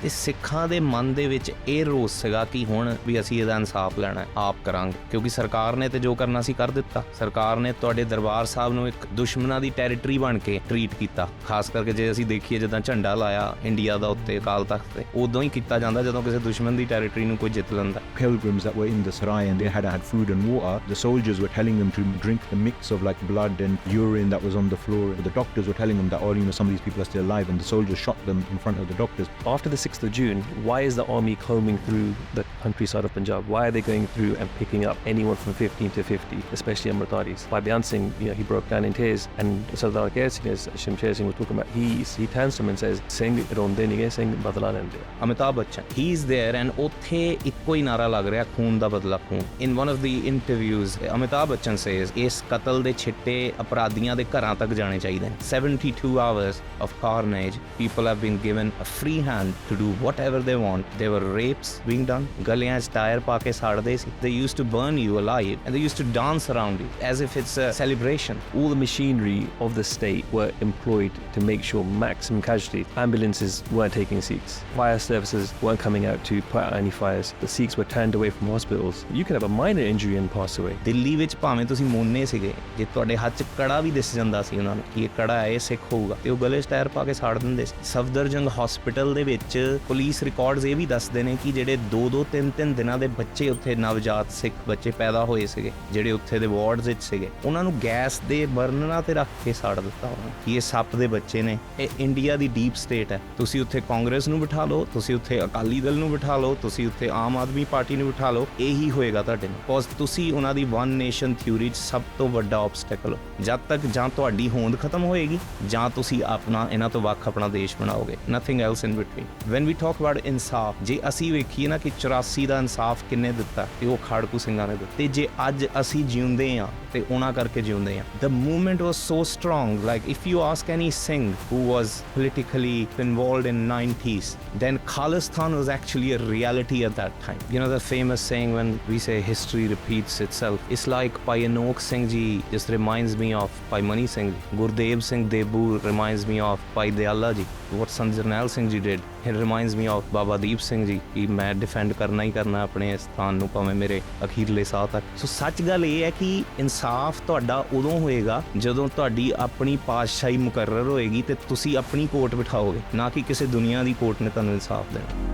ਤੇ ਸਿੱਖਾਂ ਦੇ ਮਨ ਦੇ ਵਿੱਚ ਇਹ ਰੋਸ ਸੀਗਾ ਕਿ ਹੁਣ ਵੀ ਅਸੀਂ ਇਹਦਾ ਇਨਸਾਫ ਲੈਣਾ ਆਪ ਕਰਾਂਗੇ, ਕਿਉਂਕਿ ਸਰਕਾਰ ਨੇ ਤੇ ਜੋ ਕਰਨਾ ਸੀ ਕਰ ਦਿੱਤਾ। ਸਰਕਾਰ ਨੇ ਤੁਹਾਡੇ ਦਰਬਾਰ ਸਾਹਿਬ ਨੂੰ ਇੱਕ ਦੁਸ਼ਮਣਾਂ ਦੀ ਟੈਰੀਟਰੀ ਬਣ ਕੇ ਟਰੀਟ ਕੀਤਾ। ਖਾਸ ਕਰਕੇ ਜੇ ਅਸੀਂ ਦੇਖੀਏ ਜਿੱਦਾਂ ਝੰਡਾ ਲਾਇਆ ਇੰਡੀਆ ਦਾ ਉੱਤੇ ਅਕਾਲ ਤਖਤ ਤੇ, ਉਦੋਂ ਹੀ ਕੀਤਾ ਜਾਂਦਾ ਜਦੋਂ ਕਿਸੇ ਦੁਸ਼ਮਣ ਦੀ ਟੈਰੀਟਰੀ ਨੂੰ ਕੋਈ ਜਿੱਤ ਲੈਂਦਾ। Pilgrims that were in the sarai and they hadn't had food and water, the soldiers were telling them to drink the mix of like blood and urine that was on the floor. The doctors were telling them that, oh, you know, some of these people are still alive, and the soldiers shot them in front of the doctors. After the 6th of June, why is the army combing through the countryside of Punjab? Why are they going through and picking up anyone from 15 to 50, especially Amritaris? By Beant Singh, you know, he broke down in tears, and Sardar Singh, as Shamsher Singh was talking about, he turns to him and says, Singh rondhe nahi hai, Singh badla lende. Amitabh Bachchan, he is there, and ਉੱਥੇ ਇੱਕੋ ਹੀ ਨਾਰਾ ਲੱਗ ਰਿਹਾ, ਖੂਨ ਦਾ ਬਦਲਾ ਖੂਨ। In one of the interviews, Amitabh Bachchan says, ਇਸ ਕਤਲ ਦੇ ਛਿੱਟੇ ਅਪਰਾਧੀਆਂ ਦੇ ਘਰਾਂ ਤੱਕ ਜਾਣੇ ਚਾਹੀਦੇ ਨੇ। 72 hours of carnage, people have been given a free hand to do whatever they want. There were rapes being done, ਗਲਿਆਂ 'ਚ ਟਾਇਰ ਪਾ ਕੇ ਸਾੜਦੇ ਸੀ। They used to burn you alive and they used to dance around you as if it's a celebration. All the machinery of the state were employed to make sure maximum casualty. Ambulances weren't taking Sikhs. Fire services weren't coming out to put out any fires. The Sikhs were turned away from hospitals. You could have a minor injury and pass away. Delhi ਵਿੱਚ ਭਾਵੇਂ ਤੁਸੀਂ ਮੋਨੇ ਸੀਗੇ, ਜੇ ਤੁਹਾਡੇ ਹੱਥ 'ਚ ਕੜਾ ਵੀ ਦਿਸ ਜਾਂਦਾ ਸੀ ਉਹਨਾਂ ਨੂੰ ਕਿ ਇਹ ਕੜਾ ਹੈ, ਇਹ ਸਿੱਖ ਹੋਊਗਾ, ਤੇ ਉਹ ਗਲੇ 'ਚ ਟਾਇਰ ਪਾ ਕੇ ਸਾੜ ਦਿੰਦੇ ਸੀ। ਸਫਦਰਜੰਗ ਹਸਪੀਟਲ ਦੇ ਵਿੱਚ ਪੁਲਿਸ ਰਿਕਾਰਡਸ ਇਹ ਵੀ ਦੱਸਦੇ ਨੇ ਕਿ ਜਿਹੜੇ 2-2, 3-3 ਦਿਨਾਂ ਦੇ ਬੱਚੇ ਉੱਥੇ ਨਵਜਾਤ ਸਿੱਖ ਬੱਚੇ ਪੈਦਾ ਹੋਏ ਸੀਗੇ, ਜਿਹੜੇ ਉੱਥੇ ਦੇ ਵਾਰਡਸ ਵਿੱਚ ਸੀਗੇ, ਉਹਨਾਂ ਨੂੰ ਗੈਸ ਦੇ ਬਰਨਰਾਂ ਤੇ ਰੱਖ ਕੇ ਸਾੜ ਦਿੱਤਾ ਉਹਨਾਂ ਕਿ ਇਹ ਸੱਪ ਦੇ ਬੱਚੇ ਨੇ। ਇਹ ਇੰਡੀਆ ਦੀ ਡੀਪ ਸਟੇਟ ਹੈ। ਤੁਸੀਂ ਉੱਥੇ ਕਾਂਗਰਸ ਨੂੰ ਬਿਠਾ ਲਓ, ਤੁਸੀਂ ਉੱਥੇ ਅਕਾਲੀ ਦਲ ਨੂੰ ਬਿਠਾ ਲਓ, ਤੁਸੀਂ ਉੱਥੇ ਆਮ ਆਦਮੀ ਪਾਰਟੀ ਨੂੰ ਬਿਠਾ ਲਓ, ਇਹੀ ਹੋਏਗਾ ਤੁਹਾਡੇ ਨਾਲ। ਬਿਕੋਜ਼ ਤੁਸੀਂ ਉਹਨਾਂ ਦੀ ਵਨ ਨੇਸ਼ਨ ਥਿਊਰੀ 'ਚ ਸਭ ਤੋਂ ਵੱਡਾ ਆਬਸਟੈਕਲ ਹੋ। ਜਦ ਤੱਕ ਜਾਂ ਤੁਹਾਡੀ ਹੋਂਦ ਖਤਮ ਹੋਏਗੀ ਜਾਂ ਤੁਸੀਂ ਆਪਣਾ ਇਹਨਾਂ ਤੋਂ ਵੱਖ ਆਪਣਾ ਦੇਸ਼ ਬਣਾਓਗੇ। Nothing else in between. When we talk about ਇਨਸਾਫ, ਜੇ ਅਸੀਂ ਵੇਖੀਏ ਨਾ ਕਿ 84 ਦਾ ਇਨਸਾਫ ਕਿੰਨੇ ਦਿੱਤਾ, ਤੇ ਉਹ ਖਾੜਕੂ ਸਿੰਘਾਂ ਨੇ ਦਿੱਤਾ। ਤੇ ਜੇ ਅੱਜ ਅਸੀਂ ਜਿਉਂਦੇ ਹਾਂ ਤੇ ਉਹਨਾਂ ਕਰਕੇ ਜਿਉਂਦੇ ਹਾਂ। The movement was so strong. Like if you ask any Singh who was politically involved in 90s, then Khalistan was actually a reality at that time. You know the famous saying when we say history repeats itself, it's like Bhai Anokh Singh Ji just reminds me of Bhai Mani Singh Ji. Gurdev Singh Debu reminds me of Bhai Dayala Ji. What Sant Jarnail Singh Ji did, it reminds me of Baba Deep Singh Ji ਕਿ ਮੈਂ ਡਿਫੈਂਡ ਕਰਨਾ ਹੀ ਕਰਨਾ ਆਪਣੇ ਸਥਾਨ ਨੂੰ ਭਾਵੇਂ ਮੇਰੇ ਅਖੀਰਲੇ ਸਾਹ ਤੱਕ। ਸੋ ਸੱਚ ਗੱਲ ਇਹ ਹੈ ਕਿ ਇਨਸਾਫ ਤੁਹਾਡਾ ਉਦੋਂ ਹੋਏਗਾ ਜਦੋਂ ਤੁਹਾਡੀ ਆਪਣੀ ਪਾਤਸ਼ਾਹੀ ਮੁਕਰਰ ਹੋਏਗੀ ਤੇ ਤੁਸੀਂ ਆਪਣੀ ਕੋਰਟ ਬਿਠਾਓਗੇ, ਨਾ ਕਿ ਕਿਸੇ ਦੁਨੀਆ ਦੀ ਕੋਰਟ ਨੇ ਤੁਹਾਨੂੰ ਇਨਸਾਫ ਦੇਣਾ।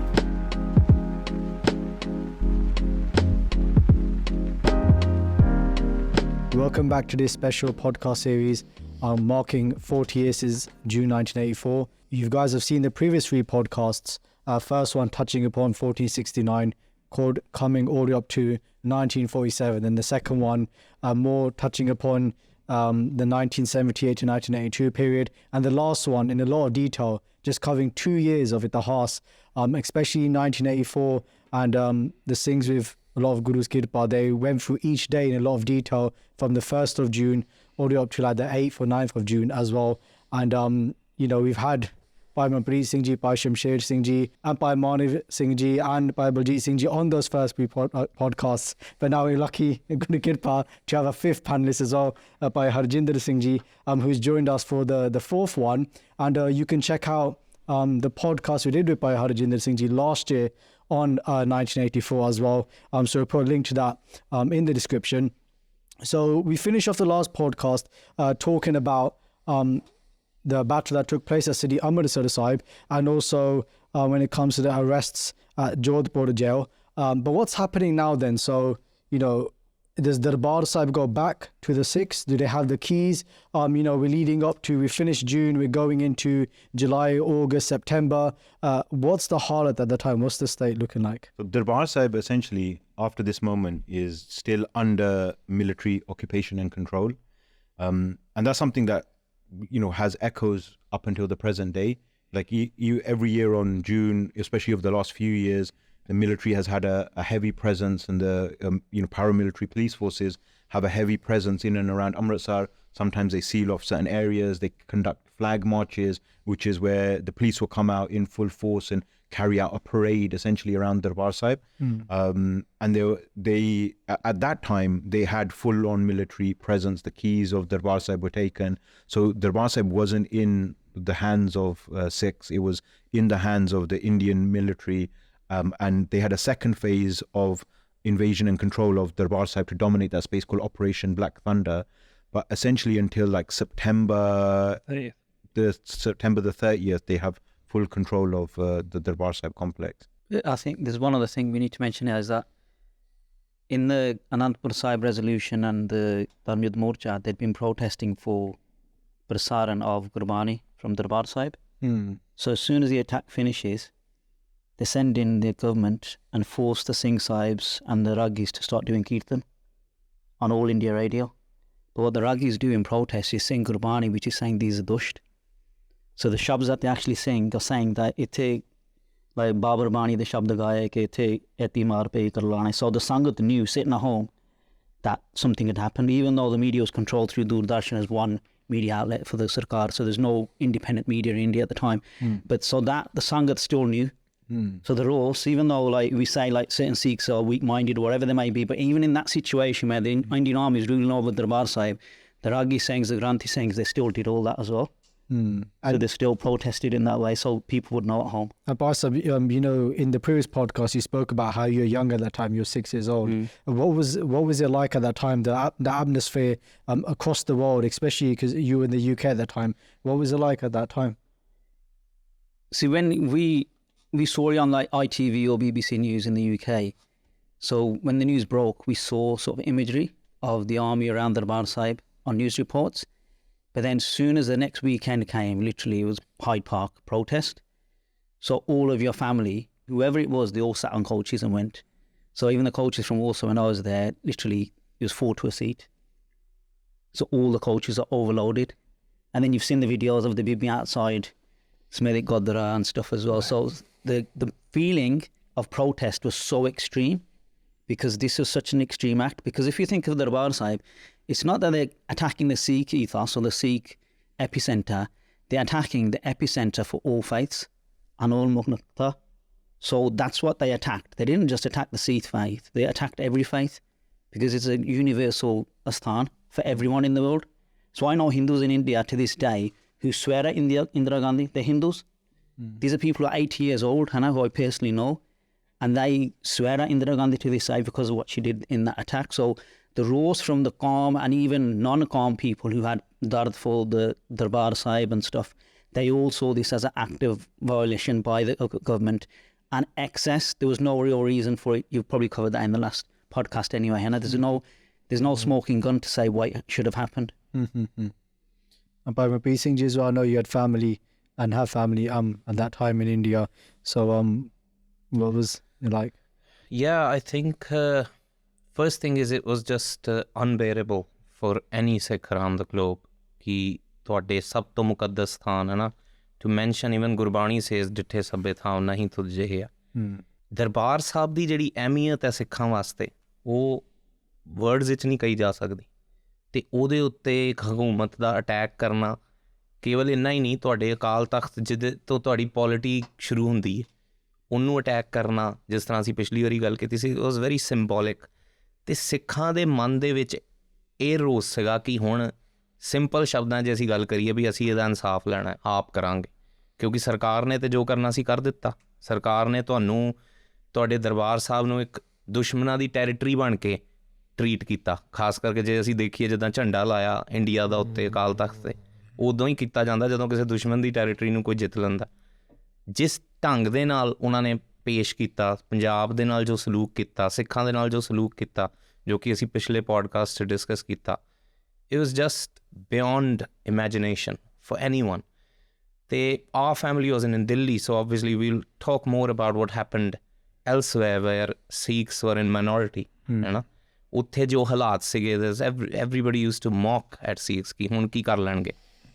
Welcome back to this special podcast series marking 40 years since June 1984. You guys have seen the previous 3 podcasts. First one touching upon 1469 called Coming All the way up to 1947. And the second one more touching upon the 1978 to 1982 period. And the last one in a lot of detail, just covering 2 years of Itihas, especially 1984 and the Singhs with a lot of Guru's Kirpa. They went through each day in a lot of detail from the 1st of June all the way up to like the 8th or 9th of June as well. And, you know, we've had Bhai Manpreet Singh Ji, Bhai Shamsher Singh Ji, and Bhai Manivjot Singh Ji, and Bhai Baljeet Singh Ji on those first 3 podcasts. But now we're lucky, Guru Kirpa, to have a 5th panelist as well, Bhai Harjinder Singh Ji, who's joined us for the 4th one. And you can check out the podcast we did with Bhai Harjinder Singh Ji last year on 1984 as well. So we'll put a link to that in the description. So we finished off the last podcast talking about the battle that took place at Sri Harimandar Sahib, and also when it comes to the arrests at Jodhpur jail. But what's happening now then? So, you know, does Darbar Sahib go back to the Sikhs? Do they have the keys? You know, we're leading up to, we finished June, we're going into July, August, September. What's the halat at the time? What's the state looking like? So Darbar Sahib essentially after this moment is still under military occupation and control. And that's something that, you know, has echoes up until the present day. Like you every year on June, especially over the last few years, the military has had a heavy presence, and the you know, paramilitary police forces have a heavy presence in and around Amritsar. Sometimes they seal off certain areas, they conduct flag marches, which is where the police will come out in full force and carry out a parade essentially around Darbar Sahib. And they at that time they had full on military presence. The keys of Darbar Sahib were taken, so Darbar Sahib wasn't in the hands of Sikhs. It was in the hands of the Indian military, and they had a second phase of invasion and control of Darbar Sahib to dominate that space called Operation Black Thunder. But essentially until like September the 30th, they have full control of the Darbar Sahib complex. I think there's one other thing we need to mention here is that in the Anandpur Sahib resolution and the Dharmyud Morcha, they'd been protesting for Prasaran of Gurbani from Darbar Sahib. So as soon as the attack finishes, they send in the government and force the Singh Sahibs and the Raggis to start doing Kirtan on All India Radio. But what the Raggis do in protest is sing Gurbani, which is saying these are dusht. So the shabds that they actually sing are saying that ite, like Babar Bani, the shabd gaya ke ite eti maar pe karlane. So the Sangat knew, sitting at home, that something had happened, even though the media was controlled through Doordarshan as one media outlet for the Sarkar. So there's no independent media in India at the time. But so that the Sangat still knew. So the rules, even though like we say like certain Sikhs are weak-minded or whatever they may be, but even in that situation where the Indian army is ruling over Darbar Sahib, the Raghi Singhs, the Granthi Singhs, they still did all that as well. So they still protested in that way, so people would know at home. Bhai Sahib, you know, in the previous podcast, you spoke about how you're young at that time. You're 6 years old. What was it like at that time? The atmosphere across the world, especially because you were in the UK at that time. What was it like at that time? See, when we saw it on like ITV or BBC News in the UK. So when the news broke, we saw sort of imagery of the army around Darbar Sahib on news reports. But then as soon as the next weekend came, literally it was Hyde Park protest. So all of your family, whoever it was, they all sat on coaches and went. So even the coaches from Warsaw, when I was there, literally it was 4 to a seat. So all the coaches are overloaded. And then you've seen the videos of the Bibi outside, Smedik Godra and stuff as well. So the feeling of protest was so extreme because this was such an extreme act. Because if you think of the Darbar Sahib, it's not that they're attacking the Sikh ethos or the Sikh epicenter, they're attacking the epicenter for all faiths and all Mukhnata. So that's what they attacked. They didn't just attack the Sikh faith, they attacked every faith because it's a universal asthan for everyone in the world. So I know Hindus in India to this day who swear at Indira Gandhi, they're Hindus. These are people who are 80 years old, Hannah, who I personally know, and they swear at Indira Gandhi to this day because of what she did in that attack. So the roars from the calm and even non-calm people who had dard for the Darbar Sahib and stuff, they all saw this as an active violation by the government and excess. There was no real reason for it. You've probably covered that in the last podcast anyway, Hannah. There's no smoking gun to say what should have happened. And Bhai Manpreet Singh Ji as well, I know you had family and have family at that time in India. So what was it like? Yeah, I think first thing is it was just unbearable for any Sikh around the globe कि ਤੁਹਾਡੇ ਸਭ ਤੋਂ ਮੁਕੱਦਸ ਸਥਾਨ ਹੈ ਨਾ, to mention even Gurbani says ਡਿੱਠੇ ਸਭੇ ਥਾਂ ਨਹੀਂ ਤੁਧ ਜਿਹੇ ਆ। ਦਰਬਾਰ ਸਾਹਿਬ ਦੀ ਜਿਹੜੀ ਅਹਿਮੀਅਤ ਹੈ ਸਿੱਖਾਂ ਵਾਸਤੇ ਉਹ ਵਰਡਸ ਵਿੱਚ ਨਹੀਂ ਕਹੀ ਜਾ ਸਕਦੀ। ਅਤੇ ਉਹਦੇ ਉੱਤੇ ਇੱਕ ਹਕੂਮਤ ਦਾ ਅਟੈਕ ਕਰਨਾ ਕੇਵਲ ਇੰਨਾ ਹੀ ਨਹੀਂ, ਤੁਹਾਡੇ ਅਕਾਲ ਤਖਤ ਜਿਹਦੇ ਤੋਂ ਤੁਹਾਡੀ ਪੋਲਿਟੀ ਸ਼ੁਰੂ ਹੁੰਦੀ ਹੈ ਉਹਨੂੰ ਅਟੈਕ ਕਰਨਾ, ਜਿਸ ਤਰ੍ਹਾਂ ਅਸੀਂ ਪਿਛਲੀ ਵਾਰੀ ਗੱਲ ਕੀਤੀ ਸੀ, ਵਾਜ਼ ਵੈਰੀ ਸਿੰਬੋਲਿਕ। ਅਤੇ ਸਿੱਖਾਂ ਦੇ ਮਨ ਦੇ ਵਿੱਚ ਇਹ ਰੋਸ ਸੀਗਾ ਕਿ ਹੁਣ ਸਿੰਪਲ ਸ਼ਬਦਾਂ 'ਚ ਅਸੀਂ ਗੱਲ ਕਰੀਏ ਵੀ ਅਸੀਂ ਇਹਦਾ ਇਨਸਾਫ ਲੈਣਾ, ਆਪ ਕਰਾਂਗੇ, ਕਿਉਂਕਿ ਸਰਕਾਰ ਨੇ ਤਾਂ ਜੋ ਕਰਨਾ ਸੀ ਕਰ ਦਿੱਤਾ। ਸਰਕਾਰ ਨੇ ਤੁਹਾਨੂੰ ਤੁਹਾਡੇ ਦਰਬਾਰ ਸਾਹਿਬ ਨੂੰ ਇੱਕ ਦੁਸ਼ਮਣਾਂ ਦੀ ਟੈਰੀਟਰੀ ਬਣ ਕੇ ਟਰੀਟ ਕੀਤਾ। ਖਾਸ ਕਰਕੇ ਜੇ ਅਸੀਂ ਦੇਖੀਏ ਜਿੱਦਾਂ ਝੰਡਾ ਲਾਇਆ ਇੰਡੀਆ ਦਾ ਉੱਤੇ ਅਕਾਲ ਤਖਤ 'ਤੇ, ਉਦੋਂ ਹੀ ਕੀਤਾ ਜਾਂਦਾ ਜਦੋਂ ਕਿਸੇ ਦੁਸ਼ਮਣ ਦੀ ਟੈਰੀਟਰੀ ਨੂੰ ਕੋਈ ਜਿੱਤ ਲੈਂਦਾ। ਜਿਸ ਢੰਗ ਦੇ ਨਾਲ ਉਹਨਾਂ ਨੇ ਪੇਸ਼ ਕੀਤਾ, ਪੰਜਾਬ ਦੇ ਨਾਲ ਜੋ ਸਲੂਕ ਕੀਤਾ, ਸਿੱਖਾਂ ਦੇ ਨਾਲ ਜੋ ਸਲੂਕ ਕੀਤਾ, ਜੋ ਕਿ ਅਸੀਂ ਪਿਛਲੇ ਪੋਡਕਾਸਟ 'ਚ ਡਿਸਕਸ ਕੀਤਾ, it was just beyond imagination for anyone. Our family wasn't in Delhi, so obviously we'll talk more about what happened elsewhere where Sikhs were in minority. ਉੱਥੇ ਜੋ ਹਾਲਾਤ ਸੀਗੇ, everybody used to mock at Sikhs ਕਿ ਹੁਣ ਕੀ ਕਰ ਲੈਣਗੇ,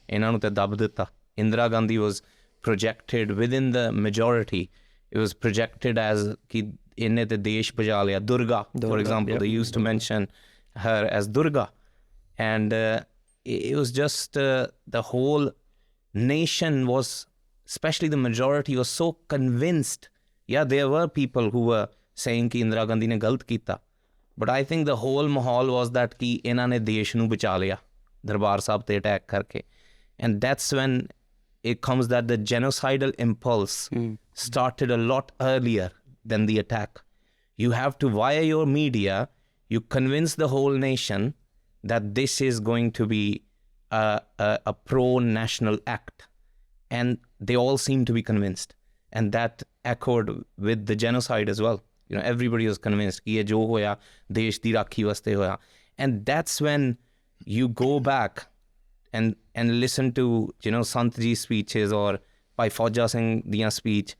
ਇਹਨਾਂ ਨੂੰ ਤਾਂ ਦੱਬ ਦਿੱਤਾ। Indira Gandhi was projected within the majority. It was projected as ਕਿ ਇਹਨੇ ਤੇ ਦੇਸ਼ ਬਚਾ ਲਿਆ। Durga, for example, they used to mention her as Durga. And it was just the whole nation was, especially the majority, was so convinced. Yeah, there were people who were saying कि इंदिरा गांधी ने गलत किया, but I think the whole माहौल was that कि इन्होंने देश नू बचा लिया दरबार साहब ते अटैक करके, and that's when it comes that the genocidal impulse started a lot earlier than the attack. You have to, via your media, you convince the whole nation that this is going to be a pro-national act. And they all seem to be convinced. And that echoed with the genocide as well. You know, everybody was convinced कि ये जो होया देश दी राखी वास्ते होया. And that's when you go back and listen to, you know, Sant Ji's speeches or Bhai Fauja Singh diya speech.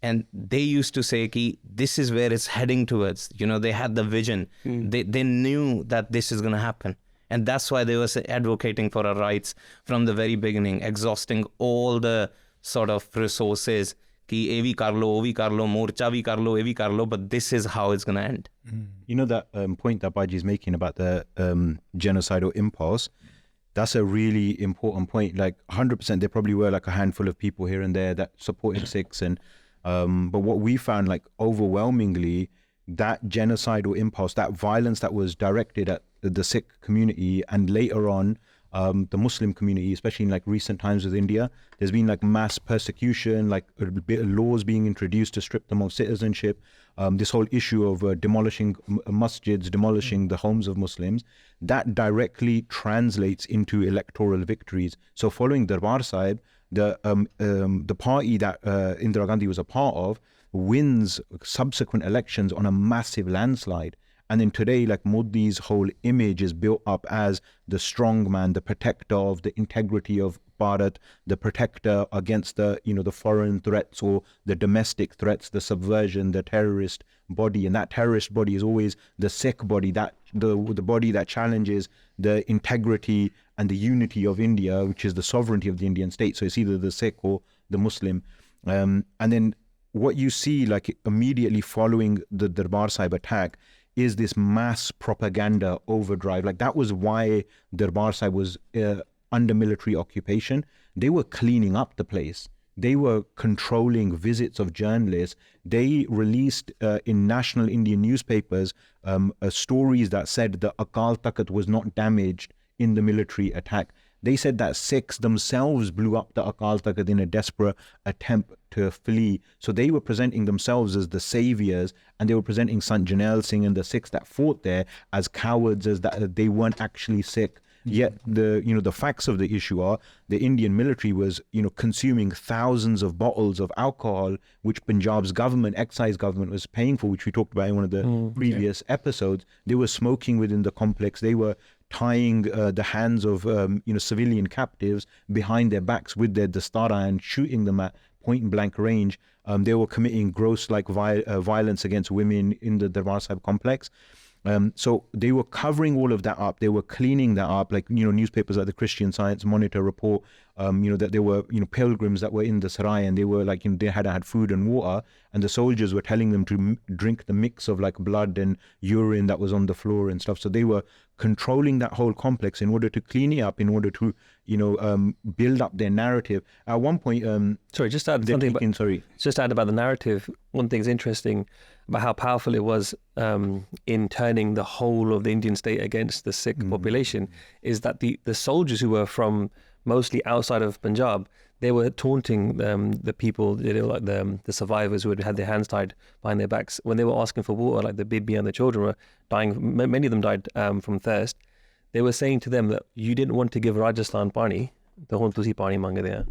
And they used to say कि this is where it's heading towards. You know, they had the vision. They knew that this is going to happen. And that's why they were advocating for our rights from the very beginning, exhausting all the sort of resources. कि ये भी कर लो, वो भी कर लो, मोर्चा भी कर लो, ये भी कर लो, but this is how it's going to end. You know that point that Baji is making about the genocidal impulse, that's a really important point. Like 100%, there probably were like a handful of people here and there that supported Sikhs. And but what we found, like overwhelmingly, that genocidal impulse, that violence that was directed at the Sikh community and later on the Muslim community, especially in like recent times with India, there's been like mass persecution, like laws being introduced to strip them of citizenship. This whole issue of demolishing masjids, demolishing the homes of Muslims, that directly translates into electoral victories. So following Darbar Sahib, the party that Indira Gandhi was a part of wins subsequent elections on a massive landslide. And then today, like Modi's whole image is built up as the strong man, the protector of the integrity of Bharat, the protector against the, you know, the foreign threats or the domestic threats, the subversion, the terrorist body. And that terrorist body is always the Sikh body, that the body that challenges the integrity and the unity of India, which is the sovereignty of the Indian state. So it's either the Sikh or the Muslim. And then what you see like immediately following the Darbar Sahib attack is this mass propaganda overdrive. Like that was why Darbar Sahib was under military occupation. They were cleaning up the place. They were controlling visits of journalists. They released in national Indian newspapers stories that said the Akal Takht was not damaged in the military attack. They said that Sikhs themselves blew up the Akal Takht in a desperate attempt to flee. So they were presenting themselves as the saviors, and they were presenting Sant Zail Singh and the Sikhs that fought there as cowards, as that they weren't actually Sikh. Yet the facts of the issue are the Indian military was consuming thousands of bottles of alcohol, which Punjab's government, excise government, was paying for, which we talked about in one of the previous episodes. They were smoking within the complex. They were tying the hands of civilian captives behind their backs with their dastara and shooting them at point blank range. They were committing gross violence against women in the Darbar Sahib complex. So they were covering all of that up. They were cleaning that up, like, newspapers like the Christian Science Monitor report, that there were, pilgrims that were in the sarai, and they were like, they had had food and water, and the soldiers were telling them to drink the mix of like blood and urine that was on the floor and stuff. So they were controlling that whole complex in order to clean it up, in order to, build up their narrative. At one point, just to add something. Just to add about the narrative. One thing's interesting about how powerful it was in turning the whole of the Indian state against the Sikh population is that the soldiers who were from mostly outside of Punjab, they were taunting the people, like the survivors who had had their hands tied behind their backs. When they were asking for water, like the bibi and the children were dying, many of them died from thirst. They were saying to them that you didn't want to give Rajasthan pani, the hon tusi pani manga there.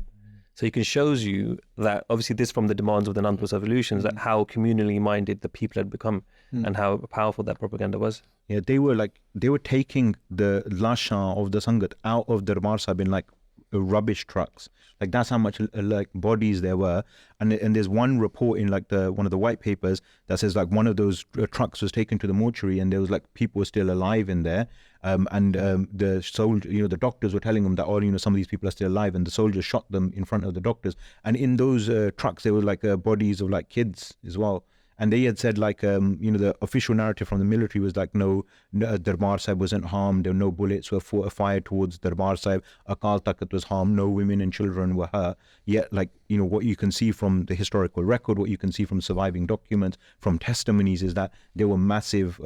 So it shows you that obviously this from the demands of the Anandpur revolutions, that how communally minded the people had become and how powerful that propaganda was. Yeah, they were taking the lasha of the Sangat out of Darbar Sahib in like rubbish trucks. Like that's how much like bodies there were. And there's one report in like one of the white papers that says like one of those trucks was taken to the mortuary and there was like people were still alive in there. The soldier, the doctors were telling them that, some of these people are still alive, and the soldiers shot them in front of the doctors. And in those trucks, there were like bodies of like kids as well. And they had said like, the official narrative from the military was like, no, Darbar Sahib wasn't harmed. There were no bullets were fired towards Darbar Sahib. Akal Takht was harmed. No women and children were hurt. Yet, like, what you can see from the historical record, what you can see from surviving documents, from testimonies, is that there were massive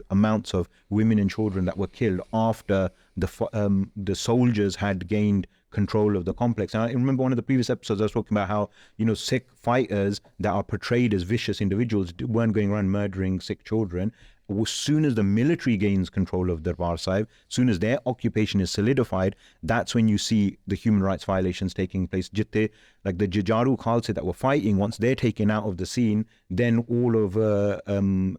amounts of women and children that were killed after the soldiers had gained control of the complex. And I remember one of the previous episodes I was talking about how, you know, Sikh fighters that are portrayed as vicious individuals weren't going around murdering Sikh children. As soon as the military gains control of Darbar Sahib, as soon as their occupation is solidified, that's when you see the human rights violations taking place. Jitte, like the Jujaru Khalsa that were fighting, once they're taken out of the scene, then all of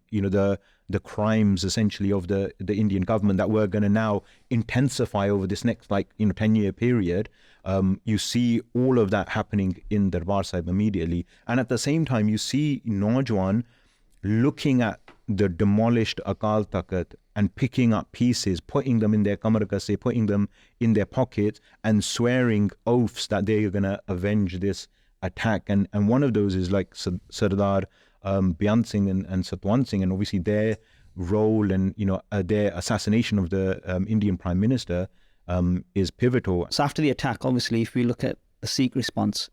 you know, the crimes essentially of the Indian government that were going to now intensify over this next, like, you know, 10-year period, you see all of that happening in Darbar Sahib immediately. And at the same time, you see Naujawan looking at the demolished Akal Takat and picking up pieces, putting them in their kamarkase, putting them in their pockets, and swearing oaths that they are going to avenge this attack. And one of those is like Sardar Beant Singh and Satwant Singh, and obviously their role and, you know, their assassination of the Indian Prime Minister is pivotal. So after the attack, obviously, if we look at the Sikh response,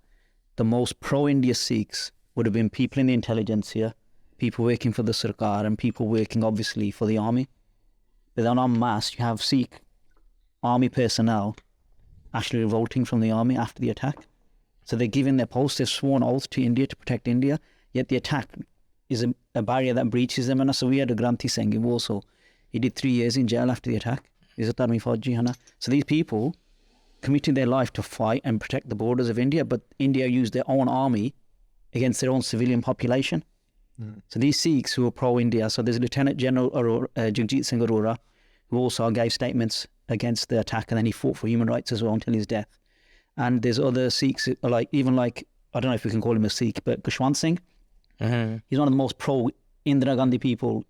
the most pro-India Sikhs would have been people in the intelligentsia, people working for the Sarkar, and people working obviously for the army. But then en masse, you have Sikh army personnel actually revolting from the army after the attack. So they're giving their posts, they've sworn oath to India to protect India, yet the attack is a barrier that breaches them. And so we had a Granthi Singh in Warsaw. He did 3 years in jail after the attack. He's a Tarmi Fauji, Hana. So these people committed their life to fight and protect the borders of India, but India used their own army against their own civilian population. So these Sikhs who are pro-India, so there's Lieutenant General Jagjit Singh Arora, who also gave statements against the attack, and then he fought for human rights as well until his death. And there's other Sikhs, like I don't know if we can call him a Sikh, but Gurbachan Singh. He's one of the most pro-Indira Gandhi people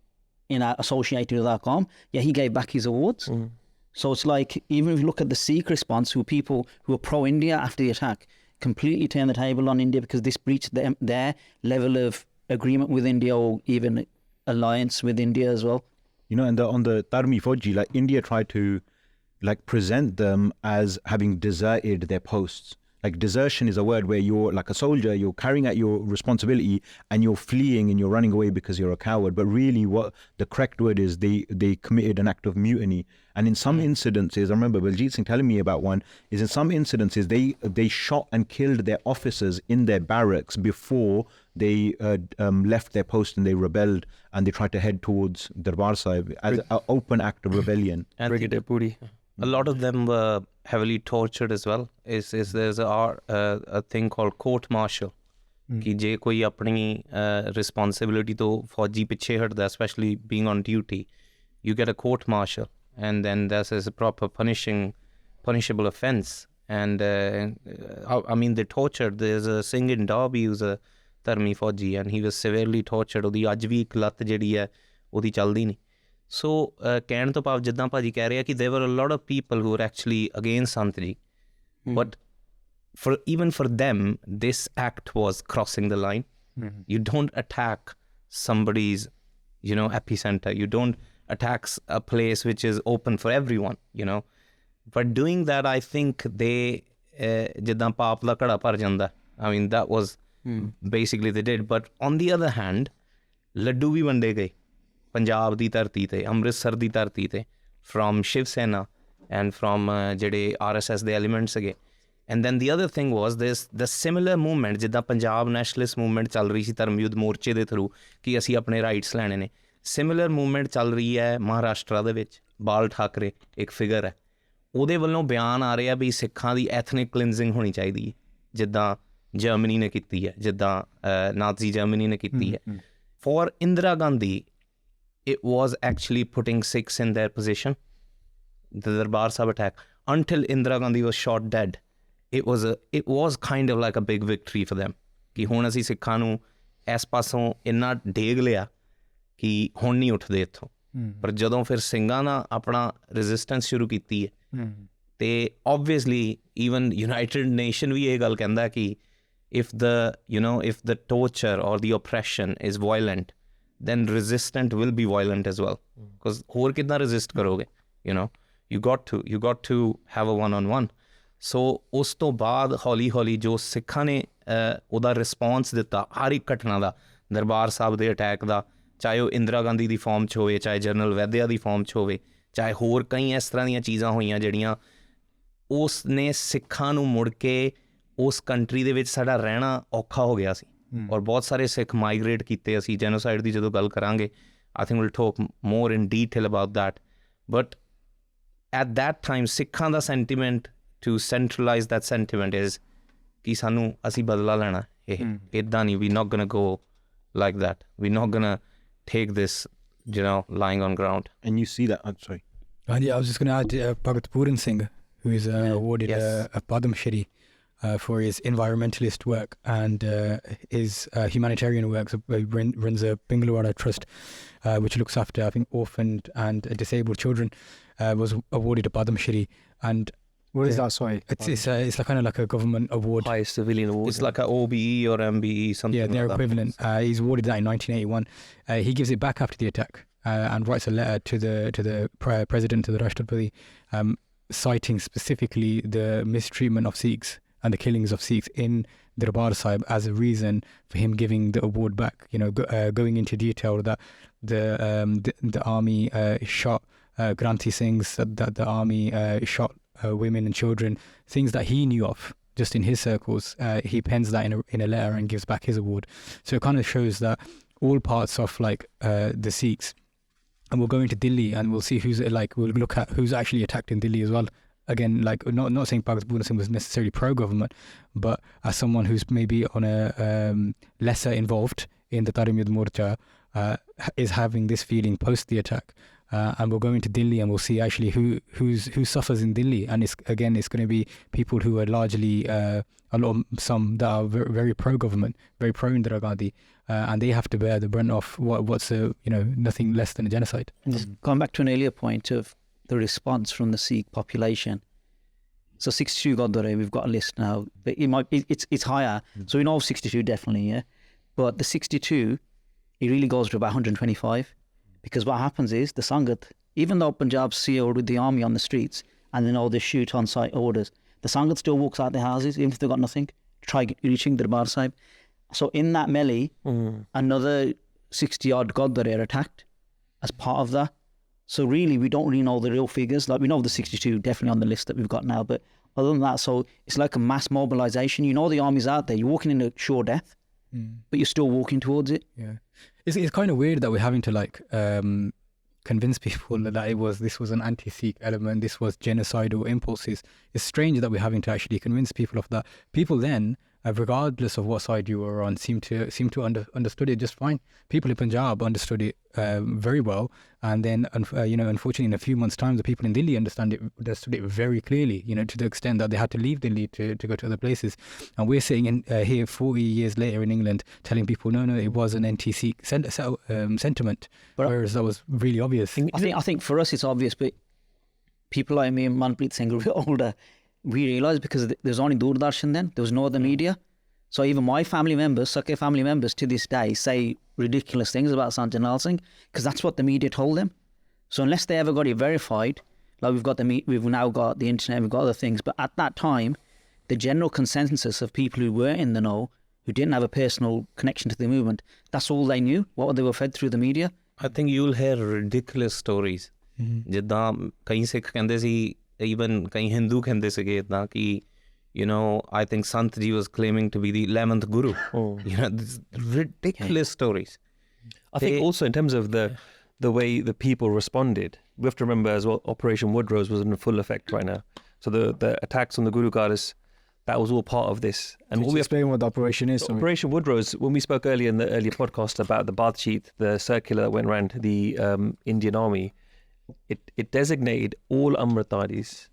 associated with our Qawm. Yeah, he gave back his awards. So it's like, even if you look at the Sikh response, who are people who are pro-India after the attack, completely turned the table on India because this breached their level of agreement with India, or even alliance with India as well. You know, and on the Tarmi Fauji, like, India tried to, like, present them as having deserted their posts. Like, desertion is a word where you're like a soldier, you're carrying out your responsibility and you're fleeing and you're running away because you're a coward. But really what the correct word is, they committed an act of mutiny. And in some incidences, I remember Baljit Singh telling me about one, is in some incidences they shot and killed their officers in their barracks before they left their post, and they rebelled and they tried to head towards Darbar Sahib as an open act of rebellion. And Brigadier Puri. a lot of them were heavily tortured as well. There's a thing called court martial, कि जे कोई अपनी responsibility तो फौजी पीछे हटता, especially being on duty, you get a court martial, and then there's a proper punishable offense. And I mean, they tortured. There's a Singh in Derby who's a Tarmi Fauji, and he was severely tortured. ਉਹਦੀ ਅੱਜ ਵੀ ਇੱਕ ਲੱਤ ਜਿਹੜੀ ਹੈ ਉਹਦੀ ਚੱਲਦੀ ਨਹੀਂ. So ਕਹਿਣ ਤੋਂ ਭਾਵ ਜਿੱਦਾਂ ਭਾਜੀ ਕਹਿ ਰਿਹਾ ਕਿ there were a lot of people who were actually against Sant Ji, but even for them this act was crossing the line. You don't attack somebody's epicenter. You don't attack a place which is open for everyone, but doing that, I think they ਜਿੱਦਾਂ ਪਾਪ ਦਾ ਘੜਾ ਭਰ ਜਾਂਦਾ. I mean, that was basically they did. But on the other hand, ਲੱਡੂ ਵੀ ਵੰਡੇ ਗਏ ਪੰਜਾਬ ਦੀ ਧਰਤੀ ਤੇ, ਅੰਮ੍ਰਿਤਸਰ ਦੀ ਧਰਤੀ ਤੇ, from Shiv Sena and from ਜਿਹੜੇ RSS ਦੇ elements ਸੀਗੇ. And then the other thing was this, the similar movement ਜਿੱਦਾਂ ਪੰਜਾਬ ਨੈਸ਼ਨਲਿਸਟ ਮੂਵਮੈਂਟ ਚੱਲ ਰਹੀ ਸੀ ਧਰਮ ਯੁੱਧ ਮੋਰਚੇ ਦੇ ਥਰੂ ਕਿ ਅਸੀਂ ਆਪਣੇ ਰਾਈਟਸ ਲੈਣੇ ਨੇ, ਸਿਮਿਲਰ ਮੂਵਮੈਂਟ ਚੱਲ ਰਹੀ ਹੈ ਮਹਾਰਾਸ਼ਟਰ ਦੇ ਵਿੱਚ. ਬਾਲ ਠਾਕਰੇ ਇੱਕ ਫਿਗਰ ਹੈ, ਉਹਦੇ ਵੱਲੋਂ ਬਿਆਨ ਆ ਰਿਹਾ ਵੀ ਸਿੱਖਾਂ ਦੀ ਐਥਨਿਕ ਕਲਿੰਜ਼ਿੰਗ ਹੋਣੀ ਚਾਹੀਦੀ ਹੈ, ਜਿੱਦਾਂ ਜਰਮਨੀ ਨੇ ਕੀਤੀ ਹੈ, ਜਿੱਦਾਂ ਨਾਜ਼ੀ ਜਰਮਨੀ ਨੇ ਕੀਤੀ ਹੈ. For Indira Gandhi, it was actually putting Sikhs in their position. The Darbar Sahib attack, until Indira Gandhi was shot dead, it was kind of like a big victory for them. ਕਿ ਹੁਣ ਅਸੀਂ ਸਿੱਖਾਂ ਨੂੰ ਇਸ ਪਾਸੋਂ ਇੰਨਾ ਡੇਗ ਲਿਆ ਕਿ ਹੁਣ ਨਹੀਂ ਉੱਠਦੇ ਇੱਥੋਂ. ਪਰ ਜਦੋਂ ਫਿਰ ਸਿੰਘਾਂ ਦਾ ਆਪਣਾ ਰੈਜ਼ਿਸਟੈਂਸ ਸ਼ੁਰੂ ਕੀਤੀ ਹੈ ਤੇ obviously even United Nation ਵੀ ਇਹ ਗੱਲ ਕਹਿੰਦਾ ਕਿ if the torture or the oppression is violent, then resistant will be violent as well, because ਹੋਰ ਕਿੱਦਾਂ resist ਕਰੋਗੇ, you got to have a one-on-one. So ਉਸ ਤੋਂ ਬਾਅਦ ਹੌਲੀ ਹੌਲੀ ਜੋ ਸਿੱਖਾਂ ਨੇ ਉਹਦਾ ਰਿਸਪੌਂਸ ਦਿੱਤਾ ਹਰ ਇੱਕ ਘਟਨਾ ਦਾ, ਦਰਬਾਰ ਸਾਹਿਬ ਦੇ ਅਟੈਕ ਦਾ, ਚਾਹੇ ਉਹ ਇੰਦਰਾ ਗਾਂਧੀ ਦੀ ਫਾਰਮ 'ਚ ਹੋਵੇ, ਚਾਹੇ ਜਨਰਲ ਵੈਦਿਆ ਦੀ ਫਾਰਮ 'ਚ ਹੋਵੇ, ਚਾਹੇ ਹੋਰ ਕਈ ਇਸ ਤਰ੍ਹਾਂ ਦੀਆਂ ਚੀਜ਼ਾਂ ਹੋਈਆਂ ਜਿਹੜੀਆਂ ਉਸ ਨੇ ਸਿੱਖਾਂ ਨੂੰ ਮੁੜ ਕੇ ਉਸ ਕੰਟਰੀ ਦੇ ਵਿੱਚ ਸਾਡਾ ਰਹਿਣਾ ਔਖਾ ਹੋ ਗਿਆ ਸੀ ਔਰ ਬਹੁਤ ਸਾਰੇ ਸਿੱਖ ਮਾਈਗ੍ਰੇਟ ਕੀਤੇ ਅਸੀਂ ਜੈਨੋਸਾਈਡ ਦੀ ਜਦੋਂ ਗੱਲ ਕਰਾਂਗੇ I think we'll talk more in detail about that. But at that time, Sikhan the sentiment to centralize that sentiment is ਕਿ ਸਾਨੂੰ ਅਸੀਂ ਬਦਲਾ ਲੈਣਾ ਇਹ ਇੱਦਾਂ ਨਹੀਂ we're not gonna go like that. We're not gonna take this, you know, lying on ground. And you see that, I'm sorry. Yeah, I was just going to add Bhagat Puran Singh, who is awarded a Padma Shri for his environmentalist work and his humanitarian work. So he runs a Bengaluru trust which looks after, I think, orphaned and disabled children. Was awarded a Padma Shri, and What is that? Sorry. it's like kind of like a government award. Highest civilian award. It's like a OBE or MBE, something Yeah, they're like equivalent. He's awarded that in 1981. He gives it back after the attack and writes a letter to the president, to the Rashtrapati, citing specifically the mistreatment of Sikhs and the killings of Sikhs in Darbar Sahib as a reason for him giving the award back. You know, going into detail that the army shot Granthi Singhs, that the army shot women and children, things that he knew of just in his circles. He pens that in a letter and gives back his award. So it kind of shows that all parts of like the Sikhs, and we'll go into Delhi and we'll see we'll look at who's actually attacked in Delhi as well. Again, like not saying Bhagat Puran Singh was necessarily pro-government, but as someone who's maybe on a lesser involved in the Tarimid Morcha, is having this feeling post the attack. And we'll go into Delhi and we'll see actually who suffers in Delhi, and it's going to be people who are largely some that are very, very pro-government, very pro-Indira Gandhi, and they have to bear the brunt of what's nothing less than a genocide. Just going back to an earlier point of the response from the Sikh population. So 62 Gurdwara, we've got a list now, but it's higher. So we know 62 definitely, yeah. But the 62, it really goes to about 125, because what happens is the Sangat, even though Punjab's sealed with the army on the streets and then all the shoot on sight orders, the Sangat still walks out their houses even if they've got nothing, try reaching Darbar Sahib. So in that melee, another 60 odd Gurdwara are attacked as part of that. So really, we don't really know the real figures. Like, we know the 62 definitely on the list that we've got now, but other than that, so it's like a mass mobilization. You know the army's out there. You're walking into sure death, but you're still walking towards it. Yeah, it's kind of weird that we're having to convince people that this was an anti-Sikh element. This was genocidal impulses. It's strange that we're having to actually convince people of that. People then, regardless of what side you were on, seem to understood it just fine. People in Punjab understood it very well, and then unfortunately in a few months' time, the people in Delhi understood it very clearly. To the extent that they had to leave Delhi to go to other places. And we're sitting here 40 years later in England, telling people no, it was an anti-Sikh sentiment, whereas that was really obvious. I think for us it's obvious, but people like me and Manpreet Singh are a bit older. We realised because there's only Doordarshan then, there was no other media. So even my family members, Sakhe family members to this day say ridiculous things about Sant Singh because that's what the media told them. So unless they ever got it verified, like we've now got the internet, we've got other things, but at that time, the general consensus of people who were in the know, who didn't have a personal connection to the movement, that's all they knew, what they were fed through the media. I think you'll hear ridiculous stories. ਜਿੱਦਾਂ ਕਈ ਸਿੱਖ ਕਹਿੰਦੇ ਸੀ, even ਕਈ ਹਿੰਦੂ ਕਹਿੰਦੇ ਸੀਗੇ ਇੱਦਾਂ ਕਿ I think Sant Ji was claiming to be the 11th Guru. These ridiculous stories. I think also in terms of the way the people responded, we have to remember as well, Operation Woodrose was in full effect right now. So the attacks on the Guru Goddess, that was all part of this. And what we explain what the operation is. Operation Woodrose, when we spoke earlier in the earlier podcast about the bath sheet, the circular that went around the Indian army, it designated all Amritadis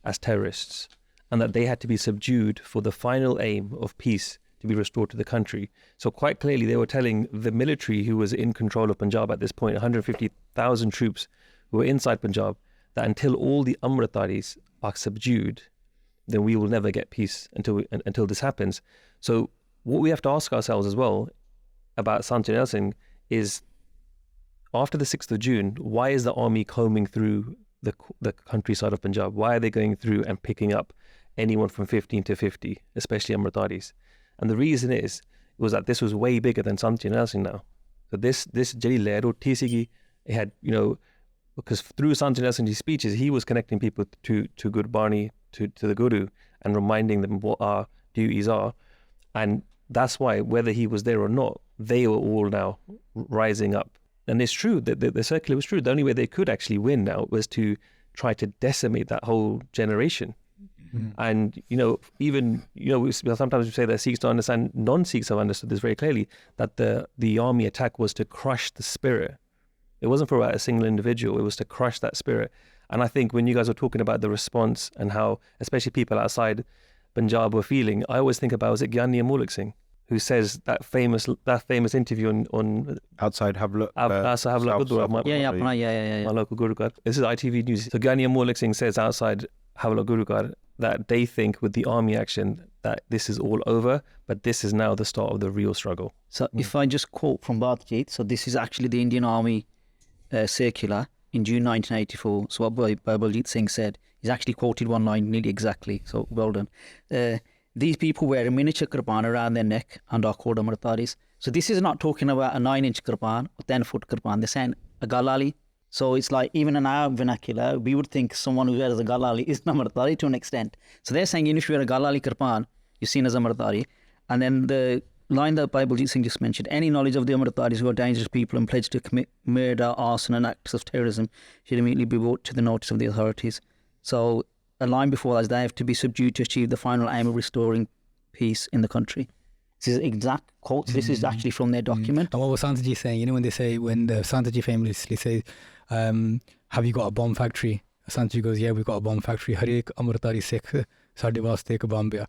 as terrorists, and that they had to be subdued for the final aim of peace to be restored to the country. So quite clearly they were telling the military who was in control of Punjab at this point, 150,000 troops who were inside Punjab, that until all the Amritadis are subdued, then we will never get peace until this happens. So what we have to ask ourselves as well about Sant Singh is, after the 6th of June, why is the army combing through the countryside of Punjab? Why are they going through and picking up anyone from 15 to 50, especially Amritadis? And the reason was that this was way bigger than Sant Singh now. So this Jali Lehro Tisigi, it had, because through Sant Singh's speeches, he was connecting people to Gurbani, to the Guru and reminding them what our duties are. And that's why, whether he was there or not, they were all now rising up. And it's true that the circular was true. The only way they could actually win now was to try to decimate that whole generation. And, even, sometimes we say that Sikhs don't understand, non-Sikhs have understood this very clearly, that the army attack was to crush the spirit. It wasn't for a single individual, it was to crush that spirit. And I think when you guys were talking about the response and how, especially people outside Punjab were feeling, I always think about, was it Gyani Amolak Singh, who says that famous interview on outside Havla. My local Guru Ghar. This is ITV News. So Gyani Amolak Singh says outside Havla Guru Ghar that they think with the army action that this is all over, but this is now the start of the real struggle. So if I just quote from Bhartjit, so this is actually the Indian Army circular in June 1984. So what Beant Singh said, he's actually quoted one line nearly exactly, so well done. These people wear a miniature kirpan around their neck and are called Amritaris. So this is not talking about a 9-inch kirpan or 10-foot kirpan. They're saying a galali. So it's like, even in our vernacular, we would think someone who wears a galali is an Amritari to an extent. So they're saying, if you wear a galali kirpan, you're seen as Amritari. And then the line that Beant Singh just mentioned, any knowledge of the Amritaris who are dangerous people and pledged to commit murder, arson and acts of terrorism should immediately be brought to the notice of the authorities. So a line before that is they have to be subdued to achieve the final aim of restoring peace in the country. This is exact quotes. This is actually from their document. And what was Sant Ji saying? When the Sant Ji famously say, have you got a bomb factory? Sant Ji goes, yeah, we've got a bomb factory. Har ek Amritari Sikh sade vaste ek bomb hai.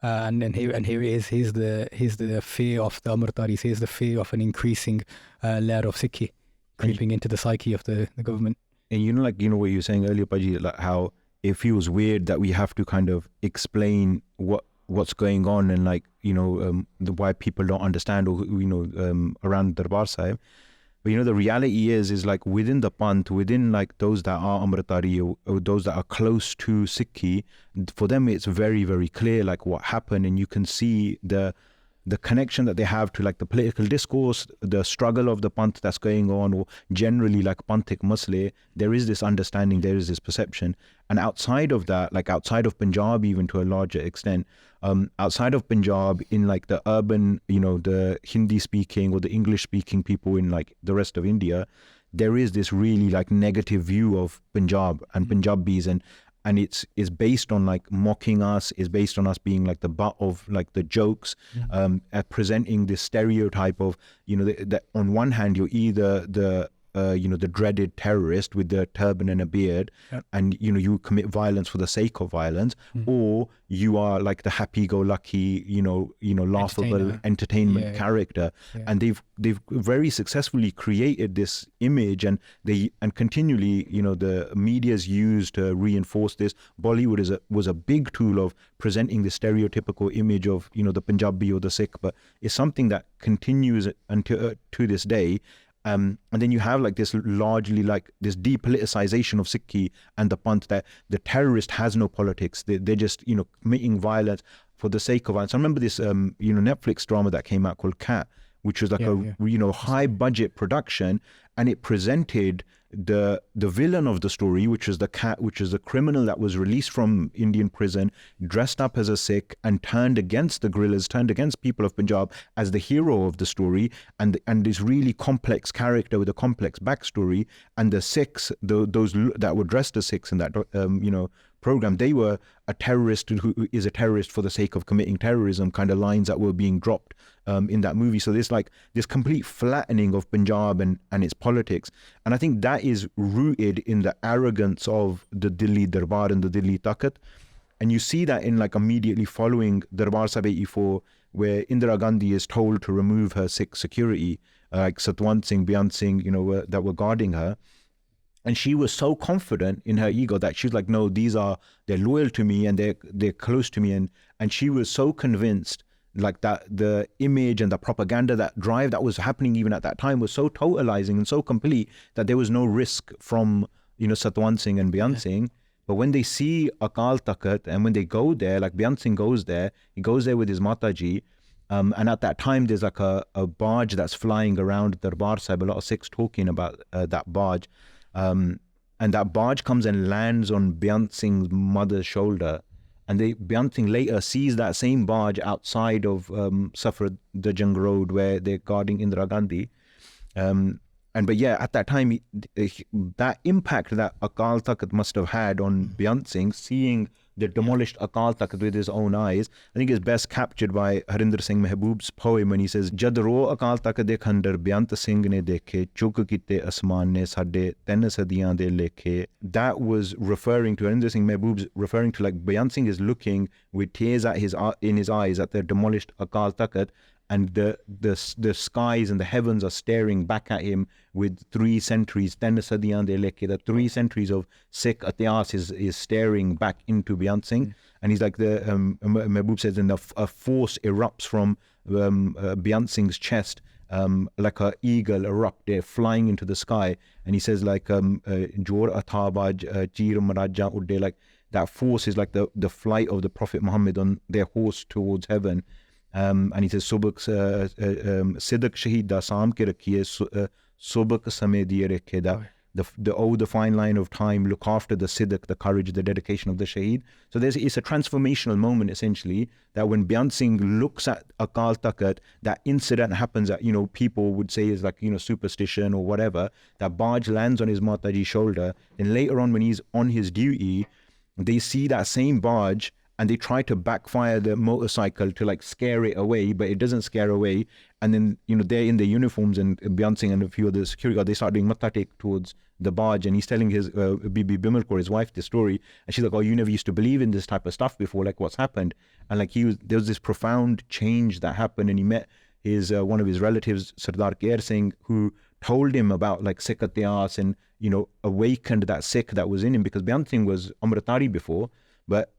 And here he is. He's the fear of the Amritaris. He's the fear of an increasing layer of Sikhi creeping into the psyche of the government. And what you were saying earlier, Paji, like how it feels weird that we have to kind of explain what's going on and why people don't understand or around Darbar Sahib. But the reality is like within the Panth, within like those that are Amritari or those that are close to Sikhi, for them it's very, very clear like what happened, and you can see the connection that they have to like the political discourse, the struggle of the Panth that's going on, or generally like Panthic Masle. There is this understanding, there is this perception. And outside of that, like outside of Punjab, even to a larger extent, outside of Punjab, in like the urban, the Hindi speaking or the English speaking people in like the rest of India, there is this really like negative view of Punjab and Punjabis, and it's based on like mocking us, is based on us being like the butt of like the jokes, at presenting this stereotype of that on one hand you're either the dreaded terrorist with the turban and a beard, and you commit violence for the sake of violence, or you are like the happy-go-lucky, laughable entertainment character. And they've very successfully created this image, and continually, the media's used to reinforce this. Bollywood was a big tool of presenting the stereotypical image of the Punjabi or the Sikh, but it's something that continues until to this day. And then you have like this largely like this depoliticization of Sikhi and the Panth, that the terrorist has no politics. They're just, committing violence for the sake of violence. I remember this, Netflix drama that came out called Cat, which was like high budget production, and it presented the villain of the story, which is the cat, which is a criminal that was released from Indian prison, dressed up as a Sikh and turned against the guerrillas, turned against people of Punjab, as the hero of the story, and this really complex character with a complex backstory. And the Sikhs, those that were dressed as Sikhs in that program, they were a terrorist who is a terrorist for the sake of committing terrorism, kind of lines that were being dropped in that movie. So there's like this complete flattening of Punjab and its politics. And I think that is rooted in the arrogance of the Delhi Darbar and the Delhi Takat. And you see that in like immediately following Darbar Sahib 84, where Indira Gandhi is told to remove her Sikh security, like Satwant Singh, Beant Singh, that were guarding her. And she was so confident in her ego that she's like, no, they're loyal to me and they're close to me. And she was so convinced like that the image and the propaganda, that drive that was happening even at that time was so totalizing and so complete that there was no risk from, Satwant Singh and Beant Singh. But when they see Akal Takat and when they go there, like Beant Singh goes there, he goes there with his Mataji. And at that time, there's like a barge that's flying around Darbar Sahib, a lot of Sikhs talking about that barge. and that barge comes and lands on Beant Singh's mother's shoulder. And Beant Singh later sees that same barge outside of Safdarjung Road where they're guarding Indira Gandhi. But yeah, at that time, that impact that Akal Takht must have had on Beant Singh, seeing the demolished Akal Takht with his own eyes, I think is best captured by Harjinder Singh Mehboob's poem when he says, Jad ro Akal Takht de khandar Beant Singh ne dekhe, chuk kite asman ne sadde ten sadiyan de lekhe. That was referring to, Harjinder Singh Mehboob's referring to, like, Beant Singh is looking with tears in his eyes at the demolished Akal Takht, and the skies and the heavens are staring back at him with 3 centuries, ten sadiyan de lekhe, the 3 centuries of Sikh Ityas is staring back into Beant Singh. And he's like, Mehboob says, and a force erupts from Beant Singh's chest, like an eagle erupted, flying into the sky. And he says, like, Jor Athabaj, Cheer Maraja Udde, like that force is like the flight of the Prophet Muhammad on their horse towards heaven. And he says, Subak Sidak Shahid da Sam ke rakhiye, Subak Samay diye rakhe da. The fine line of time, look after the Siddiq, the courage, the dedication of the Shaheed. So it's a transformational moment, essentially, that when Beant Singh looks at Akal Takht, that incident happens that, people would say is like, superstition or whatever. That barge lands on his Mataji's shoulder. And later on, when he's on his duty, they see that same barge and they try to backfire the motorcycle to like scare it away, but it doesn't scare away. And then, they're in their uniforms, and Beant Singh and a few of the security guards, they start doing matha take towards the barge, and he's telling his Bibi Bimalkor, his wife, this story. And she's like, oh, you never used to believe in this type of stuff before, like what's happened? And like there was this profound change that happened, and he met his one of his relatives, Sardar Kher Singh, who told him about like Sikh Ityas and, awakened that Sikh that was in him, because Beant Singh was Amritari before. But,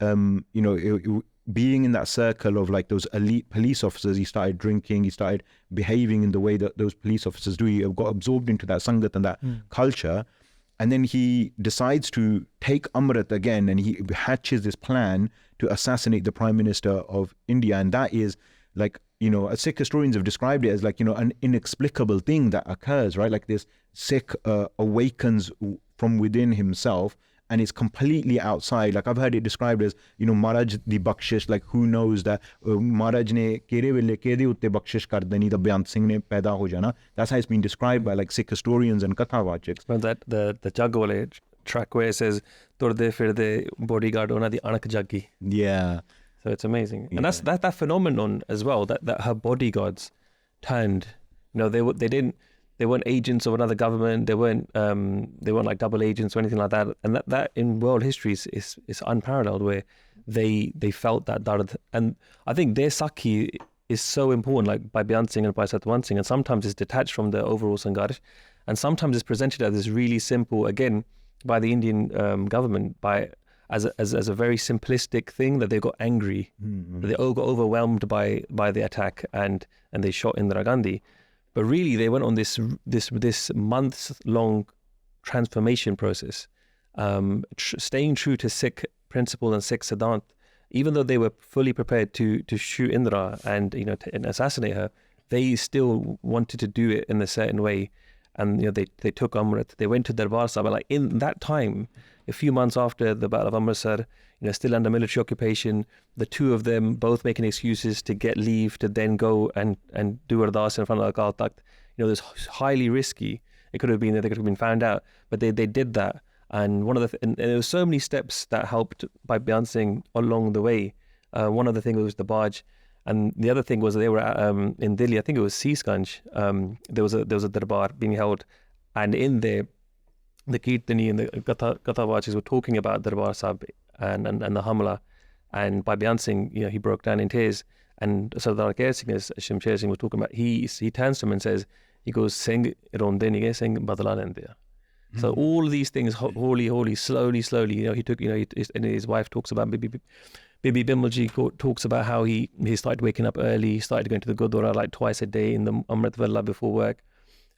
being in that circle of like those elite police officers, he started drinking, he started behaving in the way that those police officers do. He got absorbed into that Sangat and that culture. And then he decides to take Amrit again, and he hatches this plan to assassinate the Prime Minister of India. And that is like, Sikh historians have described it as like, an inexplicable thing that occurs, right? Like this Sikh awakens from within himself, and it's completely outside. Like I've heard it described as, Maharaj di bakshish, like who knows that Maharaj ne kere vele kede utte bakshish kar deni, the Beant Singh ne paida ho jana. That's how it's been described by like Sikh historians and Kathavachiks. Well, that the Jagwale track where it says, Turde firde bodyguard ona di anak jaggi. Yeah. So it's amazing. Yeah. And that's that phenomenon as well, that her bodyguards turned, they weren't agents of another government. They weren't like double agents or anything like that. And that in world history is unparalleled, where they felt that dard. And I think their Sakhi is so important, like by Beant Singh and by Satwant Singh. And sometimes it's detached from the overall Sangharsh, and sometimes it's presented as this really simple, again, by the Indian government, as a very simplistic thing, that they got angry, that they all got overwhelmed by the attack, and they shot Indira Gandhi. But really, they went on this months-long transformation process, staying true to Sikh principle and Sikh Siddhant. Even though they were fully prepared to shoot Indira and and assassinate her, they still wanted to do it in a certain way. And they took Amrit. They went to Darbar Sahib. Like in that time, a few months after the Battle of Amritsar, still under military occupation, the two of them both making excuses to get leave to then go and do Ardas in front of Akal Takht. It was highly risky. It could have been that they could have been found out, but they did that. And and there were so many steps that helped by Beant Singh along the way. One of the things was the barge, and the other thing was they were in Delhi. I think it was Seasganj. There was a darbar being held, and in there, the Kirtani and the Kathavachis were talking about Darbar Sahib and the Hamla. And by Beant Singh, he broke down in tears. And Sardar Kher Singh, as Shamsher Singh was talking about, he turns to him and says, he goes, Singh ronde nige, Singh badla lende. So all these things, holy, slowly, he took, and his wife talks about, Bibi Bimalji talks about how he started waking up early, he started going to the Gurdwara like twice a day in the Amrit Vela before work.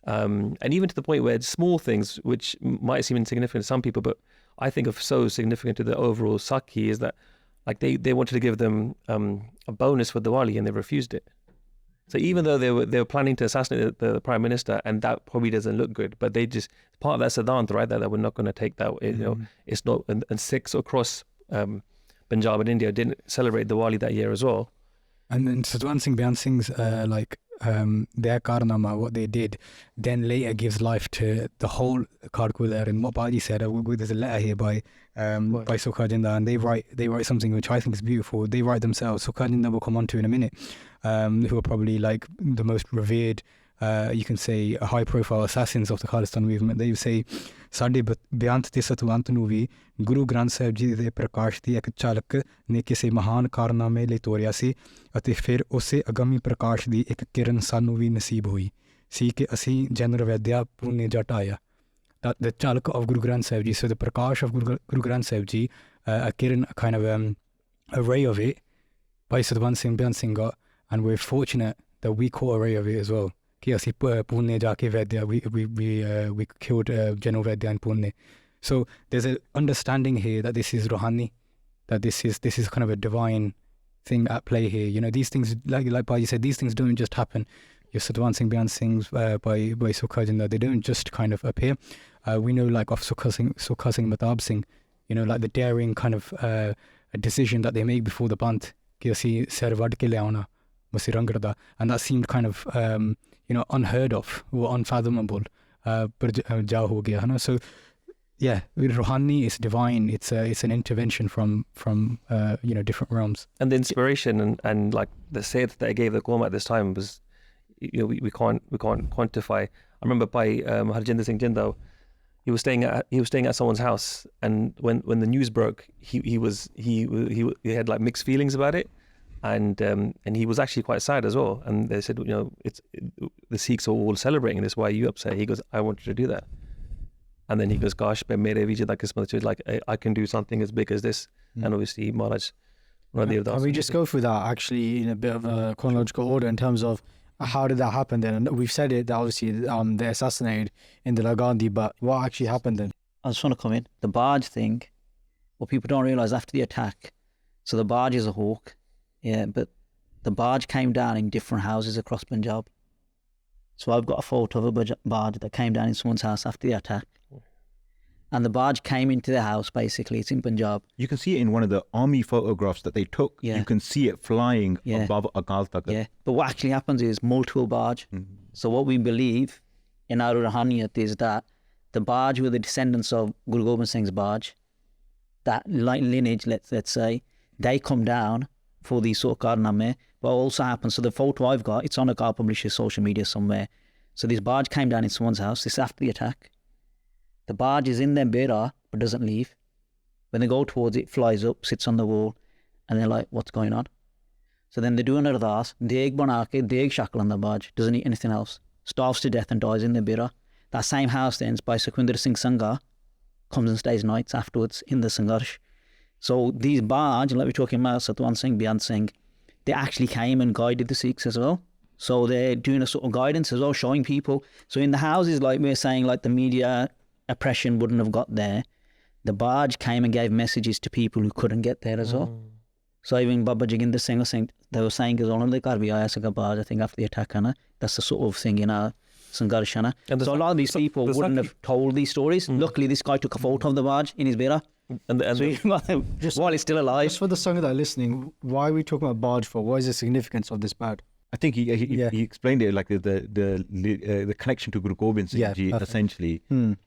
And even to the point where small things, which might seem insignificant to some people, but I think of so significant to the overall Sakhi, is that like they wanted to give them a bonus for Diwali and they refused it. So even though they were planning to assassinate the Prime Minister, and that probably doesn't look good, but they just, part of that Satwant, right, that we're not going to take that, you know, it's not, and Sikhs across Punjab and India didn't celebrate Diwali that year as well. And then Satwant Singh, Beant Singh's their Karnama, what they did, then later gives life to the whole Kharku there. And what Baji said, there's a letter here by Sukha and Jinda, and they write something which I think is beautiful. They write themselves. Sukha and Jinda will come on to in a minute, who are probably like the most revered, you can say, high-profile assassins of the Khalistan movement. They say, ਸਾਡੇ ਬਿਆੰਤ ਤੇ ਸਤਵੰਤ ਨੂੰ ਵੀ ਗੁਰੂ ਗ੍ਰੰਥ ਸਾਹਿਬ ਜੀ ਦੇ ਪ੍ਰਕਾਸ਼ ਦੀ ਇੱਕ ਝਲਕ ਨੇ ਕਿਸੇ ਮਹਾਨ ਕਾਰਨਾਮੇ ਲਈ ਤੋਰਿਆ ਸੀ ਅਤੇ ਫਿਰ ਉਸੇ ਅਗੰਮੀ ਪ੍ਰਕਾਸ਼ ਦੀ ਇੱਕ ਕਿਰਨ ਸਾਨੂੰ ਵੀ ਨਸੀਬ ਹੋਈ ਸੀ ਕਿ ਅਸੀਂ ਜਨਰ ਵੈਦਿਆ ਪੁਨੇ ਜਟ ਆਇਆ. The ਝਲਕ of Guru Granth Sahib Ji, so the prakash of Guru Granth Sahib Ji, a kiran, a kind of a ray of it by Satwant Singh, Beant Singh got, and we're fortunate that we caught a ray of it as well. कि ਅਸੀਂ पुणे जाके वैद्या, we killed General Vaidya in Pune. So there's an understanding here that this is Rohani, that this is kind of a divine thing at play here. You know, these things, like Bhaji said, these things don't just happen. Your Satwant Singh, Beant Singh's by Sukha Jinda, they don't just kind of appear. We know like of Sukha Singh, Labh Singh, you know, like the daring kind of a decision that they make before the Bant, कि ਅਸੀਂ ਸਿਰ ਵੱਢ ਕੇ ਲਿਆਉਣਾ ਮਸੀਰੰਗੜ ਦਾ, and that seemed kind of you know, unheard of or unfathomable, but ja ho gaya, hai na? So yeah, Rohani is divine. It's an intervention from you know, different realms. And the inspiration and like the sayat that I gave the Qawm at this time was, you know, we can't quantify. I remember Bhai Harjinder Singh Ji, he was staying at someone's house, and when the news broke, he had like mixed feelings about it. And he was actually quite sad as well. And they said, you know, the Sikhs are all celebrating this. Why are you upset? He goes, I wanted to do that. And then he goes, gosh, but mere vijay da kismat, like I can do something as big as this. And obviously, Maharaj. Can we just go through that actually in a bit of a chronological order in terms of how did that happen then? And we've said it that obviously they assassinated Indira Gandhi, but what actually happened then? I just want to come in. The barge thing, what people don't realise after the attack, so the barge is a hawk. Yeah, but the barge came down in different houses across Punjab. So I've got a photo of a barge that came down in someone's house after the attack. And the barge came into the house, basically. It's in Punjab. You can see it in one of the army photographs that they took. Yeah. You can see it flying above Akal Takht. Yeah, but what actually happens is multiple barge. So what we believe in our Ruhaniyat is that the barge were the descendants of Guru Gobind Singh's barge. That lineage, let's say, they come down for these sort of karname. What also happens, so the photo I've got, it's on a car publisher's social media somewhere. So this barge came down in someone's house. This is after the attack. The barge is in their bera, but doesn't leave. When they go towards it, flies up, sits on the wall, and they're like, what's going on? So then they do an ardas, deg banake, deg shakal on the barge, doesn't eat anything else, starves to death and dies in their bera. That same house then, by Sukhwinder Singh Sangha, comes and stays nights afterwards in the Sangharsh. So these barge, like we're talking about, Satwant Singh, Beant Singh, they actually came and guided the Sikhs as well. So they're doing a sort of guidance as well, showing people. So in the houses, like we're saying, like the media oppression wouldn't have got there, the barge came and gave messages to people who couldn't get there as well. So even Baba Jaginder Singh, they were saying, I think after the attack, that's the sort of thing in our Sangharsh. So a lot of these people wouldn't have told these stories. Luckily, this guy took a photo of the barge in his bera. While he's still alive. Just for the Sangha that are listening, why are we talking about barge for? What is the significance of this barge? I think he explained it like the connection to Guru Gobind Singh Ji, essentially.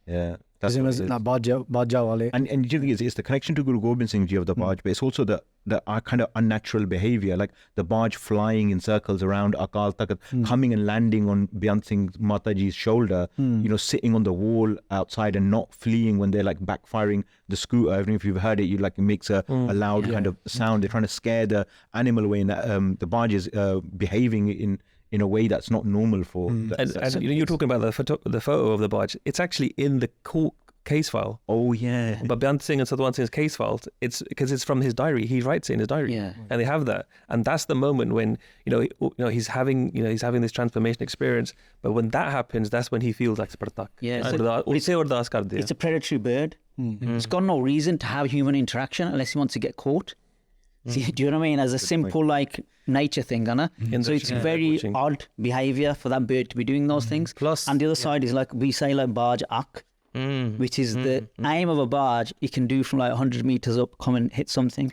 Yeah. That's what it is. And you think it's the connection to Guru Gobind Singh Ji of the barge, but it's also the kind of unnatural behavior, like the barge flying in circles around Akal Takht, coming and landing on Beant Singh Mataji's shoulder, you know, sitting on the wall outside and not fleeing when they're like backfiring the scooter. I don't know if you've heard it, you like it makes a loud kind of sound. They're trying to scare the animal away, and that the barge is behaving in a way that's not normal for. And you know, you're talking about the photo of the barge. It's actually in the court case file. Oh yeah. But Beant Singh and Satwant Singh's case file, it's because it's from his diary. He writes it in his diary, and they have that. And that's the moment when he's having this transformation experience. But when that happens, that's when he feels like Spartak. It's a predatory bird. It's got no reason to have human interaction unless he wants to get caught. See, do you know what I mean? As a simple like nature thing, Anna. So it's very odd behavior for that bird to be doing those things. Plus, and the other side is like we say like barge ak, which is the aim of a barge. You can do from like 100 meters up, come and hit something.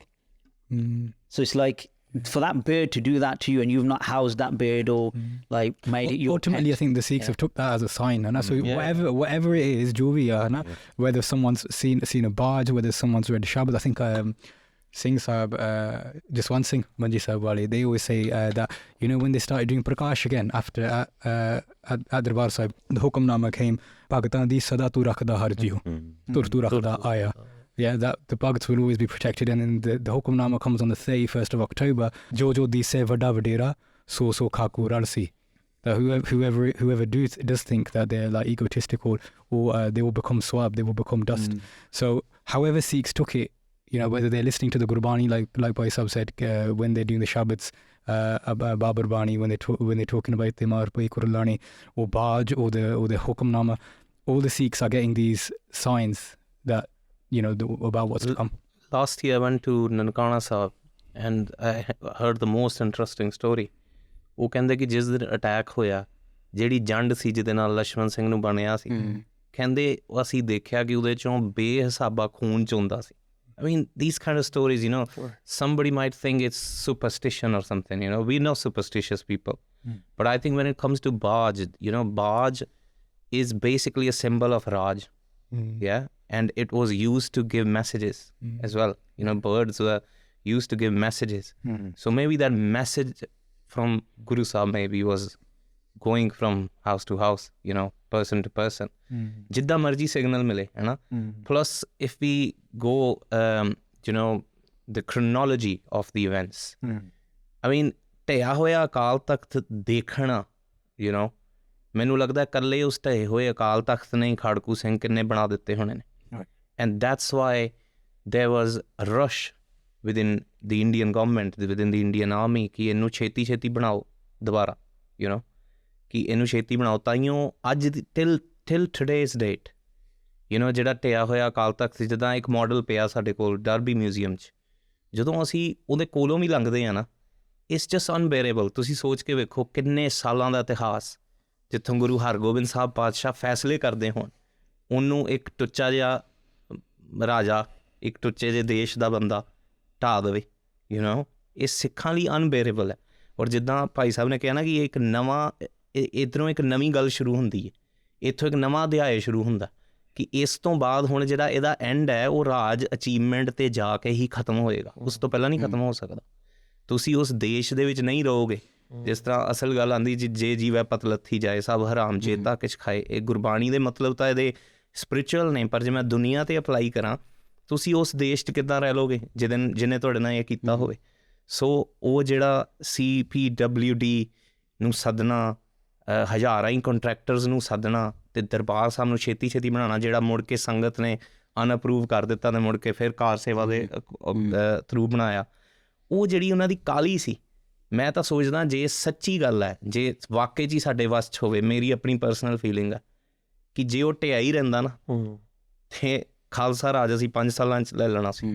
So it's like for that bird to do that to you, and you've not housed that bird or like made it your ultimately pet. I think the Sikhs have took that as a sign, and so whatever it is, jo bhi hai na, whether someone's seen a barge, whether someone's read Shabad. I think Singh Sahib, Jaswant Singh Manji Sahib wale, they always say that, you know, when they started doing Prakash again after at Darbar Sahib, the Hukamnama came, Bhagatan di sada tu rakhda har jiyo, tur tu rakhda aya. Yeah, that the Bhagats will always be protected, and then the Hukamnama comes on the 31st of October. Jo jo di se vada vadera, so Kharku Singhs. Whoever does think that they're like egotistical, or they will become swab, they will become dust. So however Sikhs took it, you know, whether they're listening to the Gurbani, like Bhai Sahib said, when they're doing the Shabads, Babar Bani, when they're talking about the Mar Pai Kurulani, or Baj, or the Hukamnama, all the Sikhs are getting these signs that, you know, about what's to come. Last year I went to Nankana Sahib and I heard the most interesting story. ਉਹ ਕਹਿੰਦੇ ਕਿ ਜਿਸ ਦਿਨ attack ਹੋਇਆ, ਜਿਹੜੀ ਜੰਡ ਸੀ ਜਿਹਦੇ ਨਾਲ ਲਛਮਣ ਸਿੰਘ ਨੂੰ ਬਣਿਆ ਸੀ, ਕਹਿੰਦੇ ਅਸੀਂ ਦੇਖਿਆ ਕਿ ਉਹਦੇ ਚੋਂ ਬੇਹਿਸਾਬਾ ਖੂਨ ਚੋਂਦਾ ਸੀ. I mean, these kind of stories, you know, somebody might think it's superstition or something, you know, we're not superstitious people. But I think when it comes to Baj, you know, Baj is basically a symbol of Raj. Yeah. And it was used to give messages as well. You know, birds were used to give messages. So maybe that message from Guru Sahib maybe was going from house to house, you know, person to person. Jidda marji signal mile, hai na? Plus, if we go, you know, the chronology of the events. I mean, ਢਹਿਆ ਹੋਇਆ ਅਕਾਲ ਤਖਤ ਦੇਖਣਾ, you know, ਮੈਨੂੰ ਲੱਗਦਾ ਇਕੱਲੇ ਉਸ ਢਹੇ ਹੋਏ ਅਕਾਲ ਤਖਤ ਨੇ ਖਾੜਕੂ ਸਿੰਘ ਕਿੰਨੇ ਬਣਾ ਦਿੱਤੇ ਹੋਣੇ ਨੇ. And that's why there was a rush within the Indian government, within the Indian army, ਕਿ ਇਹਨੂੰ ਛੇਤੀ ਛੇਤੀ ਬਣਾਓ ਦੁਬਾਰਾ, you know, ਕਿ ਇਹਨੂੰ ਛੇਤੀ ਬਣਾਓ. ਤਾਈਓ ਅੱਜ till today's date, you know, ਜਿਹੜਾ ਢਹਿਆ ਹੋਇਆ ਅਕਾਲ ਤਖਤ ਸੀ, ਜਿੱਦਾਂ ਇੱਕ ਮਾਡਲ ਪਿਆ ਸਾਡੇ ਕੋਲ ਡਰਬੀ ਮਿਊਜ਼ੀਅਮ 'ਚ, ਜਦੋਂ ਅਸੀਂ ਉਹਦੇ ਕੋਲੋਂ ਵੀ ਲੰਘਦੇ ਹਾਂ ਨਾ, it's just unbearable. ਤੁਸੀਂ ਸੋਚ ਕੇ ਵੇਖੋ ਕਿੰਨੇ ਸਾਲਾਂ ਦਾ ਇਤਿਹਾਸ, ਜਿੱਥੋਂ ਗੁਰੂ ਹਰਗੋਬਿੰਦ ਸਾਹਿਬ ਪਾਤਸ਼ਾਹ ਫੈਸਲੇ ਕਰਦੇ ਹੋਣ, ਉਹਨੂੰ ਇੱਕ ਟੁੱਚਾ ਜਿਹਾ ਰਾਜਾ, ਇੱਕ ਟੁੱਚੇ ਜਿਹੇ ਦੇਸ਼ ਦਾ ਬੰਦਾ ਢਾਹ ਦੇਵੇ, ਯੂ ਨੋ, ਇਹ ਸਿੱਖਾਂ ਲਈ ਅਨਬੇਅਰੇਬਲ ਹੈ. ਔਰ ਜਿੱਦਾਂ ਭਾਈ ਸਾਹਿਬ ਨੇ ਕਿਹਾ ਨਾ ਕਿ ਇਹ ਇੱਕ ਨਵਾਂ, ਇੱਧਰੋਂ ਇੱਕ ਨਵੀਂ ਗੱਲ ਸ਼ੁਰੂ ਹੁੰਦੀ ਹੈ, ਇੱਥੋਂ ਇੱਕ ਨਵਾਂ ਅਧਿਆਏ ਸ਼ੁਰੂ ਹੁੰਦਾ ਕਿ ਇਸ ਤੋਂ ਬਾਅਦ ਹੁਣ ਜਿਹੜਾ ਇਹਦਾ ਐਂਡ ਹੈ ਉਹ ਰਾਜ ਅਚੀਵਮੈਂਟ 'ਤੇ ਜਾ ਕੇ ਹੀ ਖਤਮ ਹੋਏਗਾ, ਉਸ ਤੋਂ ਪਹਿਲਾਂ ਨਹੀਂ ਖਤਮ ਹੋ ਸਕਦਾ. ਤੁਸੀਂ ਉਸ ਦੇਸ਼ ਦੇ ਵਿੱਚ ਨਹੀਂ ਰਹੋਗੇ. ਜਿਸ ਤਰ੍ਹਾਂ ਅਸਲ ਗੱਲ ਆਉਂਦੀ ਜੇ ਜੀਵੈ ਪਤ ਲੱਥੀ ਜਾਏ ਸਭ ਹਰਾਮ ਚੇਤਾ ਕਿਛ ਖਾਏ, ਇਹ ਗੁਰਬਾਣੀ ਦੇ ਮਤਲਬ ਤਾਂ ਇਹਦੇ ਸਪਿਰਿਚੁਅਲ ਨੇ, ਪਰ ਜੇ ਮੈਂ ਦੁਨੀਆ 'ਤੇ ਅਪਲਾਈ ਕਰਾਂ, ਤੁਸੀਂ ਉਸ ਦੇਸ਼ 'ਚ ਕਿੱਦਾਂ ਰਹਿ ਲੋਗੇ ਜਿਹਨੇ ਤੁਹਾਡੇ ਨਾਲ ਇਹ ਕੀਤਾ ਹੋਵੇ. ਸੋ ਉਹ ਜਿਹੜਾ CPWD ਨੂੰ ਸੱਦਣਾ, ਹਜ਼ਾਰਾਂ ਹੀ ਕੰਟਰੈਕਟਰਸ ਨੂੰ ਸੱਦਣਾ ਅਤੇ ਦਰਬਾਰ ਸਾਹਿਬ ਨੂੰ ਛੇਤੀ ਛੇਤੀ ਬਣਾਉਣਾ, ਜਿਹੜਾ ਮੁੜ ਕੇ ਸੰਗਤ ਨੇ ਅਨਅਪਰੂਵ ਕਰ ਦਿੱਤਾ ਅਤੇ ਮੁੜ ਕੇ ਫਿਰ ਕਾਰ ਸੇਵਾ ਦੇ ਥਰੂ ਬਣਾਇਆ, ਉਹ ਜਿਹੜੀ ਉਹਨਾਂ ਦੀ ਕਾਹਲੀ ਸੀ. ਮੈਂ ਤਾਂ ਸੋਚਦਾ ਜੇ ਸੱਚੀ ਗੱਲ ਹੈ, ਜੇ ਵਾਕਈ 'ਚ ਹੀ ਸਾਡੇ ਵੱਸ 'ਚ ਹੋਵੇ, ਮੇਰੀ ਆਪਣੀ ਪਰਸਨਲ ਫੀਲਿੰਗ ਹੈ ਕਿ ਜੇ ਉਹ ਢਿਆ ਹੀ ਰਹਿੰਦਾ ਨਾ, ਤੇ ਖਾਲਸਾ ਰਾਜ ਅਸੀਂ 5 ਸਾਲਾਂ 'ਚ ਲੈ ਲੈਣਾ ਸੀ.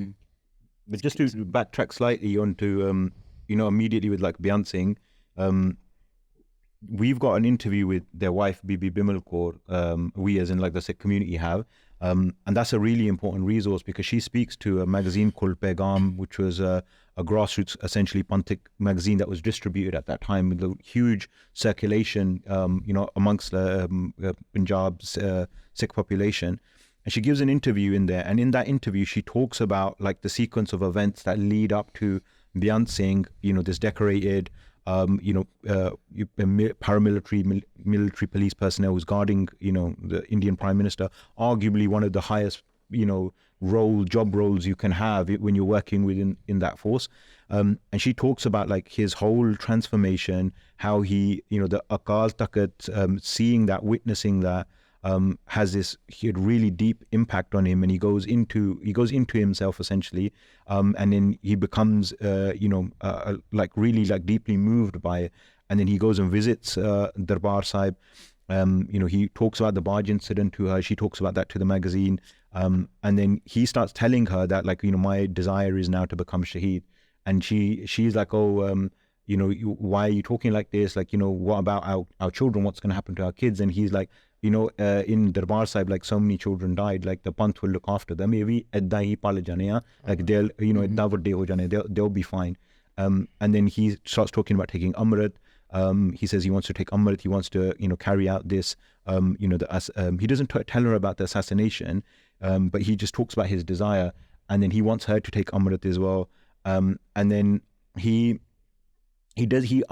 But just to backtrack slightly onto, you know, immediately with like Beant Singh, we've got an interview with their wife, Bibi Bimal Kaur, we as in like the Sikh community have, and that's a really important resource because she speaks to a magazine called Paigam, which was a grassroots, essentially Panthic magazine that was distributed at that time with a huge circulation, you know, amongst Punjab's Sikh population. And she gives an interview in there, and in that interview she talks about like the sequence of events that lead up to Beant Singh, you know, this decorated, you know, paramilitary, military police personnel who's guarding, you know, the Indian Prime Minister, arguably one of the highest, you know, job roles you can have when you're working in that force. And she talks about like his whole transformation, how he, you know, the Akal Takat, seeing that, witnessing that, has this really deep impact on him, and he goes into himself essentially, and then he becomes you know, like really like deeply moved by it, and then he goes and visits Darbar Sahib. You know, he talks about the barge incident to her, she talks about that to the magazine, and then he starts telling her that like, you know, my desire is now to become Shaheed, and she's like, oh, why are you talking like this? Like, what about our children? What's going to happen to our kids? And he's like, in Darbar Sahib, like so many children died, like the Panth will look after them. Like they'll, they'll be fine. And then he starts talking about taking Amrit. He says he wants to take Amrit. He wants to, carry out this, he doesn't tell her about the assassination, but he just talks about his desire. And then he wants her to take Amrit as well. And then I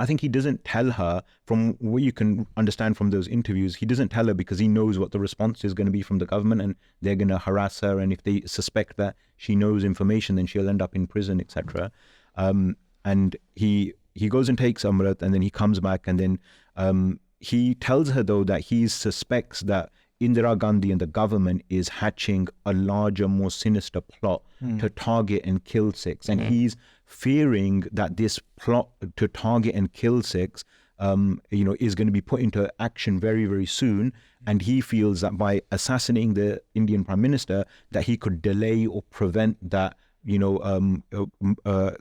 think he doesn't tell her, from what you can understand from those interviews, he doesn't tell her because he knows what the response is going to be from the government, and they're going to harass her, and if they suspect that she knows information, then she'll end up in prison, etc. And he goes and takes Amrit, and then he comes back, and then he tells her though that he suspects that Indira Gandhi and the government is hatching a larger, more sinister plot to target and kill Sikhs. And he's fearing that this plot to target and kill Sikhs, is going to be put into action very, very soon. And he feels that by assassinating the Indian Prime Minister, that he could delay or prevent that,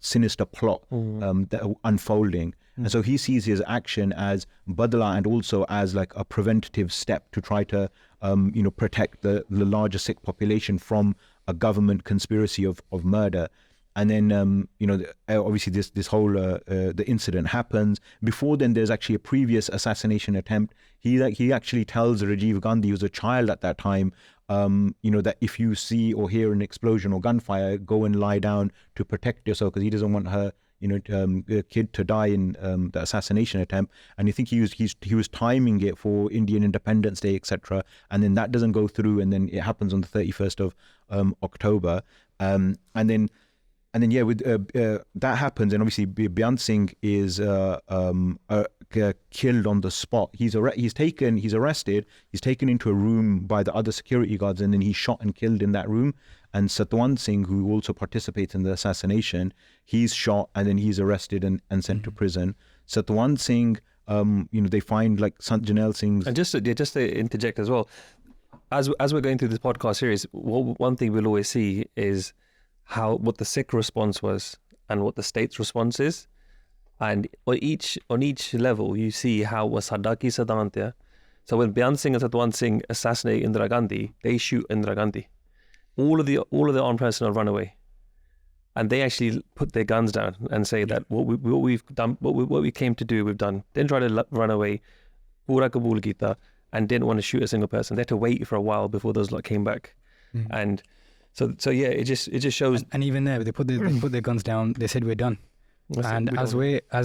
sinister plot that unfolding. And so he sees his action as badla, and also as like a preventative step to try to, protect the larger Sikh population from a government conspiracy of murder. And then, obviously this whole, the incident happens. Before then, there's actually a previous assassination attempt. He actually tells Rajiv Gandhi, who was a child at that time, that if you see or hear an explosion or gunfire, go and lie down to protect yourself, because he doesn't want her, kid to die in the assassination attempt. And I think he was timing it for Indian Independence Day, etc. And then that doesn't go through, and then it happens on the 31st of October. And then with that happens, and obviously Beant Singh is killed on the spot. He's arrested. He's taken into a room by the other security guards, and then he's shot and killed in that room. And Satwant Singh, who also participates in the assassination, he's shot and then he's arrested and sent to prison. Satwant Singh, they find like Sant Jail Singh's. And just to interject as well, as we're going through this podcast series, one thing we'll always see is what the Sikh response was and what the state's response is, and on each level you see how was Sadaki Sadant. Yeah? So when Beant Singh and Satwant Singh assassinate Indira Gandhi, they shoot Indira Gandhi. All of the armed personnel run away, and they actually put their guns down and say that what we've done, what we came to do, we've done. Didn't try to run away, pura kabul kita, and didn't want to shoot a single person. They had to wait for a while before those lot came back, and. So yeah, it just shows. And even there, they put their guns down. They said we're done. As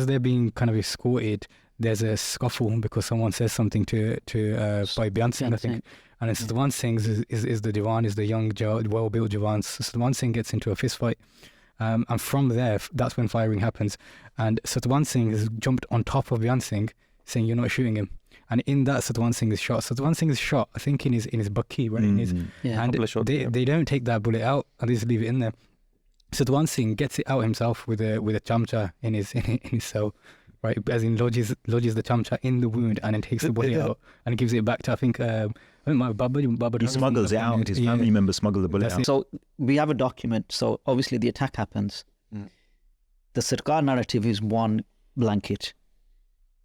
they're being kind of escorted, there's a scuffle because someone says something to by Beant Singh, I think. And it's Satwant Singh is the Diwan, is the young, well-built Diwan. So Satwant Singh gets into a fist fight. And from there, that's when firing happens. And Satwant Singh has jumped on top of Beant Singh, saying, "You're not shooting him." And in that, Satwant Singh is shot. Satwant Singh is shot, I think, in his bakki, right? And they don't take that bullet out, and they just leave it in there. Satwant Singh gets it out himself with a chamcha in his cell, right? As in lodges the chamcha in the wound, and then takes the bullet out and gives it back to, I think my Baba. He smuggles it out. His family members smuggle the bullet out. So we have a document. So obviously the attack happens. The Sarkar narrative is one blanket,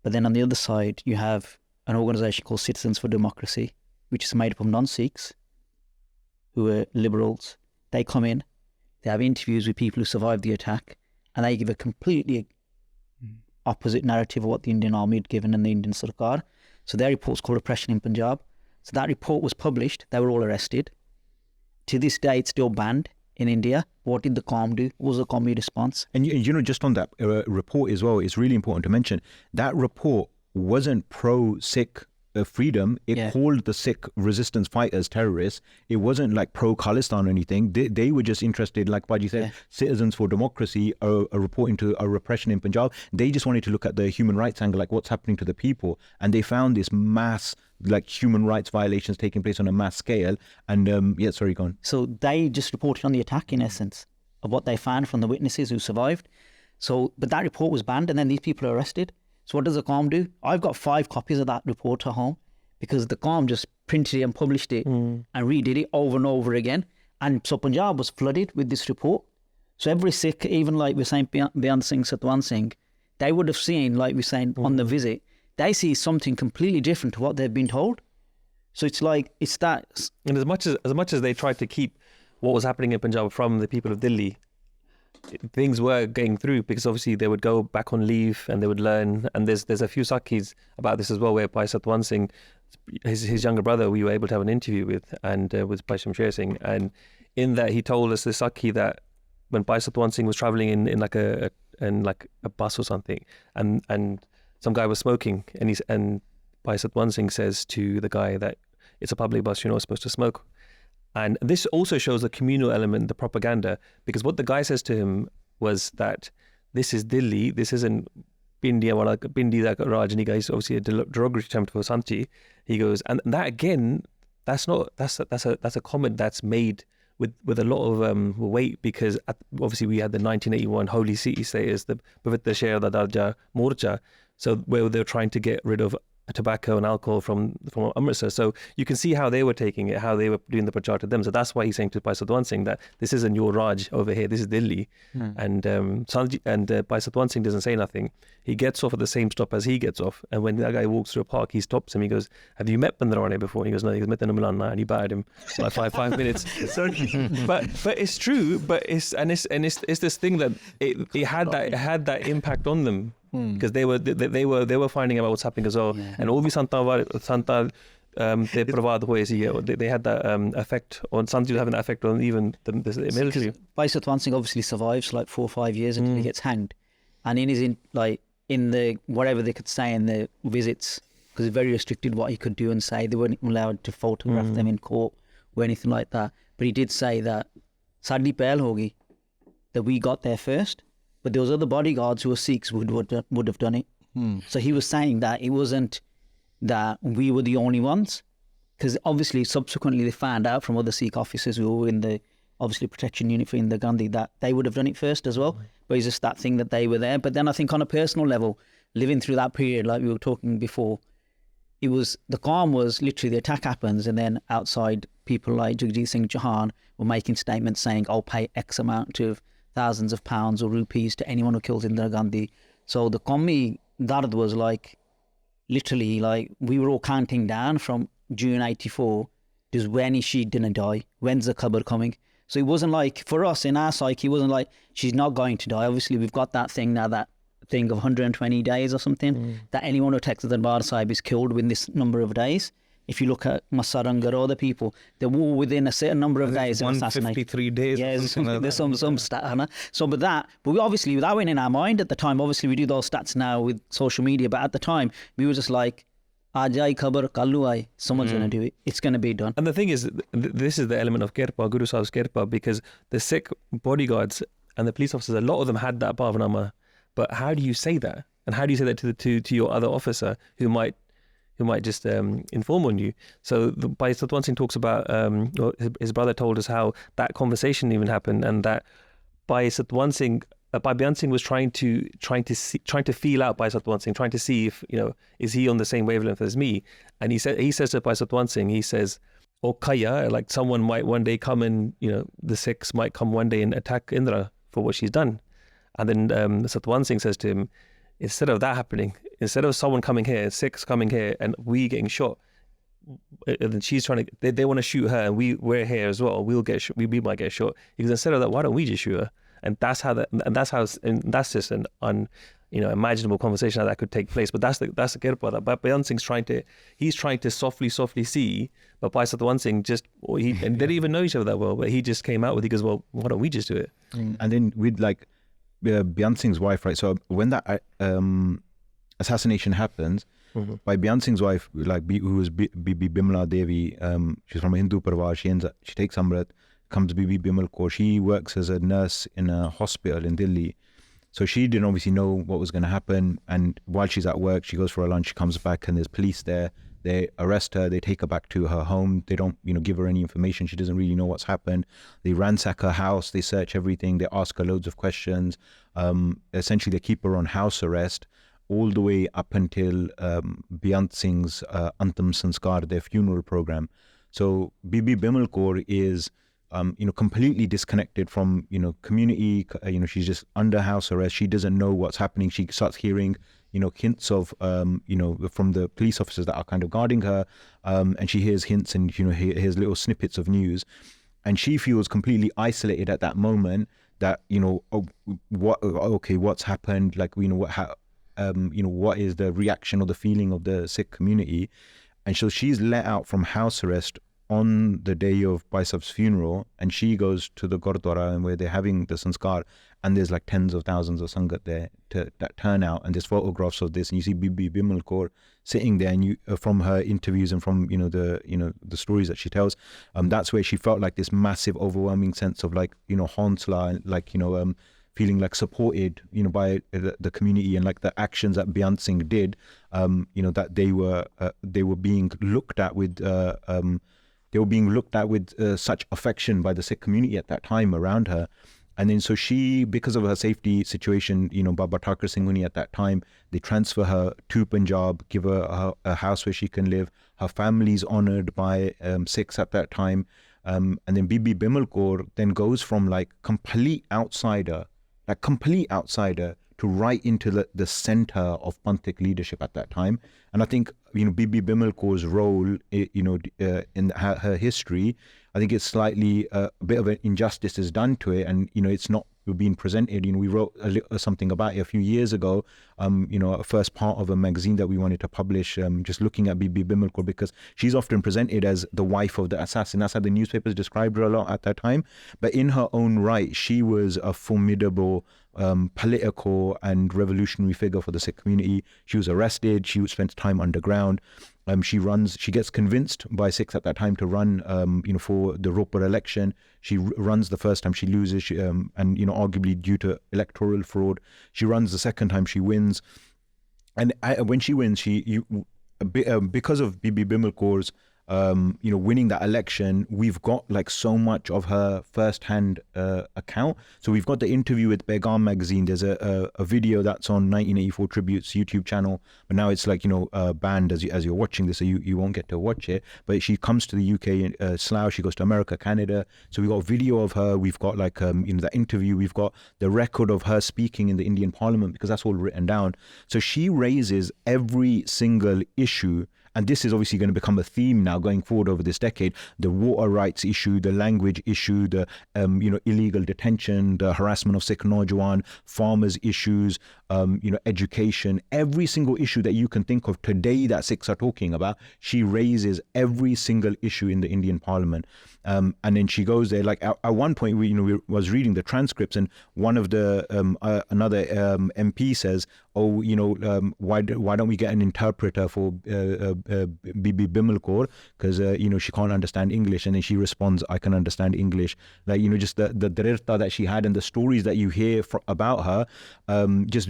but then on the other side you have an organisation called Citizens for Democracy, which is made up of non-Sikhs who are liberals. They come in, they have interviews with people who survived the attack, and they give a completely opposite narrative of what the Indian Army had given and the Indian Sarkar. So their report's called Oppression in Punjab. So that report was published. They were all arrested. To this day, it's still banned in India. What did the COM do? What was the COM response? And just on that report as well, it's really important to mention that report wasn't pro-Sikh freedom. It called the Sikh resistance fighters terrorists. It wasn't like pro-Khalistan or anything. They were just interested, like Baji said, Citizens for Democracy are reporting to a repression in Punjab. They just wanted to look at the human rights angle, like what's happening to the people. And they found this mass, like human rights violations taking place on a mass scale. And sorry, go on. So they just reported on the attack, in essence, of what they found from the witnesses who survived. So, but that report was banned, and then these people are arrested. So what does the COM do? I've got 5 copies of that report at home because the COM just printed it and published it and redid it over and over again. And so Punjab was flooded with this report. So every Sikh, even like we're saying Beant Singh, Satwant Singh, they would have seen, like we're saying, on the visit, they see something completely different to what they've been told. So it's like, it's that. And as much as they tried to keep what was happening in Punjab from the people of Delhi, things were getting through, because obviously they would go back on leave and they would learn. And there's a few Sakhis about this as well, where Bhai Satwant Singh, his younger brother, we were able to have an interview with, and with Bhai Shamsher Singh. And in that, he told us, the Sakhi, that when Bhai Satwant Singh was traveling in like a bus or something, and some guy was smoking, and Bhai Satwant Singh says to the guy that it's a public bus, you're not supposed to smoke. And this also shows the communal element, the propaganda, because what the guy says to him was that this is Delhi, this isn't Pindi da Rajni guy. It's obviously a derogatory term for Sant Ji. He goes, and that again, that's a comment that's made with a lot of weight, because obviously we had the 1981 Holy City status, the Pavitra Shehar da Darja Morcha, so where they were trying to get rid of tobacco and alcohol from Amritsar. So you can see how they were taking it, how they were doing the prachar to them. So that's why he's saying to Bhai Satwant Singh that this isn't your Raj over here, this is Delhi. And Bhai Satwant Singh doesn't say nothing. He gets off at the same stop as he gets off. And when that guy walks through a park, he stops him. He goes, "Have you met Bandarane before?" And he goes, "No." He goes, "Met in Milan," and he battered him like five minutes. but it's true. But it's this thing that it had that impact on them. Because they were finding out what's happening as well, and all these Santal they had that effect on Santal, having that effect on even the military. Bhai Satwant Singh obviously survives like 4 or 5 years until he gets hanged, and in the whatever they could say in the visits, because it's very restricted what he could do and say. They weren't allowed to photograph them in court or anything like that. But he did say that sadly pehl hogi, that we got there first. But there was other bodyguards who were Sikhs would have done it. So he was saying that it wasn't that we were the only ones, because obviously subsequently they found out from other Sikh officers who were in the obviously protection unit for Indira Gandhi that they would have done it first as well. But it's just that thing that they were there. But then I think on a personal level, living through that period, like we were talking before, the calm was literally the attack happens, and then outside people like Jagjit Singh Chauhan were making statements saying, "I'll pay X amount of thousands of pounds or rupees to anyone who kills Indira Gandhi." So the Qawmi Dard was like, literally, like we were all counting down from June 84, just when is she gonna die? When's the Qabr coming? So it wasn't like, for us in our psyche, it wasn't like she's not going to die. Obviously we've got that thing now, that thing of 120 days or something, that anyone who attacks the Darbar Sahib is killed within this number of days. If you look at Masarangar or other people, they're all within a certain number of days of assassination. 153 days. Yes, there's some stat. So with that, but we obviously, that went in our mind at the time. Obviously, we do those stats now with social media, but at the time, we were just like, "Ajai khabar, kallu ai." Someone's going to do it. It's going to be done. And the thing is, this is the element of Kirpa, Guru Sahib's Kirpa, because the Sikh bodyguards and the police officers, a lot of them had that Bhavanama. But how do you say that? And how do you say that to your other officer who might just inform on you? So Bhai Satwant Singh talks about, his brother told us how that conversation even happened, and that Bhai Satwant Singh, Bhai Beant Singh was trying to feel out Bhai Satwant Singh, trying to see if, is he on the same wavelength as me? And he says to Bhai Satwant Singh, he says, "Oh Kaya, like someone might one day come and, the Sikhs might come one day and attack Indira for what she's done." And then Satwant Singh says to him, instead of that happening, instead of someone coming here, Sikhs coming here, and we getting shot, and she's trying to, they want to shoot her, and we're here as well. We might get shot. Because instead of that, why don't we just shoot her? And that's just an imaginable conversation how that could take place. But that's the Kirpa that Bhai Beant Singh's trying to softly see. But Bhai Satwant Singh and they didn't even know each other that well. But he just came out with, he goes, "Well, why don't we just do it?" And then with like Beant Singh's wife, right? So when that assassination happens, by Beant Singh's wife, who was Bibi Bimla Devi, she's from a Hindu parvar. She takes Amrit, comes Bibi Bimal Kaur. She works as a nurse in a hospital in Delhi. So she didn't obviously know what was going to happen. And while she's at work, she goes for a lunch, she comes back, and there's police there. They arrest her, they take her back to her home. They don't, give her any information. She doesn't really know what's happened. They ransack her house, they search everything, they ask her loads of questions. Essentially, they keep her on house arrest all the way up until Beant Singh's Antam Sanskar, their funeral program. So Bibi Bimal Kaur is completely disconnected from, community. She's just under house arrest. She doesn't know what's happening. She starts hearing, hints of, from the police officers that are kind of guarding her, and she hears hints and, hears little snippets of news, and she feels completely isolated at that moment. That what's happened? Like, what is the reaction or the feeling of the Sikh community? And so she's let out from house arrest on the day of Bhai Sahib's funeral, and she goes to the Gurdwara and where they're having the sanskar, and there's like tens of thousands of sangat there that turn out, and there's photographs of this, and you see Bibi Bimal Kaur sitting there, and you from her interviews and from the stories that she tells, that's where she felt like this massive, overwhelming sense of like haunsla, like feeling like supported by the community, and like the actions that Beant Singh did, that they were being looked at with such affection by the Sikh community at that time around her. And then so she, because of her safety situation, Baba Thakur Singh Muni at that time, they transfer her to Punjab, give her a house where she can live. Her family's honoured by Sikhs at that time. And then Bibi Bimal Kaur then goes from like complete outsider to right into the center of Panthic leadership at that time. And I think, Bibi Bimal Kaur's role, in her history, I think it's slightly a bit of an injustice is done to it, and it's not being presented. We wrote something about it a few years ago, a first part of a magazine that we wanted to publish, just looking at Bibi Bimal Kaur, because she's often presented as the wife of the assassin. That's how the newspapers described her a lot at that time. But in her own right, she was a formidable political and revolutionary figure for the Sikh community. She was arrested. She spent time underground. She gets convinced by Sikhs at that time to run, for the Ropar election. She runs the first time, she loses, and arguably due to electoral fraud. She runs the second time, she wins, and when she wins, because of Bibi Bimal Kaur's winning that election, we've got like so much of her first-hand account. So we've got the interview with Begum magazine. There's a video that's on 1984 Tribute's YouTube channel, but now it's like banned as you're watching this, so you won't get to watch it. But she comes to the UK, Slough. She goes to America, Canada. So we've got a video of her. We've got like that interview. We've got the record of her speaking in the Indian Parliament, because that's all written down. So she raises every single issue. And this is obviously going to become a theme now going forward over this decade: the water rights issue, the language issue, the illegal detention, the harassment of Sikh Naujawan, farmers' issues, education. Every single issue that you can think of today that Sikhs are talking about, she raises every single issue in the Indian Parliament. And then she goes there. Like at one point, we was reading the transcripts, and one of the another MP says, "Oh, why don't we get an interpreter for Bibi Bimal Kaur, because she can't understand English?" And then she responds, "I can understand English." Like just the drirta that she had, and the stories that you hear about her.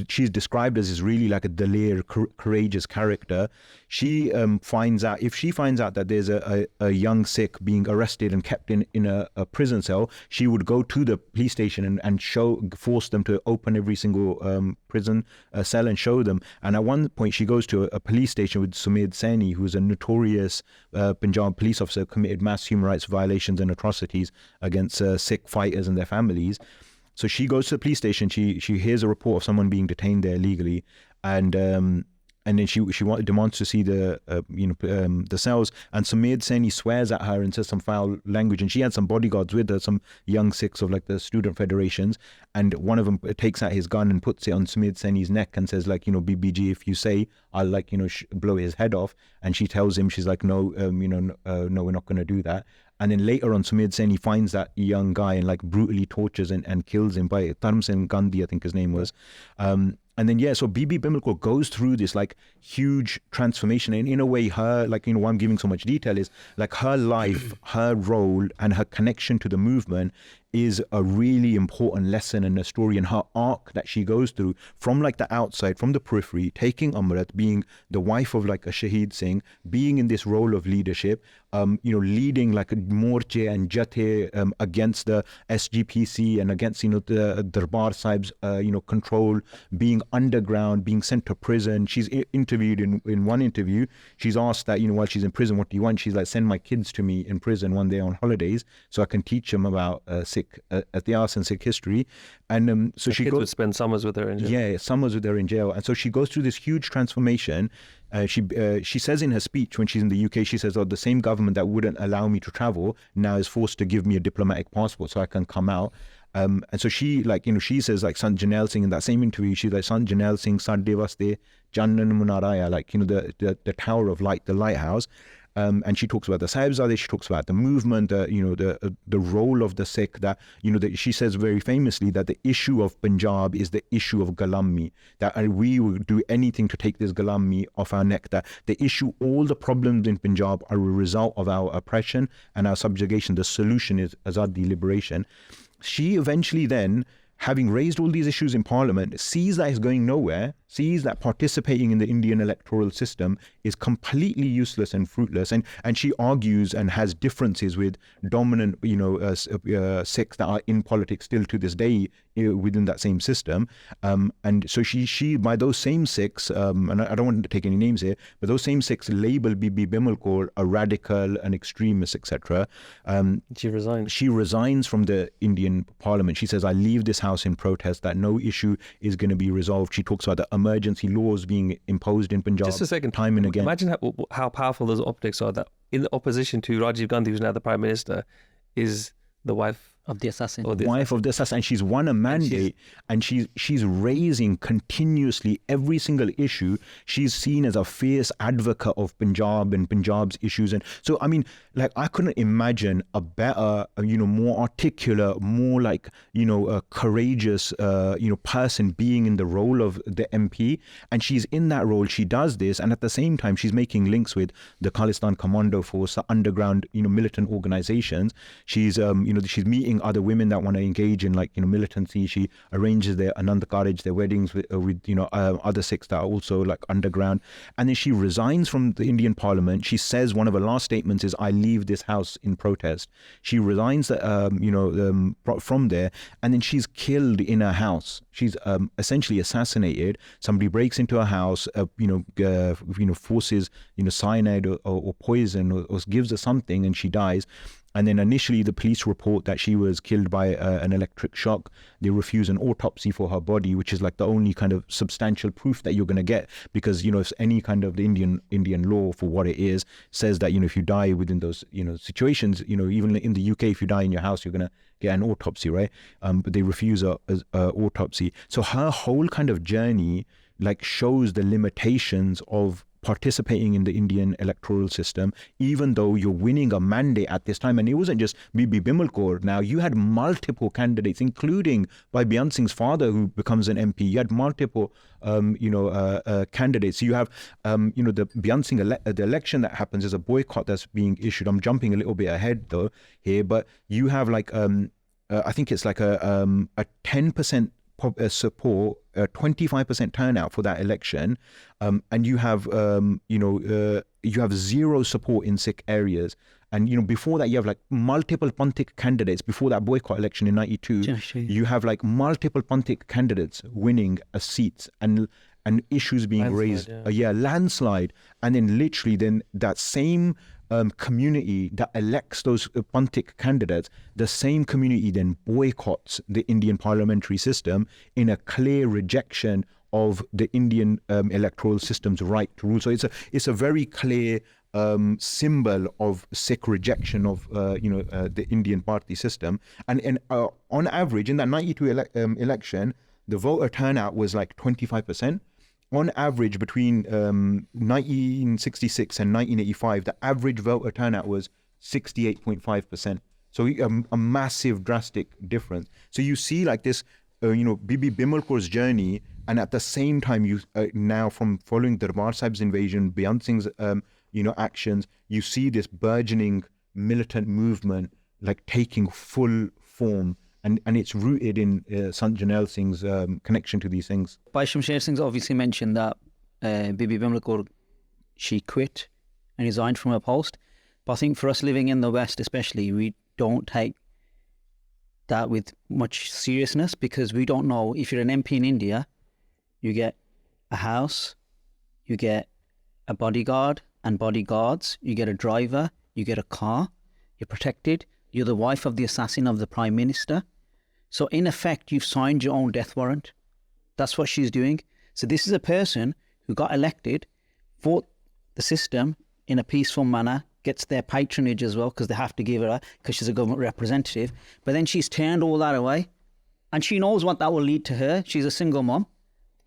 She's described as really like a dalir, courageous character. She finds out that there's a young Sikh being arrested and kept in a prison cell, she would go to the police station and force them to open every single prison cell and show them. And at one point she goes to a police station with Sumedh Saini, who's a notorious Punjab police officer, committed mass human rights violations and atrocities against Sikh fighters and their families. So she goes to the police station, she hears a report of someone being detained there illegally, and then she demands to see the cells, and Sumedh Saini swears at her and says some foul language, and she had some bodyguards with her, some young Sikhs of like the student federations, and one of them takes out his gun and puts it on Sumedh Saini's neck and says like, BBG, if you say, I'll like, blow his head off. And she tells him, she's like, no, no, we're not going to do that. And then later on, Sumedh Saini finds that young guy and like brutally tortures and kills him. By Dharmsingh Gandhi, I think his name was. And then, so Bibi Bimal Kaur goes through this like huge transformation. And in a way, her, like, why I'm giving so much detail is like her life, her role and her connection to the movement is a really important lesson and a story, and her arc that she goes through from like the outside, from the periphery, taking Amrit, being the wife of like a Shaheed Singh, being in this role of leadership, leading like a Morche and Jathe against the SGPC and against, the Darbar Sahib's, control, being underground, being sent to prison. She's interviewed in one interview. She's asked that, while she's in prison, what do you want? She's like, send my kids to me in prison one day on holidays so I can teach them about Sikh Ityas and Sikh history. And so she would spend summers with her in jail. Yeah, summers with her in jail. And so she goes through this huge transformation. She says in her speech when she's in the UK, she says, the same government that wouldn't allow me to travel now is forced to give me a diplomatic passport so I can come out. And so she she says like Sant Jail Singh in that same interview, she's like, Sant Jail Singh Sadde Vaste Jannan Munaraya, the Tower of Light, the lighthouse. And she talks about the Sahibzade, she talks about the movement, the role of the Sikh, that, she says very famously that the issue of Punjab is the issue of Galammi, that we will do anything to take this Galammi off our neck, that the issue, all the problems in Punjab are a result of our oppression and our subjugation. The solution is Azadi, liberation. She eventually then, having raised all these issues in Parliament, sees that it's going nowhere, sees that participating in the Indian electoral system is completely useless and fruitless, and she argues and has differences with dominant, Sikhs that are in politics still to this day within that same system. And so she by those same Sikhs, and I don't want to take any names here, but those same Sikhs label Bibi Bimal Kaur a radical, an extremist, etc. She resigns. She resigns from the Indian Parliament. She says, I leave this house in protest, that no issue is going to be resolved. She talks about the emergency laws being imposed in Punjab. Just a second. Time and again. Imagine how powerful those optics are, that in the opposition to Rajiv Gandhi, who's now the Prime Minister, is the wife of the assassin. Wife of the assassin. And she's won a mandate, and she's raising continuously every single issue. She's seen as a fierce advocate of Punjab and Punjab's issues. And so, I mean, like, I couldn't imagine a better, more articulate, more like, a courageous, person being in the role of the MP. And she's in that role. She does this. And at the same time, she's making links with the Khalistan Commando Force, the underground, militant organizations. She's, she's meeting other women that want to engage in militancy. She arranges their Anand Karaj, their weddings with other Sikhs that are also like underground. And then she resigns from the Indian Parliament. She says one of her last statements is, I leave this house in protest. She resigns from there, and then she's killed in her house. She's essentially assassinated. Somebody breaks into her house, forces cyanide or poison or gives her something, and she dies. And then initially the police report that she was killed by an electric shock. They refuse an autopsy for her body, which is like the only kind of substantial proof that you're going to get, because, if any kind of the Indian law for what it is says that, if you die within those, situations, even in the UK, if you die in your house, you're going to get an autopsy, right? But they refuse a autopsy. So her whole kind of journey shows the limitations of participating in the Indian electoral system, even though you're winning a mandate at this time. And it wasn't just Bibi Bimal Kaur. Now, you had multiple candidates, including by Beant Singh's father, who becomes an MP. You had multiple, candidates. So you have, the Beant Singh, the election that happens is a boycott that's being issued. I'm jumping a little bit ahead though here, but you have I think it's like a 10% support, 25% turnout for that election, and you have zero support in Sikh areas. And before that, you have multiple Panthic candidates. Before that boycott election in '92, you have multiple Panthic candidates winning seats and issues being raised. Landslide. And then literally, that same community that elects those Panthic candidates, the same community then boycotts the Indian parliamentary system in a clear rejection of the Indian electoral system's right to rule. So it's a very clear symbol of Sikh rejection of the Indian party system. And on average, in that 92 election, the voter turnout was 25%. On average, between 1966 and 1985, the average voter turnout was 68.5%. So a massive, drastic difference. So you see this, Bibi Bimal Kaur's journey, and at the same time, you now from following Darbar Sahib's invasion, Beant Singh's, actions, you see this burgeoning militant movement taking full form and it's rooted in Sant Jail Singh's connection to these things. Bhai Shamsher Singh's obviously mentioned that Bibi Bimla Kaur, she quit and resigned from her post. But I think for us living in the West especially, we don't take that with much seriousness, because we don't know, if you're an MP in India, you get a house, you get a bodyguard and bodyguards, you get a driver, you get a car, you're protected, you're the wife of the assassin of the Prime Minister. So in effect, you've signed your own death warrant. That's what she's doing. So this is a person who got elected, fought the system in a peaceful manner, gets their patronage as well, because they have to give her, because she's a government representative. But then she's turned all that away, and she knows what that will lead to her. She's a single mom.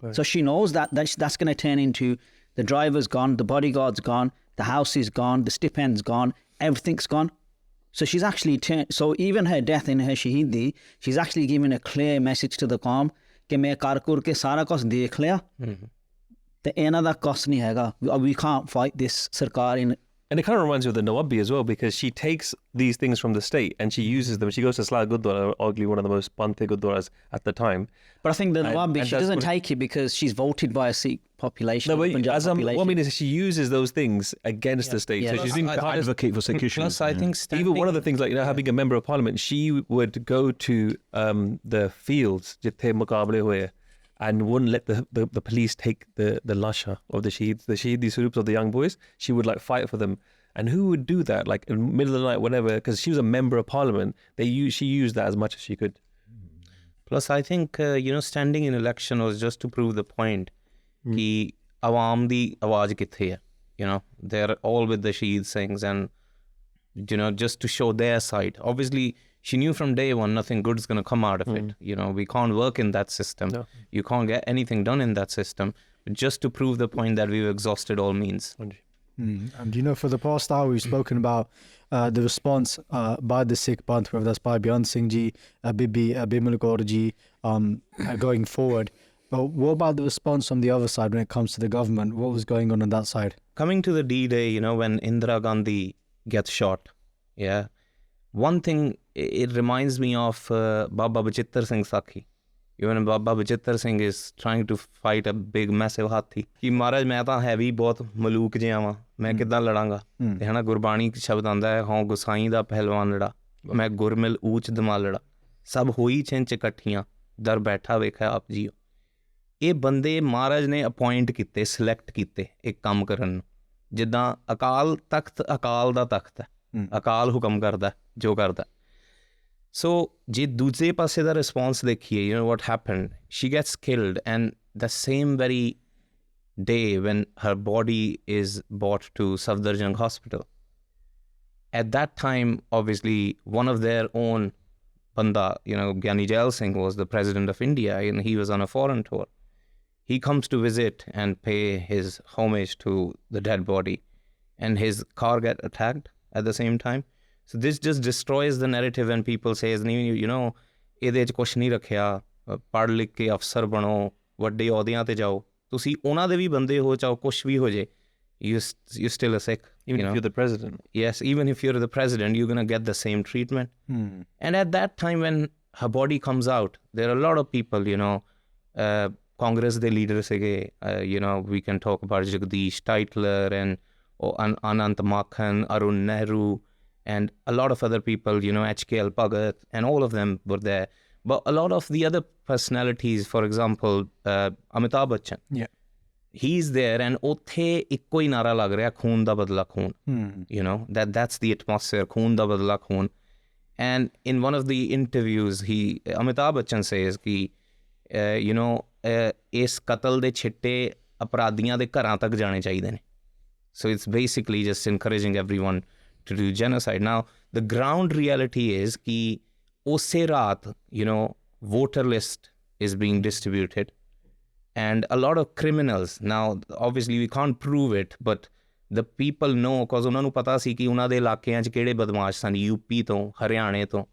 Right. So she knows that that's going to turn into the driver's gone, the bodyguard's gone, the house is gone, the stipend's gone, everything's gone. So she's actually turned, so even her death in her Shahidi, she's actually giving a clear message to the Qawm कि मैं कारकुर के सारा कुछ देख लिया, तो इन्हां दा कुछ नहीं हैगा. We can't fight this sarkar in. And it kind of reminds you of the Nawabbi as well, because she takes these things from the state and she uses them. She goes to Sla Gurdwara, arguably one of the most Panthe Gurdwaras at the time. But I think the Nawabbi, she doesn't take it because she's voted by a Sikh population. No, but population. what I mean is she uses those things against the state. Yeah. So she's being advocate for Sikh issues. Plus, I think even one of the things, like, you know, having a member of parliament, she would go to the fields, jithe muqable huye, and wouldn't let the police take the lasha of the Shahidi Swarups of the young boys. She would like fight for them. And who would do that? Like in the middle of the night, whenever, because she was a member of parliament, she used that as much as she could. Plus, I think, standing in election was just to prove the point कि awam di आवाज किथे है. They're all with the Shahid Singhs, and, just to show their side. Obviously, she knew from day one nothing good's going to come out of it. We can't work in that system. No. You can't get anything done in that system. Just to prove the point that we've exhausted all means. And for the past hour, we've spoken about the response by the Sikh Panth, whether that's by Beant Singh Ji, Bibi Bimla Kaur Ji, going forward. But what about the response from the other side when it comes to the government? What was going on that side? Coming to the D-Day, when Indira Gandhi gets shot, one thing, it reminds me of Baba Bachittar Singh Sakhi. Even Baba Bachittar Singh is trying to fight a big, massive hathi. कि महाराज मैं तो heavy बहुत मलूक जिहा वां, मैं किद्दां लड़ांगा. ते है ना गुरबाणी शब्द आंदा है, हाँ गुसाई दा पहलवान लड़ा, मैं गुरमिल ऊच दमा लड़ा, सब होई छिंच इकट्ठियां, दर बैठा वेखा आप जियो. ये बंदे महाराज ने अपॉइंट कीते, सिलैक्ट कीते एक काम करन नूं. जिद्दां अकाल तख्त अकाल दा तख्त है, अकाल हुक्म करदा जो करदा. So, je dooje paase da response dekhiye, what happened? She gets killed, and the same very day when her body is brought to Safdarjung Hospital. At that time, obviously, one of their own banda, Gyani Zail Singh was the president of India, and he was on a foreign tour. He comes to visit and pay his homage to the dead body, and his car get attacked at the same time. So this just destroys the narrative when people say, ਇਹਦੇ 'ਚ ਕੁਛ ਨਹੀਂ ਰੱਖਿਆ, ਪੜ੍ਹ ਲਿਖ ਕੇ ਅਫਸਰ ਬਣੋ, ਵੱਡੇ ਅਹੁਦਿਆਂ ਤੇ ਜਾਓ. ਤੁਸੀਂ ਉਹਨਾਂ ਦੇ ਵੀ ਬੰਦੇ ਹੋ, ਚਾਹੋ ਕੁਛ ਵੀ ਹੋ ਜੇ, you're still a Sikh. Even if you're the president. Yes, even if you're the president, you're going to get the same treatment. And at that time when her body comes out, there are a lot of people, Congress the leader sige, we can talk about Jagdish Titler and Anant Makhan, Arun Nehru, and a lot of other people, HKL Bhagat, and all of them were there. But a lot of the other personalities, for example, Amitabh Bachchan, he's there, and othe ikko hi nara lag reha, khoon da badla khoon. That's the atmosphere, khoon da badla khoon. And in one of the interviews, Amitabh Bachchan says ki, is katal de chitte aparadhiyan de gharan tak jane chahide ne. So it's basically just encouraging everyone to do genocide. Now, the ground reality is ki usse raat, voter list is being distributed, and a lot of criminals, now obviously we can't prove it, but the people know, because ਉਹਨਾਂ ਨੂੰ ਪਤਾ ਸੀ ਕਿ ਉਹਨਾਂ ਦੇ ਇਲਾਕਿਆਂ 'ਚ ਕਿਹੜੇ ਬਦਮਾਸ਼ ਸਨ, ਯੂਪੀ ਤੋਂ, ਹਰਿਆਣੇ ਤੋਂ,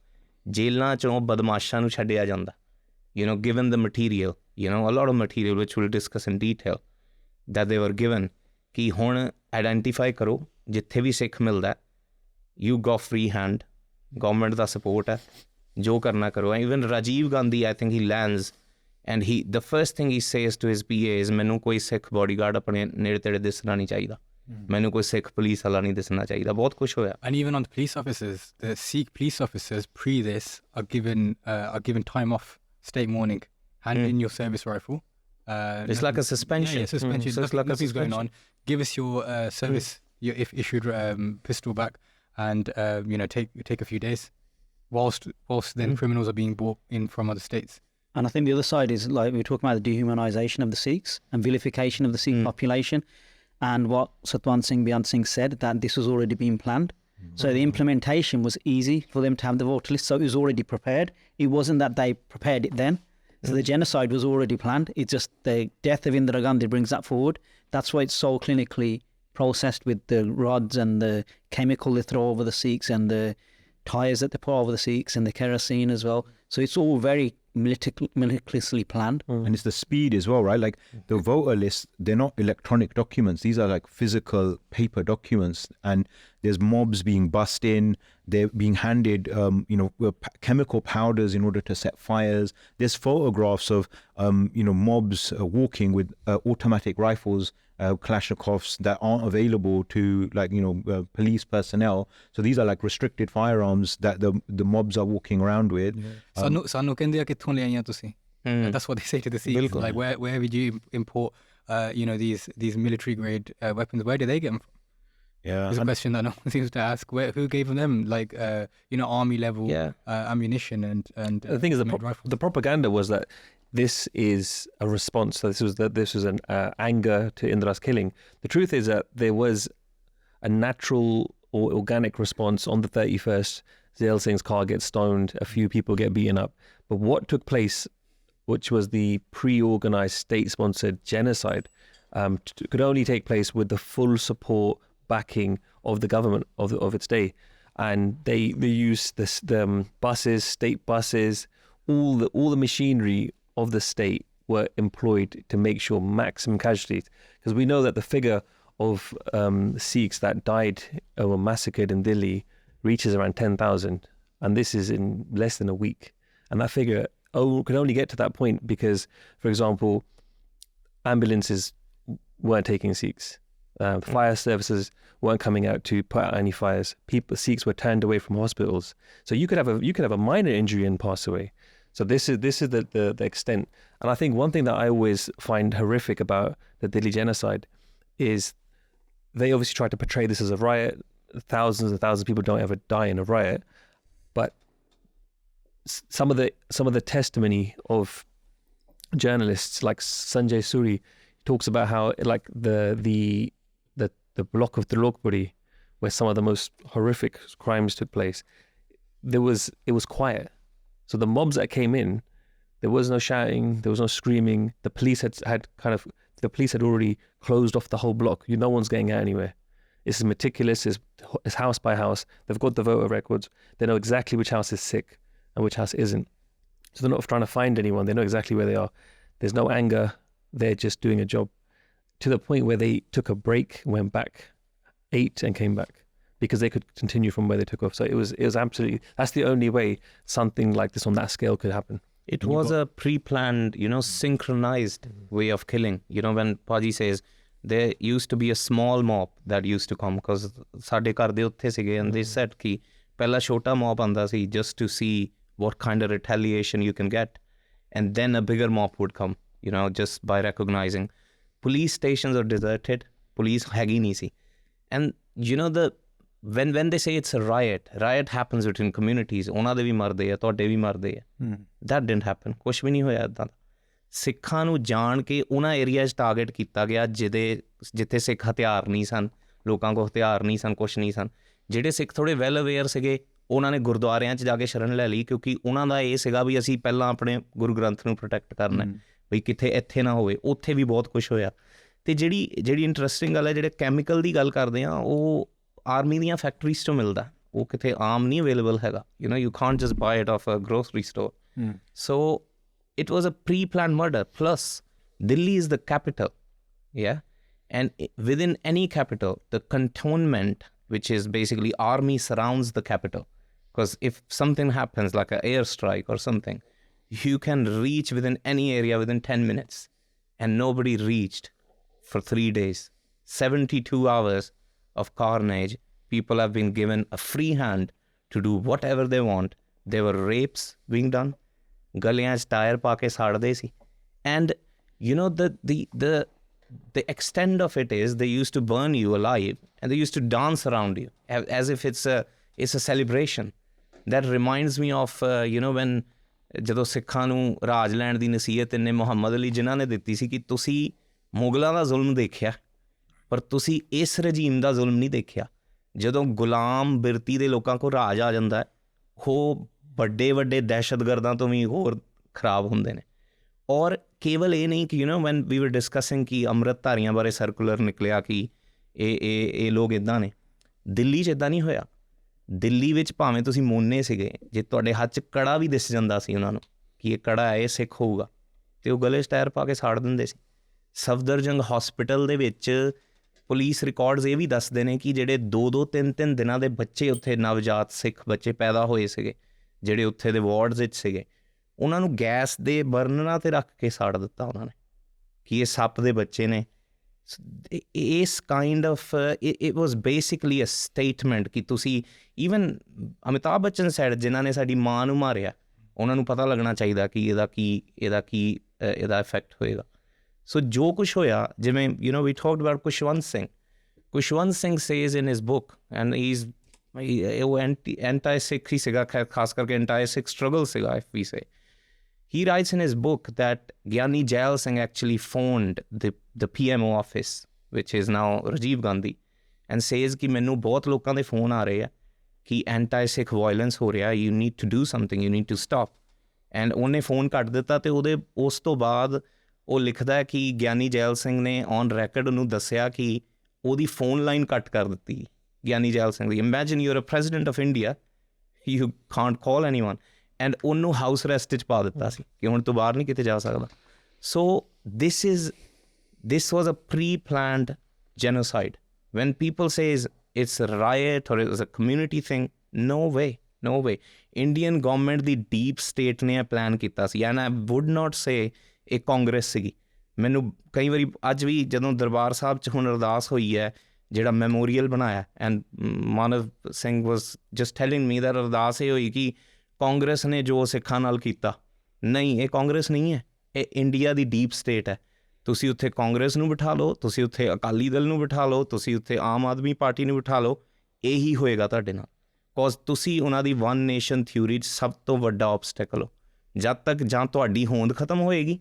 ਜੇਲ੍ਹਾਂ 'ਚੋਂ ਬਦਮਾਸ਼ਾਂ ਨੂੰ ਛੱਡਿਆ ਜਾਂਦਾ, given the material, a lot of material which we'll discuss in detail, that they were given, ਕਿ ਹੁਣ ਆਈਡੈਂਟੀਫਾਈ ਕਰੋ, ਜਿੱਥੇ ਵੀ ਸਿੱਖ ਮਿਲਦਾ, you go free hand, government the support ਹੈ, ਜੋ ਕਰਨਾ ਕਰੋ. Even Rajiv Gandhi, I think he lands and the first thing he says to his PA is ਮੈਨੂੰ ਕੋਈ ਸਿੱਖ bodyguard ਆਪਣੇ ਨੇੜੇ ਤੇੜੇ ਦਿਸਣਾ ਨਹੀਂ ਚਾਹੀਦਾ, ਮੈਨੂੰ ਕੋਈ ਸਿੱਖ ਪੁਲਿਸ ਵਾਲਾ ਨਹੀਂ ਦਿਸਣਾ ਚਾਹੀਦਾ. ਬਹੁਤ ਕੁਝ ਹੋਇਆ. And even on the police officers, the Sikh police officers pre this are given time off state mourning, hand in your service rifle. It's like a suspension. Yeah, suspension. So it's like a Nothing's going on. Give us your service, your issued pistol back, and take a few days, whilst then criminals are being brought in from other states. And I think the other side is, like, we're talking about the dehumanization of the Sikhs and vilification of the Sikh population, and what Satwant Singh, Beant Singh said, that this was already being planned. So the implementation was easy for them to have the voter list, so it was already prepared. It wasn't that they prepared it then. So the genocide was already planned. It's just the death of Indira Gandhi brings that forward. That's why it's so clinically processed with the rods and the chemical they throw over the Sikhs and the tyres that they put over the Sikhs and the kerosene as well. So it's all very meticulously planned. And it's the speed as well, right? Like the voter lists, they're not electronic documents. These are like physical paper documents, and there's mobs being bussed in. They're being handed, chemical powders in order to set fires. There's photographs of, mobs walking with automatic rifles, Kalashnikovs that aren't available to police personnel. So these are like restricted firearms that the mobs are walking around with. ਸਾਨੂੰ ਕਹਿੰਦੇ ਆ ਕਿੱਥੋਂ ਲਿਆਈਆਂ ਤੁਸੀਂ? That's what they say to the Sikhs. Like where would you import these military grade weapons? Where do they get them from? Yeah, it's a question that no one seems to ask. Who gave them army level ammunition and the thing is the propaganda was that this is a response. So this was an anger to Indira's killing. The truth is that there was a natural or organic response on the 31st. Zail Singh's car gets stoned, a few people get beaten up. But what took place, which was the pre-organized state-sponsored genocide, could only take place with the full support, backing of the government of its day. And they used the buses, state buses, all the machinery of the state were employed to make sure maximum casualties. Because we know that the figure of Sikhs that died or were massacred in Delhi reaches around 10,000, and this is in less than a week. And that figure could only get to that point because, for example, ambulances weren't taking Sikhs. Fire services weren't coming out to put out any fires. Sikhs were turned away from hospitals. So you could have a minor injury and pass away. So this is the extent. And I think one thing that I always find horrific about the Delhi genocide is they obviously try to portray this as a riot. Thousands and thousands of people don't ever die in a riot, but some of the testimony of journalists like Sanjay Suri talks about how like the block of Trilokpuri, where some of the most horrific crimes took place, it was quiet. So the mobs that came in, there was no shouting, there was no screaming. The police had already closed off the whole block. No one's getting out anywhere. It's meticulous, it's house by house. They've got the voter records. They know exactly which house is Sikh and which house isn't. So they're not trying to find anyone. They know exactly where they are. There's no anger. They're just doing a job. To the point where they took a break, went back, ate and came back because they could continue from where they took off. So it was absolutely, that's the only way something like this on that scale could happen. It was a pre-planned, synchronized way of killing. When Paji says, there used to be a small mob that used to come because ਸਾਡੇ ਘਰ ਦੇ ਉੱਥੇ ਸੀਗੇ, and they said ਕਿ ਪਹਿਲਾ ਛੋਟਾ mob ਆਂਦਾ ਸੀ just to see what kind of retaliation you can get, and then a bigger mob would come, just by recognizing police stations are deserted, police ਹੈਗੀ ਨਹੀਂ ਸੀ. And when they say it's a riot happens between communities. ਉਹਨਾਂ ਦੇ ਵੀ ਮਰਦੇ ਆ, ਤੁਹਾਡੇ ਵੀ ਮਰਦੇ ਆ. That didn't happen. ਕੁਛ ਵੀ ਨਹੀਂ ਹੋਇਆ ਇੱਦਾਂ ਦਾ. ਸਿੱਖਾਂ ਨੂੰ ਜਾਣ ਕੇ ਉਹਨਾਂ ਏਰੀਆ 'ਚ ਟਾਰਗੇਟ ਕੀਤਾ ਗਿਆ ਜਿੱਥੇ ਸਿੱਖ ਹਥਿਆਰ ਨਹੀਂ ਸਨ, ਲੋਕਾਂ ਕੋਲ ਹਥਿਆਰ ਨਹੀਂ ਸਨ, ਕੁਛ ਨਹੀਂ ਸਨ. ਜਿਹੜੇ ਸਿੱਖ ਥੋੜ੍ਹੇ ਵੈਲ ਅਵੇਅਰ ਸੀਗੇ, ਉਹਨਾਂ ਨੇ ਗੁਰਦੁਆਰਿਆਂ 'ਚ ਜਾ ਕੇ ਸ਼ਰਨ ਲੈ ਲਈ, ਕਿਉਂਕਿ ਉਹਨਾਂ ਦਾ ਇਹ ਸੀਗਾ ਵੀ ਅਸੀਂ ਪਹਿਲਾਂ ਆਪਣੇ ਗੁਰੂ ਗ੍ਰੰਥ ਨੂੰ ਪ੍ਰੋਟੈਕਟ ਕਰਨਾ, ਵੀ ਕਿਤੇ ਇੱਥੇ ਨਾ ਹੋਵੇ. ਉੱਥੇ ਵੀ ਬਹੁਤ ਕੁਛ ਹੋਇਆ. ਅਤੇ ਜਿਹੜੀ ਇੰਟਰਸਟਿੰਗ ਗੱਲ ਹੈ, ਜਿਹੜੇ ਕੈਮੀਕਲ ਦੀ ਗੱਲ ਕਰਦੇ ਹਾਂ, ਉਹ ਆਰਮੀ ਦੀਆਂ ਫੈਕਟਰੀਜ਼ 'ਚੋਂ ਮਿਲਦਾ. ਉਹ ਕਿਤੇ ਆਮ ਨਹੀਂ ਅਵੇਲੇਬਲ ਹੈਗਾ. You can't just buy it off a grocery store. So it was a pre-planned murder. Plus, Delhi is the capital, and within any capital, the cantonment, which is basically army, surrounds the capital. Because if something happens like an airstrike or something, you can reach within any area within 10 minutes. And nobody reached for 3 days. 72 hours of carnage. People have been given a free hand to do whatever they want. There were rapes being done. Galiyan ch tire pa ke saadde si. And you know, the extent of it is they used to burn you alive and they used to dance around you as if it's a celebration. That reminds me of, when ਜਦੋਂ ਸਿੱਖਾਂ ਨੂੰ ਰਾਜ ਲੈਣ ਦੀ ਨਸੀਹਤ ਇੰਨੇ ਮੁਹੰਮਦ ਅਲੀ ਜਿਨ੍ਹਾਂ ਨੇ ਦਿੱਤੀ ਸੀ ਕਿ ਤੁਸੀਂ ਮੁਗਲਾਂ ਦਾ ਜ਼ੁਲਮ ਦੇਖਿਆ ਪਰ ਤੁਸੀਂ ਇਸ ਰਜੀਮ ਦਾ ਜ਼ੁਲਮ ਨਹੀਂ ਦੇਖਿਆ। ਜਦੋਂ ਗੁਲਾਮ ਬਿਰਤੀ ਦੇ ਲੋਕਾਂ ਕੋਲ ਰਾਜ ਆ ਜਾਂਦਾ ਹੈ ਉਹ ਵੱਡੇ ਵੱਡੇ ਦਹਿਸ਼ਤਗਰਦਾਂ ਤੋਂ ਵੀ ਹੋਰ ਖਰਾਬ ਹੁੰਦੇ ਨੇ। ਔਰ ਕੇਵਲ ਇਹ ਨਹੀਂ ਕਿ ਵੈਨ ਵੀ ਵਰ ਡਿਸਕਸਿੰਗ ਕਿ ਅੰਮ੍ਰਿਤਧਾਰੀਆਂ ਬਾਰੇ ਸਰਕੂਲਰ ਨਿਕਲਿਆ ਕਿ ਇਹ ਲੋਕ ਇੱਦਾਂ ਨੇ, ਦਿੱਲੀ 'ਚ ਇੱਦਾਂ ਨਹੀਂ ਹੋਇਆ। ਦਿੱਲੀ ਵਿੱਚ ਭਾਵੇਂ ਤੁਸੀਂ ਮੋਨੇ ਸੀਗੇ, ਜੇ ਤੁਹਾਡੇ ਹੱਥ 'ਚ ਕੜਾ ਵੀ ਦਿਸ ਜਾਂਦਾ ਸੀ ਉਹਨਾਂ ਨੂੰ ਕਿ ਇਹ ਕੜਾ ਹੈ, ਇਹ ਸਿੱਖ ਹੋਊਗਾ, ਅਤੇ ਉਹ ਗਲੇ 'ਚ ਟਾਇਰ ਪਾ ਕੇ ਸਾੜ ਦਿੰਦੇ ਸੀ। ਸਫਦਰਜੰਗ ਹੌਸਪੀਟਲ ਦੇ ਵਿੱਚ ਪੁਲਿਸ ਰਿਕਾਰਡਸ ਇਹ ਵੀ ਦੱਸਦੇ ਨੇ ਕਿ ਜਿਹੜੇ 2-2, 3-3 ਦਿਨਾਂ ਦੇ ਬੱਚੇ ਉੱਥੇ ਨਵਜਾਤ ਸਿੱਖ ਬੱਚੇ ਪੈਦਾ ਹੋਏ ਸੀਗੇ ਜਿਹੜੇ ਉੱਥੇ ਦੇ ਵਾਰਡਸ ਵਿੱਚ ਸੀਗੇ, ਉਹਨਾਂ ਨੂੰ ਗੈਸ ਦੇ ਬਰਨਰਾਂ 'ਤੇ ਰੱਖ ਕੇ ਸਾੜ ਦਿੱਤਾ ਉਹਨਾਂ ਨੇ ਕਿ ਇਹ ਸੱਪ ਦੇ ਬੱਚੇ ਨੇ। ਇਸ kind of it was basically a statement ਕਿ ਤੁਸੀਂ ਈਵਨ ਅਮਿਤਾਭ ਬੱਚਨ ਸਾਈਡ ਜਿਨ੍ਹਾਂ ਨੇ ਸਾਡੀ ਮਾਂ ਨੂੰ ਮਾਰਿਆ ਉਹਨਾਂ ਨੂੰ ਪਤਾ ਲੱਗਣਾ ਚਾਹੀਦਾ ਕਿ ਇਹਦਾ ਇਫੈਕਟ ਹੋਏਗਾ। ਸੋ ਜੋ ਕੁਛ ਹੋਇਆ, ਜਿਵੇਂ ਵੀ talked about Khushwant Singh says in his book and ਉਹ ਐਂਟੀ ਸਿੱਖ ਹੀ ਸੀਗਾ, ਖਾਸ ਕਰਕੇ ਐਂਟੀ ਸਿੱਖ ਸਟਰਗਲ ਸੀਗਾ if we say. He writes in his book that Gyani Zail Singh actually phoned the PMO office, which is now Rajiv Gandhi, and says ਕਿ ਮੈਨੂੰ ਬਹੁਤ ਲੋਕਾਂ ਦੇ ਫੋਨ ਆ ਰਹੇ ਆ ਕਿ ਐਂਟੀ-ਸਿੱਖ ਵਾਇਲੈਂਸ ਹੋ ਰਿਹਾ, you need to do something, you need to stop. And ਉਹਨੇ ਫੋਨ ਕੱਟ ਦਿੱਤਾ ਅਤੇ ਉਸ ਤੋਂ ਬਾਅਦ ਉਹ ਲਿਖਦਾ ਹੈ ਕਿ ਗਿਆਨੀ ਜੈਲ ਸਿੰਘ ਨੇ ਔਨ ਰੈਕਡ ਉਹਨੂੰ ਦੱਸਿਆ ਕਿ ਉਹਦੀ ਫੋਨ ਲਾਈਨ ਕੱਟ ਕਰ ਦਿੱਤੀ ਗਿਆਨੀ ਜੈਲ ਸਿੰਘ ਦੀ। Imagine you are a president of India, you can't call anyone. And ਉਹਨੂੰ ਹਾਊਸ ਅਰੈਸਟ 'ਚ ਪਾ ਦਿੱਤਾ ਸੀ ਕਿ ਹੁਣ ਤੋਂ ਬਾਹਰ ਨਹੀਂ ਕਿਤੇ ਜਾ ਸਕਦਾ। ਸੋ this was a pre-planned genocide. When people say it's a riot or it's a community thing, no way. Indian government the deep state ਨੇ ਇਹ plan ਕੀਤਾ ਸੀ। and I would not say ਇਹ ਕਾਂਗਰਸ ਸੀਗੀ। ਮੈਨੂੰ ਕਈ ਵਾਰੀ ਅੱਜ ਵੀ ਜਦੋਂ ਦਰਬਾਰ ਸਾਹਿਬ 'ਚ ਹੁਣ ਅਰਦਾਸ ਹੋਈ ਹੈ ਜਿਹੜਾ ਮੈਮੋਰੀਅਲ ਬਣਾਇਆ, and Manav Singh was just telling me that ਅਰਦਾਸ ਇਹ ਹੋਈ ਕਿ ਕਾਂਗਰਸ ਨੇ ਜੋ ਸਿੱਖਾਂ ਨਾਲ ਕੀਤਾ, ਨਹੀਂ ਇਹ ਕਾਂਗਰਸ ਨਹੀਂ ਹੈ, ਇਹ ਇੰਡੀਆ ਦੀ ਡੀਪ ਸਟੇਟ ਹੈ। ਤੁਸੀਂ ਉੱਥੇ ਕਾਂਗਰਸ ਨੂੰ ਬਿਠਾ ਲਓ, ਤੁਸੀਂ ਉੱਥੇ ਅਕਾਲੀ ਦਲ ਨੂੰ ਬਿਠਾ ਲਓ, ਤੁਸੀਂ ਉੱਥੇ ਆਮ ਆਦਮੀ ਪਾਰਟੀ ਨੂੰ ਬਿਠਾ ਲਓ, ਇਹੀ ਹੋਏਗਾ ਤੁਹਾਡੇ ਨਾਲ। ਬਿਕੋਜ਼ ਤੁਸੀਂ ਉਹਨਾਂ ਦੀ ਵਨ ਨੇਸ਼ਨ ਥਿਊਰੀ 'ਚ ਸਭ ਤੋਂ ਵੱਡਾ ਆਬਸਟੈਕਲ ਹੋ। ਜਦ ਤੱਕ ਜਾਂ ਤੁਹਾਡੀ ਹੋਂਦ ਖਤਮ ਹੋਏਗੀ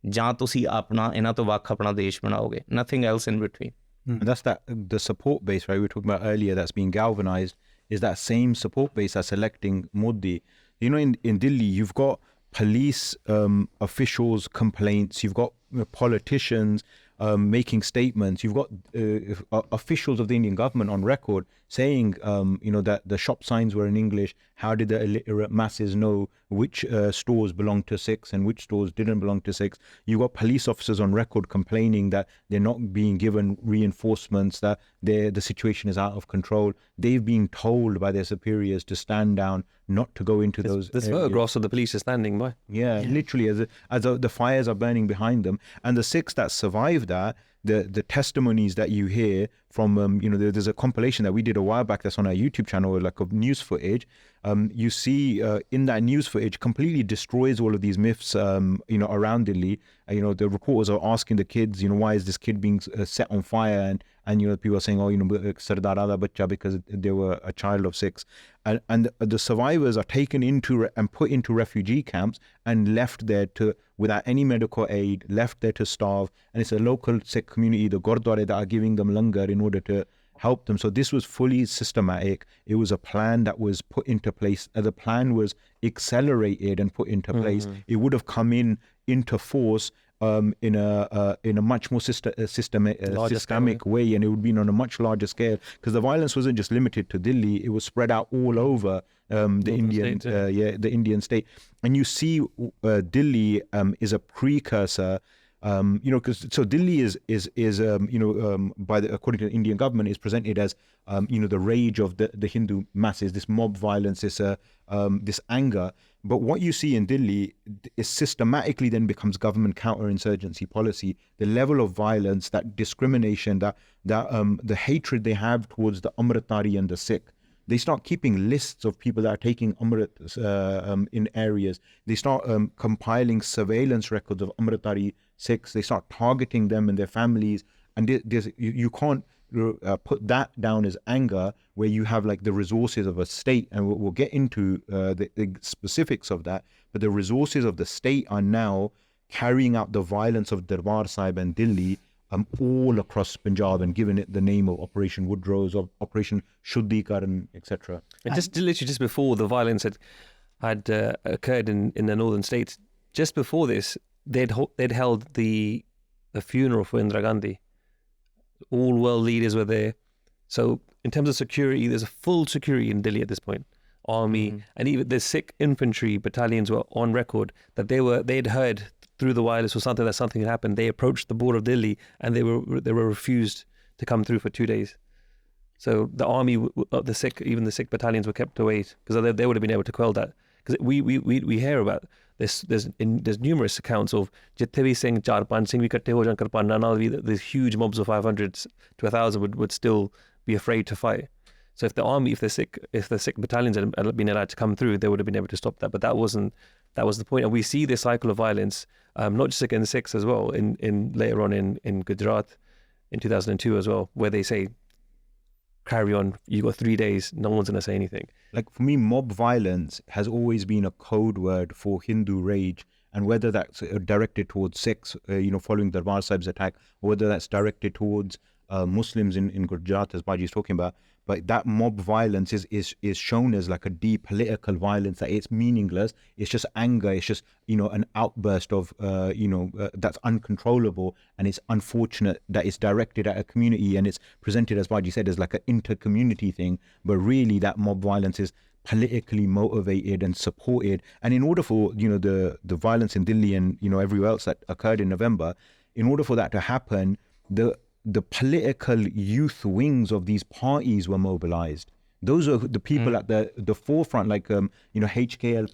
ਜਾਂ ਤੁਸੀਂ ਇਹਨਾਂ ਤੋਂ ਵੱਖ ਆਪਣਾ ਦੇਸ਼ ਬਣਾਓਗੇ। Nothing else in between. And that's the support base, right? We were talking about earlier that's being galvanized is that same support base that's electing Modi. In Delhi, you've got police officials' complaints, you've got politicians making statements, you've got officials of the Indian government on record saying, that the shop signs were in English. How did the illiterate masses know which stores belonged to Sikhs and which stores didn't belong to Sikhs? You've got police officers on record complaining that they're not being given reinforcements, that the situation is out of control. They've been told by their superiors to stand down, not to go into those There's photographs of the police are standing by. Yeah, literally as the fires are burning behind them. And the Sikhs that survived that, the testimonies that you hear from, there's a compilation that we did a while back that's on our YouTube channel, like of news footage. You see in that news footage completely destroys all of these myths, around Delhi. The reporters are asking the kids, why is this kid being set on fire? And people are saying, Sardar da bacha, because they were a child of Sikhs. And the survivors are taken into and put into refugee camps and left there without any medical aid, left there to starve. And it's a local Sikh community, the Gurdwara, that are giving them langar in order to help them. So this was fully systematic. It was a plan that was put into place. The plan was accelerated and put into place. It would have come into force in a much more systemic way, and it would be on a much larger scale, because the violence wasn't just limited to Delhi; it was spread out all over the Indian state. And you see, Delhi is a precursor Because so Delhi is according to the Indian government, is presented as the rage of the Hindu masses, this mob violence, this anger. But what you see in Delhi is systematically then becomes government counterinsurgency policy. The level of violence, that discrimination, that the hatred they have towards the Amritdhari and the Sikh. They start keeping lists of people that are taking Amrit in areas. They start compiling surveillance records of Amritdhari Sikhs. They start targeting them and their families. And you can't put that down as anger, where you have like the resources of a state, and we'll get into the specifics of that. But the resources of the state are now carrying out the violence of Darbar Sahib and Delhi all across Punjab, and given it the name of Operation Woodrose, of Operation Shuddhikaran, etc. And literally just before the violence had occurred in the northern states, just before this, they'd held the funeral for Indira Gandhi. All world leaders were there. So in terms of security, there's a full security in Delhi at this point. Army and even the Sikh infantry battalions were on record that they'd heard through the wireless or something that something had happened. They approached the border of Delhi and they were refused to come through for 2 days. So the army of the Sikh, even the Sikh battalions, were kept away because they would have been able to quell that. Because we hear about this. There's numerous accounts of Jithe Singh, 4-5 Singh, these huge mobs of 500 to 1,000 would still be afraid to fight. So if the Sikh battalions had been allowed to come through, they would have been able to stop that. But that was the point. And we see this cycle of violence, not just against Sikhs as well, in later on in Gujarat in 2002 as well, where they say, carry on, you got 3 days, no one's going to say anything. Like for me, mob violence has always been a code word for Hindu rage, and whether that's directed towards Sikhs, following Darbar Sahib's attack, or whether that's directed towards Muslims in Gujarat, as Baji is talking about, but that mob violence is shown as like a deep political violence, that it's meaningless, it's just anger, it's just an outburst of that's uncontrollable, and it's unfortunate that it's directed at a community, and it's presented, as Baji said, as like an inter-community thing, but really that mob violence is politically motivated and supported. And in order for the violence in Delhi and everywhere else that occurred in November, in order for that to happen, the political youth wings of these parties were mobilized. Those are the people at the forefront, like HKL,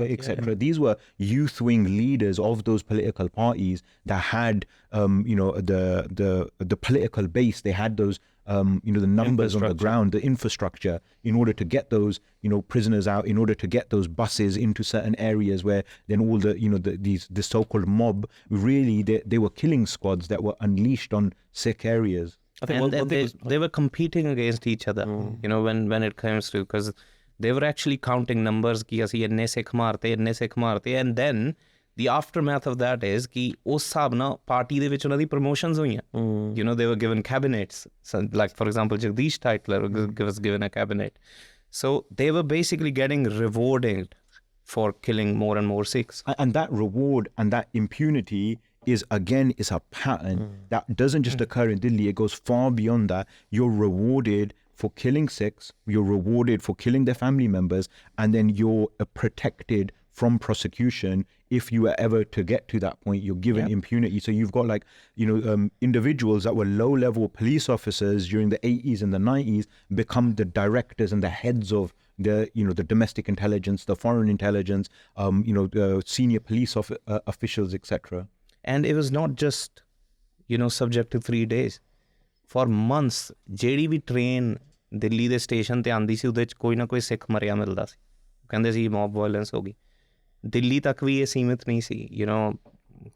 etc. Yeah. These were youth wing leaders of those political parties that had the political base. They had those the numbers on the ground, the infrastructure, in order to get those prisoners out, in order to get those buses into certain areas where then all the so-called mob, really they were killing squads that were unleashed on Sikh areas. I think they were competing against each other, when it comes to, because they were actually counting numbers, ki assi inne Sikh marte, and then the aftermath of that is ki us sab na party de vich unna di promotions hoiyan. They were given cabinets. So, like for example, Jagdish Titler was given a cabinet. So they were basically getting rewarded for killing more and more Sikhs. And that reward and that impunity is a pattern that doesn't just occur in Delhi. It goes far beyond that. You're rewarded for killing Sikhs, you're rewarded for killing their family members, and then you're protected from prosecution. If you were ever to get to that point, you're given impunity. So you've got individuals that were low-level police officers during the 80s and the 90s become the directors and the heads of the domestic intelligence, the foreign intelligence, the senior police officials, etc. And it was not just, subject to 3 days. For months, ਜਿਹੜੀ ਵੀ train Delhi ਦੇ station ਤੇ ਆਂਦੀ ਸੀ, ਉਹਦੇ 'ਚ ਕੋਈ ਨਾ ਕੋਈ ਸਿੱਖ ਮਰਿਆ ਮਿਲਦਾ ਸੀ. ਕਹਿੰਦੇ ਸੀ ਮੌਬ ਵਾਇਲੈਂਸ ਹੋ ਗਈ. ਦਿੱਲੀ ਤੱਕ ਵੀ ਇਹ ਸੀਮਿਤ ਨਹੀਂ ਸੀ.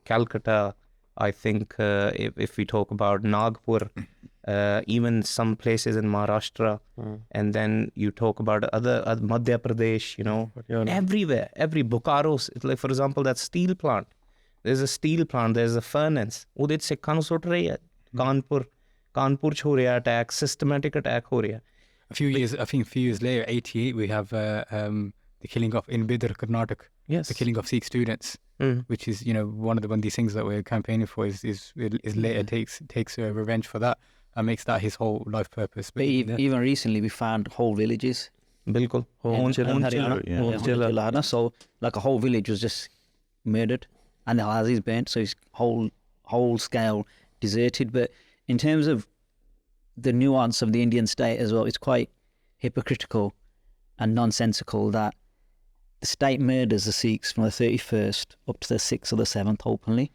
Calcutta, I think, if we talk about Nagpur, even some places in Maharashtra, and then you talk about other Madhya Pradesh, everywhere, every Bokaro, like for example, that steel plant. There's a steel plant, there's a furnace. ਉਹਦੇ 'ਚ ਸਿੱਖਾਂ ਨੂੰ ਸੁੱਟ ਰਹੇ ਆ. ਕਾਨਪੁਰ 'ਚ ਹੋ ਰਿਹਾ ਅਟੈਕ, ਸਿਸਟਮੈਟਿਕ ਅਟੈਕ ਹੋ ਰਿਹਾ. A few years later, 88, we have the killing of in Bidar, Karnataka. Yes. The killing of Sikh students, which is one of these things that we're campaigning for. Is later takes revenge for that and makes that his whole life purpose. But even recently, we found whole villages. Bilkul. So like a whole village was just murdered. and the house is burnt, so it's whole scale deserted. But in terms of the nuance of the Indian state as well, it's quite hypocritical and nonsensical that the state murders the Sikhs from the 31st up to the 6th or the 7th openly.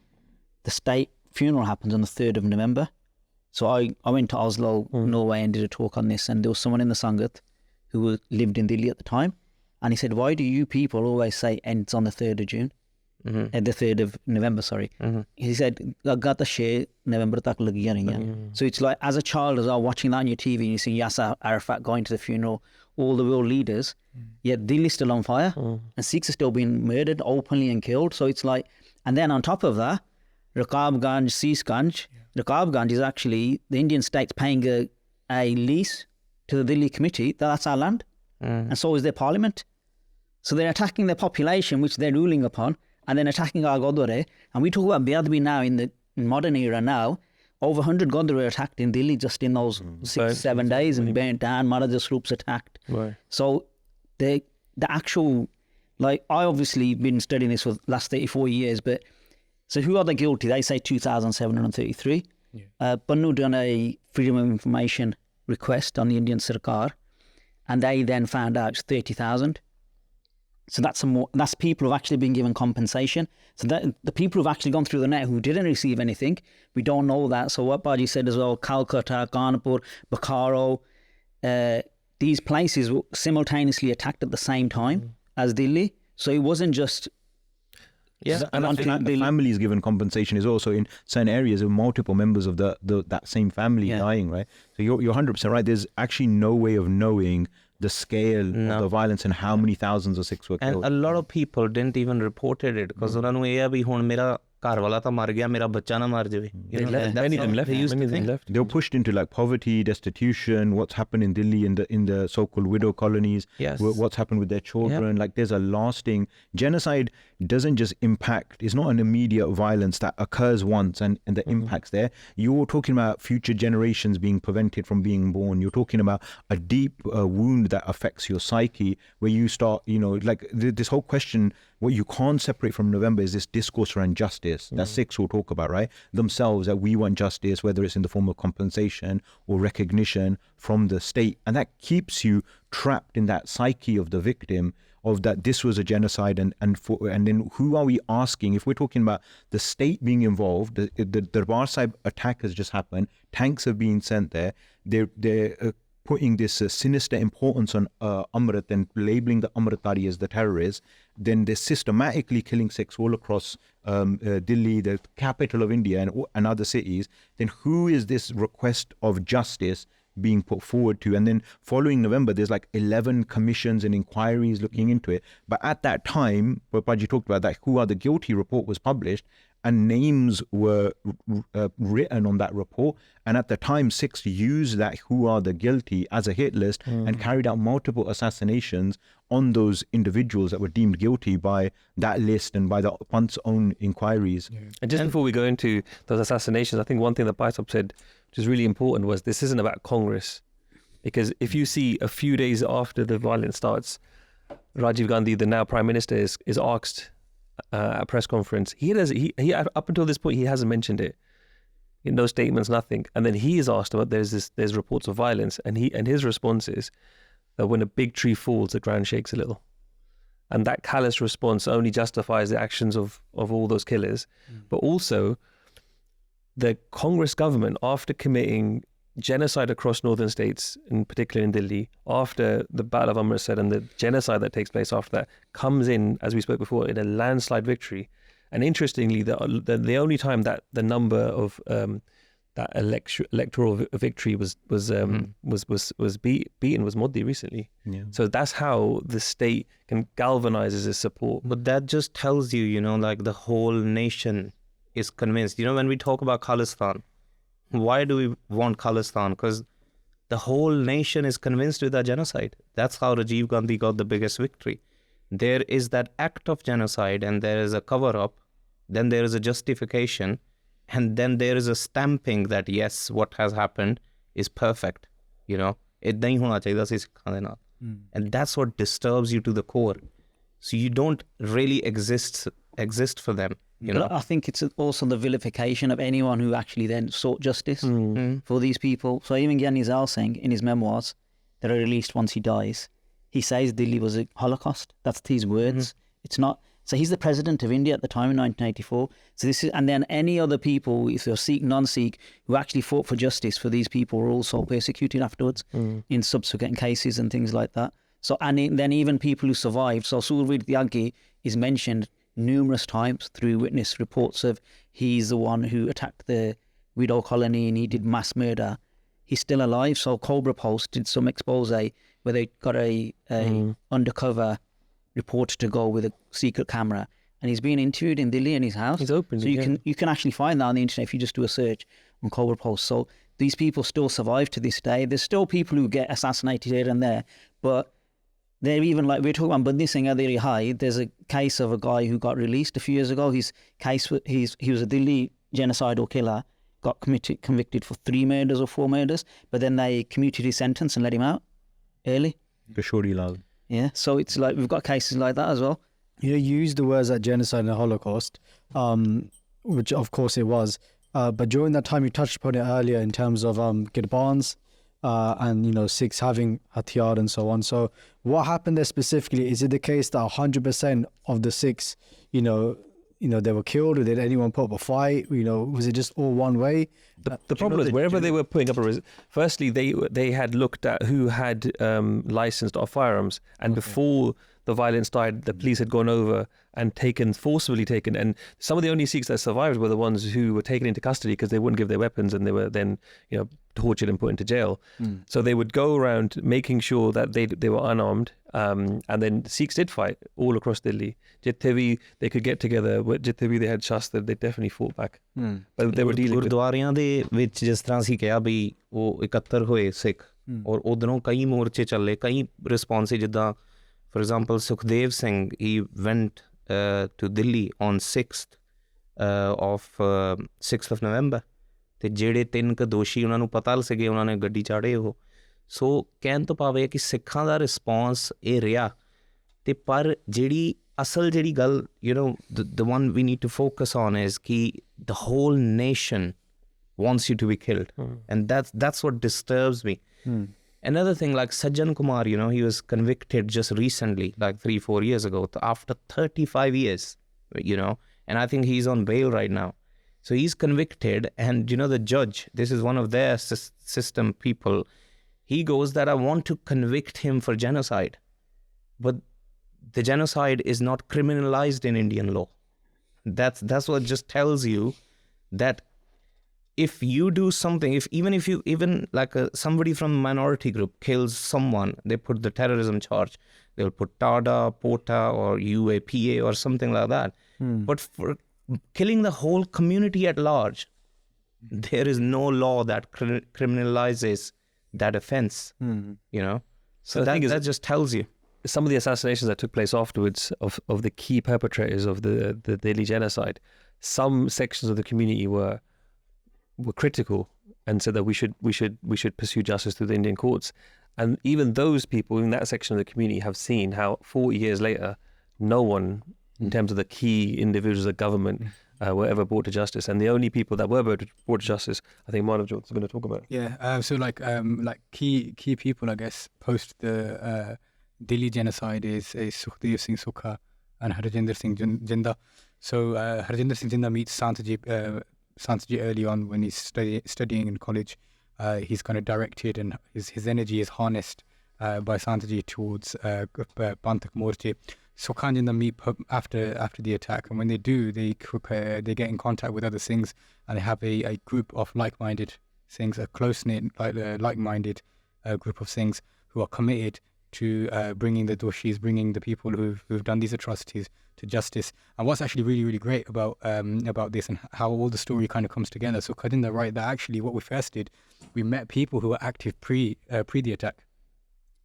The state funeral happens on the 3rd of November. So I went to Oslo, Norway, and did a talk on this, and there was someone in the Sangat who lived in Delhi at the time, and he said, why do you people always say ends on the 3rd of June? The 3rd of November, sorry. He said, Gata she November tak lagiya nahi. So it's like, as a child as well, watching that on your TV, and you see Yasser Arafat going to the funeral, all the world leaders, yet Delhi's still on fire, and Sikhs are still being murdered openly and killed. So it's like, and then on top of that, Rakabganj, Seesganj, Rakabganj is actually, the Indian state's paying a lease to the Delhi committee, that's our land, and so is their parliament. So they're attacking their population, which they're ruling upon, and then attacking our Gurdwara. And we talk about Beadbi now in the modern era now, over 100 Gurdwara attacked in Delhi just in those 6-7 days, and burnt down, Maharaja Swaroops attacked. Right. So the actual, like, I obviously been studying this for the last 34 years, but so who are the guilty? They say 2,733. Pannu done a Freedom of Information request on the Indian Sarkar, and they then found out it's 30,000. So that's people who've actually been given compensation. So that the people who've actually gone through the net who didn't receive anything, we don't know that. So what Baji said as well, Calcutta, Kanpur, Bokaro, these places were simultaneously attacked at the same time as Delhi. So it wasn't just... Yeah, and the family is given compensation is also in certain areas of multiple members of that same family dying, right? So you're 100% right. There's actually no way of knowing the scale of the violence and how many thousands of Sikhs were killed. And a lot of people didn't even reported it because ਉਹਨਾਂ ਨੂੰ ਇਹ ਆ ਵੀ ਹੁਣ ਮੇਰਾ ਘਰ ਵਾਲਾ ਤਾਂ ਮਰ ਗਿਆ, ਮੇਰਾ ਬੱਚਾ ਨਾ ਮਰ ਜਾਵੇ. Many of them left. They were pushed into like poverty, destitution, what's happened in Delhi in the so-called widow colonies, what's happened with their children. Like there's a lasting genocide doesn't just impact, it's not an immediate violence that occurs once and the impact's there. You're talking about future generations being prevented from being born. You're talking about a deep wound that affects your psyche where you start, like this whole question, what you can't separate from November is this discourse around justice that Sikhs will talk about, right? Themselves, that we want justice, whether it's in the form of compensation or recognition from the state. And that keeps you trapped in that psyche of the victim of that this was a genocide and then who are we asking? If we're talking about the state being involved, the Darbar Sahib attack has just happened, tanks have been sent there, they're putting this sinister importance on Amrit and labeling the Amritari as the terrorists, then they're systematically killing Sikhs all across Delhi, the capital of India, and other cities. Then who is this request of justice being put forward to? And then following November, there's like 11 commissions and inquiries looking into it. But at that time, Papaji talked about that, who are the guilty report was published, and names were written on that report. And at the time, Sikhs used that who are the guilty as a hit list and carried out multiple assassinations on those individuals that were deemed guilty by that list and by the Panth's own inquiries. Yeah. And just before we go into those assassinations, I think one thing that Bhai Sahib said, which is really important, was this isn't about Congress. Because if you see a few days after the violence starts, Rajiv Gandhi, the now Prime Minister, is asked at a press conference. He up until this point, he hasn't mentioned it. In no statements, nothing. And then he is asked about there's reports of violence, and his response is that when a big tree falls, the ground shakes a little. And that callous response only justifies the actions of all those killers. But also, the Congress government, after committing genocide across northern states, in particular in Delhi, after the Battle of Amritsar and the genocide that takes place after that, comes in, as we spoke before, in a landslide victory. And interestingly, the only time that the number of that electoral victory was beaten was Modi recently. Yeah. So that's how the state can galvanize its support. But that just tells you, like the whole nation is convinced. When we talk about Khalistan, why do we want Khalistan? Because the whole nation is convinced with that genocide. That's how Rajiv Gandhi got the biggest victory. There is that act of genocide, and there is a cover-up, then there is a justification, and then there is a stamping that yes, what has happened is perfect. And that's what disturbs you to the core. So you don't really exist exist for them, you know. But I think it's also the vilification of anyone who actually then sought justice for these people. So even Zail Singh, in his memoirs that are released once he dies, he says Delhi was a Holocaust. That's his words. It's not. So he's the president of India at the time in 1984. So this is, and then any other people, if they're Sikh, non-Sikh, who actually fought for justice for these people were also persecuted afterwards in subsequent cases and things like that. So, and then even people who survived. So Surveer Tyagi is mentioned numerous times through witness reports of he's the one who attacked the widow colony and he did mass murder. He's still alive. So Cobra Post did some expose where they got a undercover reporter to go with a secret camera, and he's being interviewed in Delhi in his house. He's open. So you can actually find that on the internet if you just do a search on Cobra Post. So these people still survive to this day. There's still people who get assassinated here and there, but they're even like, we're talking about Beant Singh Adiri High. There's a case of a guy who got released a few years ago. He was a Delhi genocidal killer, got convicted for 3 murders or 4 murders, but then they commuted his sentence and let him out early. Kishori Lal. Yeah, so it's like we've got cases like that as well. You used the words like genocide and the Holocaust, which of course it was. But during that time, you touched upon it earlier in terms of Gurbans and Sikhs having hatiyar and so on. So what happened there specifically? Is it the case that 100% of the Sikhs, they were killed, or did anyone put up a fight? Was it just all one way? The problem is wherever they were putting up firstly they had looked at who had licensed our firearms, and before the violence started, the police had gone over and forcibly taken, and some of the only Sikhs that survived were the ones who were taken into custody because they wouldn't give their weapons, and they were then tortured and put into jail. So they would go around making sure that they were unarmed, and then Sikhs did fight all across Delhi. Jitte bhi they could get together, but jitte bhi they had shastra, they definitely fought back. But they were dealing with ਗੁਰਦੁਆਰਿਆਂ ਦੇ ਵਿੱਚ ਜਿਸ ਤਰ੍ਹਾਂ ਅਸੀਂ ਕਿਹਾ ਵੀ ਉਹ ਇਕੱਤਰ ਹੋਏ ਸਿੱਖ, ਔਰ ਉਧਰੋਂ ਕਈ ਮੋਰਚੇ ਚੱਲੇ, ਕਈ ਰਿਸਪੌਂਸ, ਜਿੱਦਾਂ for example Sukhdev Singh, he went to Delhi on 6th of November, ਤੇ ਜਿਹੜੇ 3 ਕੁ ਦੋਸ਼ੀ ਉਹਨਾਂ ਨੂੰ ਪਤਾ ਸੀਗੇ, ਉਹਨਾਂ ਨੇ ਗੱਡੀ ਚਾੜੇ ਉਹ। ਸੋ ਕਹਿਣ ਤੋਂ ਭਾਵੇਂ ਕਿ ਸਿੱਖਾਂ ਦਾ ਰਿਸਪੌਂਸ ਇਹ ਰਿਹਾ, ਤੇ ਪਰ ਜਿਹੜੀ ਅਸਲ ਜਿਹੜੀ ਗੱਲ the one we need to focus on is ਕਿ the whole nation wants you to be killed, and that's what disturbs me. Another thing, like Sajjan Kumar, he was convicted just recently, like 3-4 years ago, after 35 years, and I think he's on bail right now. So he's convicted, and the judge, this is one of their system people, he goes that I want to convict him for genocide, but the genocide is not criminalized in Indian law. That's what just tells you that if you do something, even like somebody from a minority group kills someone, they put the terrorism charge. They'll put TADA, POTA, or UAPA or something like that. But for killing the whole community at large, there is no law that criminalizes that offense. So that just tells you. Some of the assassinations that took place afterwards of the key perpetrators of the Delhi genocide, some sections of the community were critical and said that we should pursue justice through the Indian courts. And even those people in that section of the community have seen how 40 years later, no one, in terms of the key individuals of government, were ever brought to justice. And the only people that were brought to justice, I think Manavjot is going to talk about. Yeah, so like key people, I guess, post the Delhi genocide is Sukhdev Singh Sukha and Harjinder Singh Jinda. So Harjinder Singh Jinda meets Sant Ji early on when he's studying in college. He's kind of directed, and his energy is harnessed by Sant Ji towards Panthak Morche. Sukha and Jinda meet after the attack, and when they do, they get in contact with other Singhs, and they have a group of like-minded Singhs, a close-knit, like-minded group of Singhs who are committed to bringing the doshis, bringing the people who've done these atrocities to justice. And what's actually really, really great about this and how all the story kind of comes together. So Kadinda, right, that actually what we first did, we met people who were active pre the attack.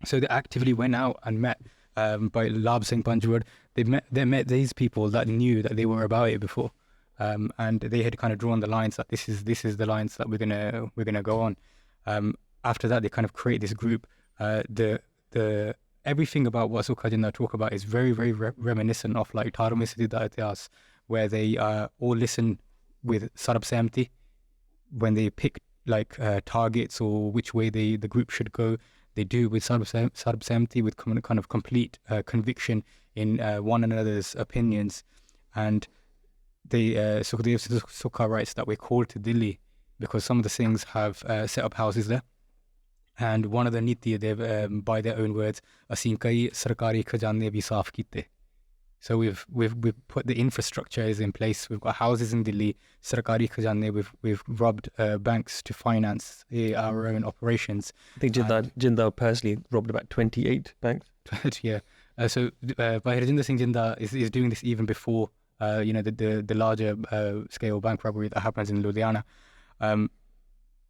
So they actively went out and met by Labh Singh Panjwad. They met these people that knew that they were about it before, and they had kind of drawn the lines that this is the lines that we're gonna go on. After that, they kind of create this group. The everything about what Sukha Jinda talk about is very, very reminiscent of like Taro Mein Siddha Itihas, where they all listen with Sarab Sehmati when they pick like targets or which way the group should go. They do with Sarab Sehmati, with kind of complete conviction in one another's opinions. And Sukhdev Sukha writes that we're called to Delhi because some of the Singhs have set up houses there. And one of the niti, they've, by their own words, "Asim kai sarkari khajane bhi saaf kite." So we've put the infrastructure is in place. We've got houses in Delhi, sarkari khajane. We've robbed banks to finance our own operations. I think Jinda personally robbed about 28 banks. Yeah. So Bhai Harjinder Singh Jinda is doing this even before the larger scale bank robbery that happens in Ludhiana.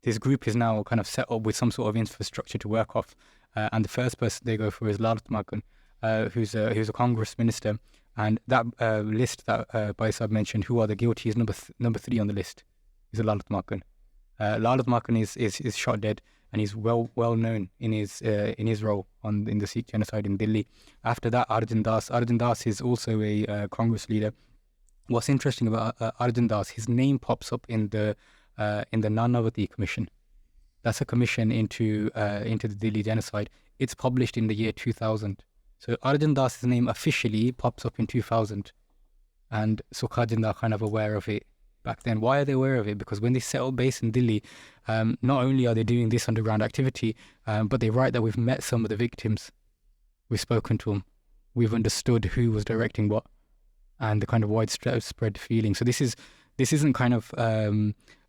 This group is now kind of set up with some sort of infrastructure to work off, and the first person they go for is Labh Singh Ji, who's a Congress minister, and that list that Bhai Sahib mentioned, who are the guilty, is number 3 on the list. Is Labh Singh Ji. Labh Singh Ji is shot dead, and he's well known in his role in the Sikh genocide in Delhi. After that, Arjun Das is also a Congress leader. What's interesting about Arjun Das, his name pops up in the Nanavati Commission. That's a commission into the Delhi genocide. It's published in the year 2000. So Arjun Das's name officially pops up in 2000, and Sukha Jinda are kind of aware of it back then. Why are they aware of it? Because when they set up base in Delhi, not only are they doing this underground activity, but they write that we've met some of the victims, we've spoken to them, we've understood who was directing what, and the kind of widespread feeling. So this isn't kind of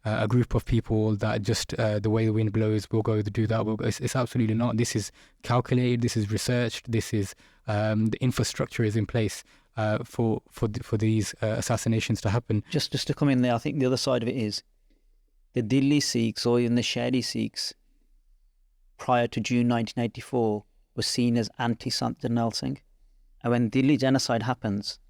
a group of people that just the way the wind blows, we'll go to do that. It's absolutely not. This is calculated. This is researched. This is the infrastructure is in place for these assassinations to happen. Just to come in there, I think the other side of it is the Delhi Sikhs or even the Shahidi Sikhs prior to June 1984 were seen as anti-Sant Jairnal Singh. And when Delhi genocide happens,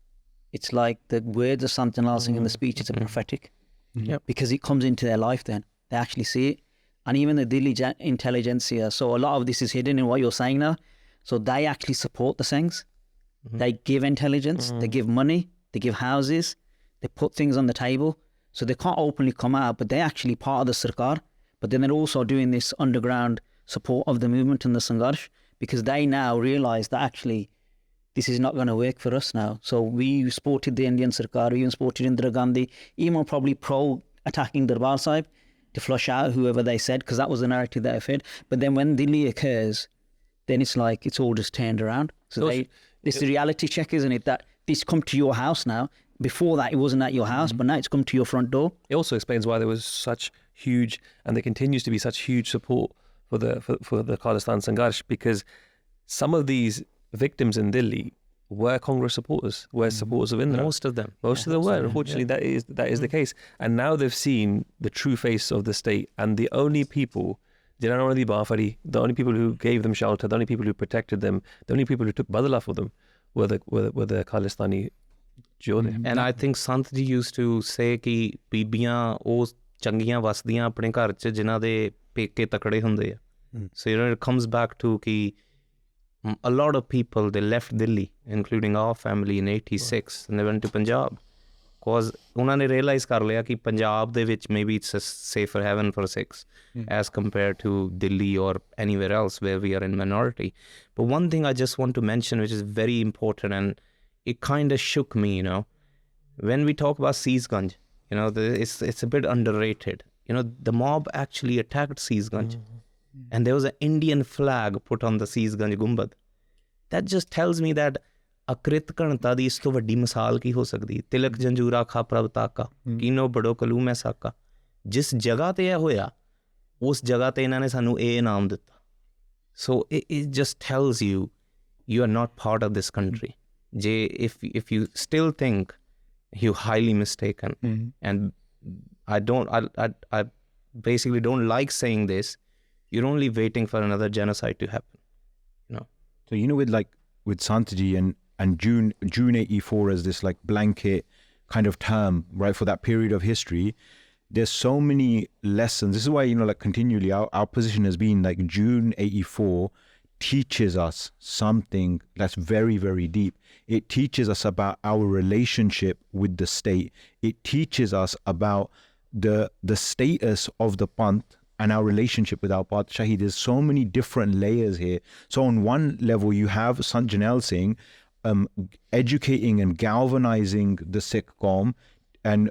it's like the words of Sant Jairnal Singh and the speeches are prophetic. Yep. Because it comes into their life then. They actually see it. And even the Delhi intelligentsia, so a lot of this is hidden in what you're saying now. So they actually support the Singhs. They give intelligence, they give money, they give houses, they put things on the table. So they can't openly come out, but they're actually part of the Sarkar. But then they're also doing this underground support of the movement and the Sangharsh, because they now realise that actually this is not going to work for us now. So we supported the Indian Sarkar, we even supported Indira Gandhi, even probably pro-attacking Darbar Sahib to flush out whoever they said, because that was the narrative that I fed. But then when Delhi occurs, then it's like it's all just turned around. So it's the reality check, isn't it? That this come to your house now. Before that, it wasn't at your house, but now it's come to your front door. It also explains why there was such huge, and there continues to be such huge support for the Khalistan Sangharsh, because some of these victims in Delhi were Congress supporters, were supporters of Indira. Most of them were. Unfortunately, that is the case. And now they've seen the true face of the state, and the only people, the only people who gave them shelter, the only people who protected them, the only people who took badala for them were the Khalistani Jodhe. And I think Sant Ji used to say कि ਬੀਬੀਆਂ ਉਹ ਚੰਗੀਆਂ ਵਸਦੀਆਂ ਆਪਣੇ ਘਰ 'ਚ ਜਿਨ੍ਹਾਂ ਦੇ ਪੇਕੇ ਤਕੜੇ ਹੁੰਦੇ ਆ. So it comes back to ਕਿ a lot of people, they left Delhi, including our family in 86, and they went to Punjab because ਉਹਨਾਂ ਨੇ realize ਕਰ ਲਿਆ ਕਿ ਪੰਜਾਬ ਦੇ ਵਿੱਚ maybe it's a safer heaven for Sikhs as compared to Delhi or anywhere else where we are in minority. But one thing I just want to mention, which is very important, and it kind of shook me, when we talk about Seesganj, it's a bit underrated. The mob actually attacked Seesganj, and there was an Indian flag put on the Seesganj Gumbad. That just tells me that ਅਕ੍ਰਿਤ ਘਣਤਾ ਦੀ ਇਸ ਤੋਂ ਵੱਡੀ ਮਿਸਾਲ ਕੀ ਹੋ ਸਕਦੀ? ਤਿਲਕ ਜੰਜੂਰਾ ਖਾ ਪ੍ਰਭ ਤਾਕਾ ਕੀਨੋ ਬੜੋ ਕਲੂ ਮੈਂ ਸਾਕਾ. ਜਿਸ ਜਗ੍ਹਾ ਤੇ ਇਹ ਹੋਇਆ ਉਸ ਜਗ੍ਹਾ ਤੇ ਇਹਨਾਂ ਨੇ ਸਾਨੂੰ ਇਹ ਇਨਾਮ ਦਿੱਤਾ. So it just tells you are not part of this country. If you still think you're highly mistaken, and I basically don't like saying this, you're only waiting for another genocide to happen. So with Sant Ji and June 84 as this like blanket kind of term, right, for that period of history, there's so many lessons. This is why continually our position has been like June 84 teaches us something that's very, very deep. It teaches us about our relationship with the state. It teaches us about the status of the Panth and our relationship with our Padshahi. There's so many different layers here. So on one level, you have Sant Jail Singh educating and galvanizing the Sikh Qaum, and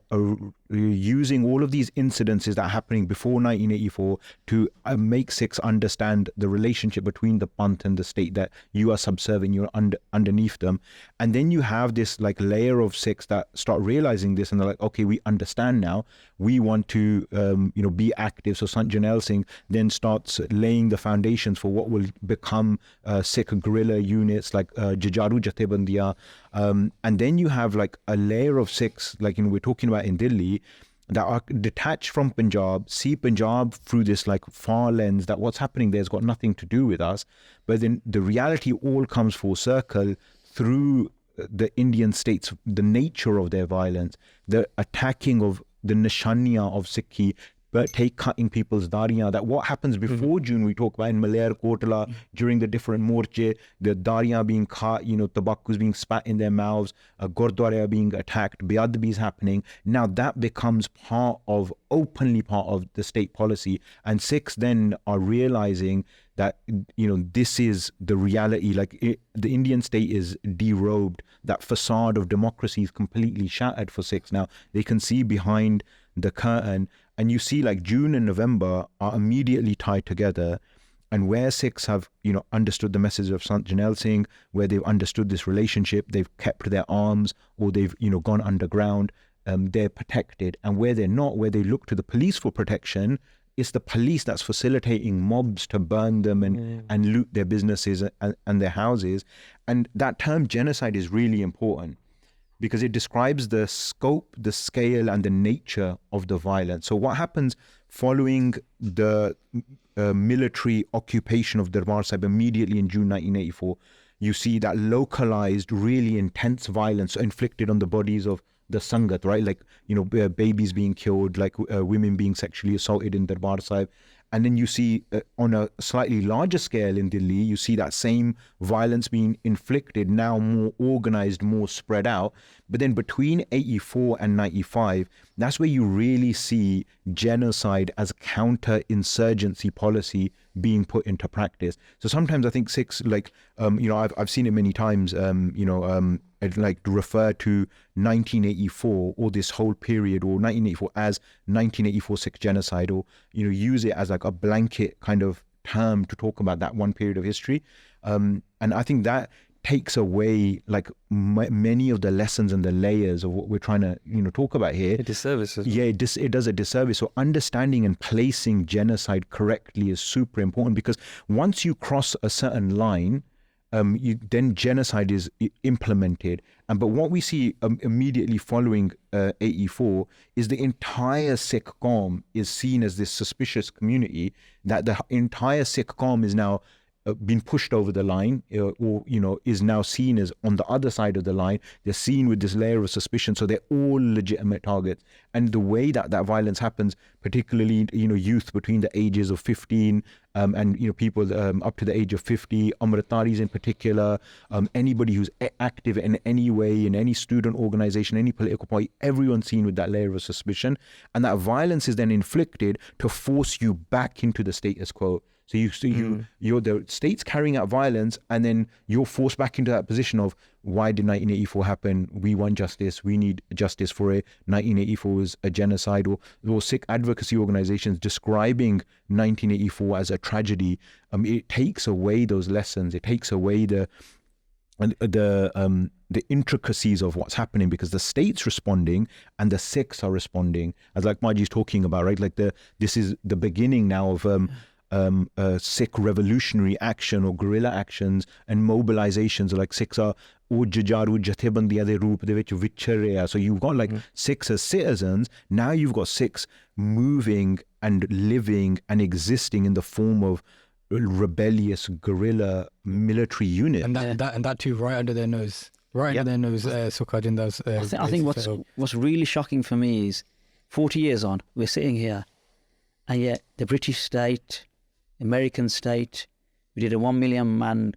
using all of these incidences that are happening before 1984 to make Sikhs understand the relationship between the Panth and the state, that you are subservient, you're underneath them. And then you have this like layer of Sikhs that start realizing this, and they're like, okay, we understand now, we want to be active. So Sant Jail Singh then starts laying the foundations for what will become Sikh guerrilla units like Jujaru Jathebandiyan. And then you have like a layer of Sikhs, like we're talking about in Delhi, that are detached from Punjab, see Punjab through this like far lens that what's happening there has got nothing to do with us. But then the reality all comes full circle through the Indian states, the nature of their violence, the attacking of the nishaniya of Sikhi, but cutting people's dariyan. That what happens before June, we talk about in Malair Kotla, during the different morche, the dariyan being cut, tobacco's being spat in their mouths, gurdwara being attacked, beadbi is happening. Now that becomes openly part of the state policy, and Sikhs then are realizing that this is the reality. Like the Indian state is derobed, that facade of democracy is completely shattered for Sikhs. Now they can see behind the curtain, and you see like June and November are immediately tied together. And where Sikhs have understood the message of Sant Jail Singh, where they've understood this relationship, they've kept their arms, or they've gone underground, they're protected. And where they're not, where they look to the police for protection, it's the police that's facilitating mobs to burn them and loot their businesses and their houses. And that term genocide is really important, because it describes the scope, the scale, and the nature of the violence. So what happens following the military occupation of Darbar Sahib immediately in June 1984, you see that localized, really intense violence inflicted on the bodies of the Sangat, right? Like, babies being killed, like women being sexually assaulted in Darbar Sahib. And then you see on a slightly larger scale in Delhi, you see that same violence being inflicted, now more organized, more spread out. But then between 84 and 95, that's where you really see genocide as counter-insurgency policy being put into practice. So sometimes I think Sikhs, like, I've seen it many times, I'd like to refer to 1984 or this whole period, or 1984 as 1984 Sikh genocide, or use it as like a blanket kind of term to talk about that one period of history. And I think that takes away like many of the lessons and the layers of what we're trying to talk about here. It disservices. Yeah, it does a disservice. So understanding and placing genocide correctly is super important, because once you cross a certain line, then genocide is implemented. But what we see immediately following 84 is the entire Sikh Qaum is seen as this suspicious community, that the entire Sikh Qaum is now been pushed over the line, or is now seen as on the other side of the line. They're seen with this layer of suspicion, so they're all legitimate targets. And the way that violence happens, particularly youth between the ages of 15 and people up to the age of 50, Amritaris in particular, anybody who's active in any way in any student organization, any political party, everyone's seen with that layer of suspicion, and that violence is then inflicted to force you back into the status quo. So you're the state's carrying out violence, and then you're forced back into that position of, why did 1984 happen? We want justice. We need justice for it. 1984 was a genocide. Or Sikh advocacy organizations describing 1984 as a tragedy. It takes away those lessons. It takes away the intricacies of what's happening, because the state's responding and the Sikhs are responding, as like Maji's talking about, right? Like this is the beginning now of Sikh revolutionary action or guerrilla actions and mobilizations. Like Sikhs are Jujaru Jathebandiyan de roop de vich vichar rahe. So you've got like Sikhs as citizens. Now you've got Sikhs moving and living and existing in the form of rebellious guerrilla military unit. And that too, right under their nose. Right under their nose, Sukha Jinda's. I think what's really shocking for me is 40 years on, we're sitting here, and yet the British state, American state, We did a 1 million man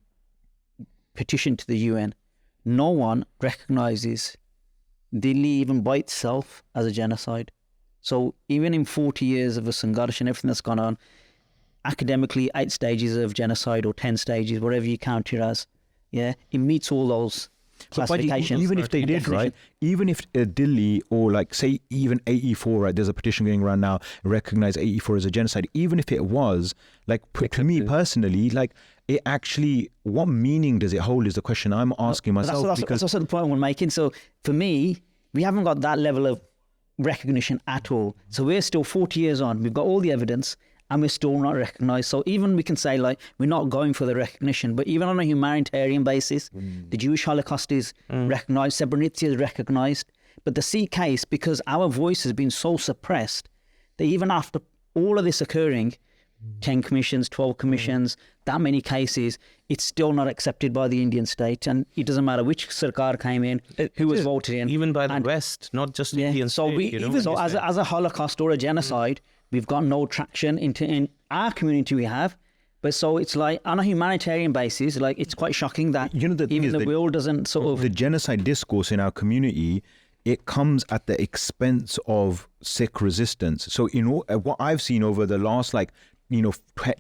petition to the UN. No one recognises Delhi even by itself as a genocide. So even in 40 years of a Sangharsh and everything that's gone on, academically 8 stages of genocide or 10 stages, whatever you count it as, yeah, it meets all those classifications. Even if they did, right? Even if Delhi or like say even 84, right? There's a petition going around now, recognize 84 as a genocide. Even if it was, like to me personally, like it actually, what meaning does it hold is the question I'm asking myself. That's also the point we're making. So for me, we haven't got that level of recognition at all. So we're still 40 years on. We've got all the evidence and we're still not recognised. So even we can say like we're not going for the recognition, but even on a humanitarian basis, the Jewish Holocaust is recognised, Srebrenica is recognised. But the Sikh case, because our voice has been so suppressed, that even after all of this occurring, 10 commissions, 12 commissions, that many cases, it's still not accepted by the Indian state. And it doesn't matter which Sarkar came in, who was voted in. Even by the West, not just Indian so state. As a Holocaust or a genocide, we've got no traction in our community we have. But so it's like on a humanitarian basis, like it's quite shocking that even the world doesn't sort of... The genocide discourse in our community, it comes at the expense of Sikh resistance. So what I've seen over the last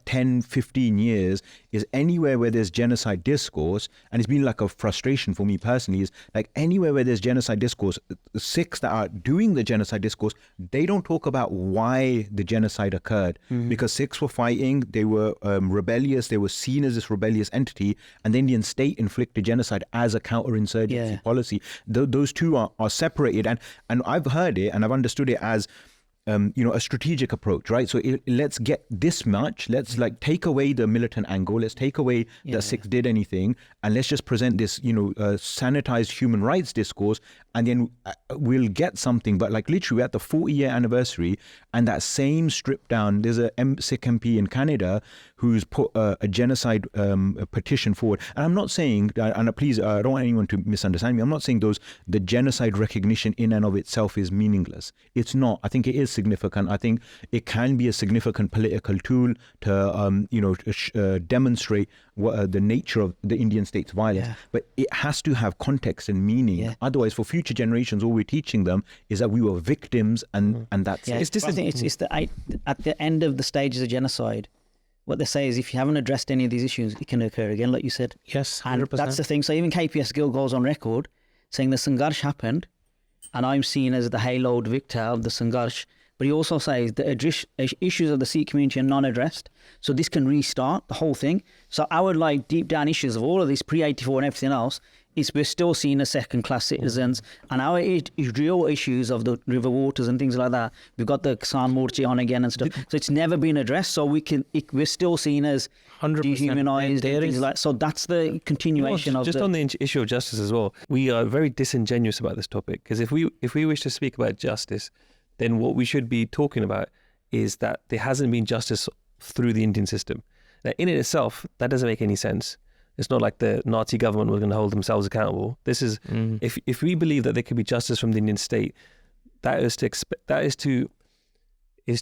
10, 15 years is anywhere where there's genocide discourse, and it's been like a frustration for me personally, is like anywhere where there's genocide discourse, the Sikhs that are doing the genocide discourse, they don't talk about why the genocide occurred, because Sikhs were fighting, they were rebellious, they were seen as this rebellious entity, and the Indian state inflicted genocide as a counterinsurgency policy. Those two are separated, and I've heard it and I've understood it as a strategic approach, right? So let's get this much, let's like take away the militant angle, let's take away that Sikhs did anything, and let's just present this, sanitized human rights discourse, and then we'll get something. But like literally we're at the 40-year anniversary, and that same stripped down, there's a Sikh MP in Canada who's put a genocide petition forward. And I'm not saying, and please, I don't want anyone to misunderstand me, I'm not saying the genocide recognition in and of itself is meaningless. It's not. I think it is significant. I think it can be a significant political tool to demonstrate the nature of the Indian state's violence. But it has to have context and meaning. Otherwise, for future generations, all we're teaching them is that we were victims, and that's it. I think it's at the end of the stages of genocide, what they say is if you haven't addressed any of these issues, it can occur again, like you said. Yes, 100%. And that's the thing. So even KPS Gill goes on record saying the Sangharsh happened, and I'm seen as the haloed victor of the Sangharsh. But he also says the issues of the Sikh community are non-addressed. So this can restart the whole thing. So our deep down issues of all of this pre-84 and everything else is we're still seen as second-class citizens. And our real issues of the river waters and things like that, we've got the Kisan Morcha on again and stuff. So it's never been addressed. So we're still seen as 100% dehumanized and things like that. So that's the continuation of just on the issue of justice as well. We are very disingenuous about this topic, because if we wish to speak about justice, then what we should be talking about is that there hasn't been justice through the Indian system. Now, in it itself, that doesn't make any sense. It's not like the Nazi government was going to hold themselves accountable. This is, if we believe that there could be justice from the Indian state, that is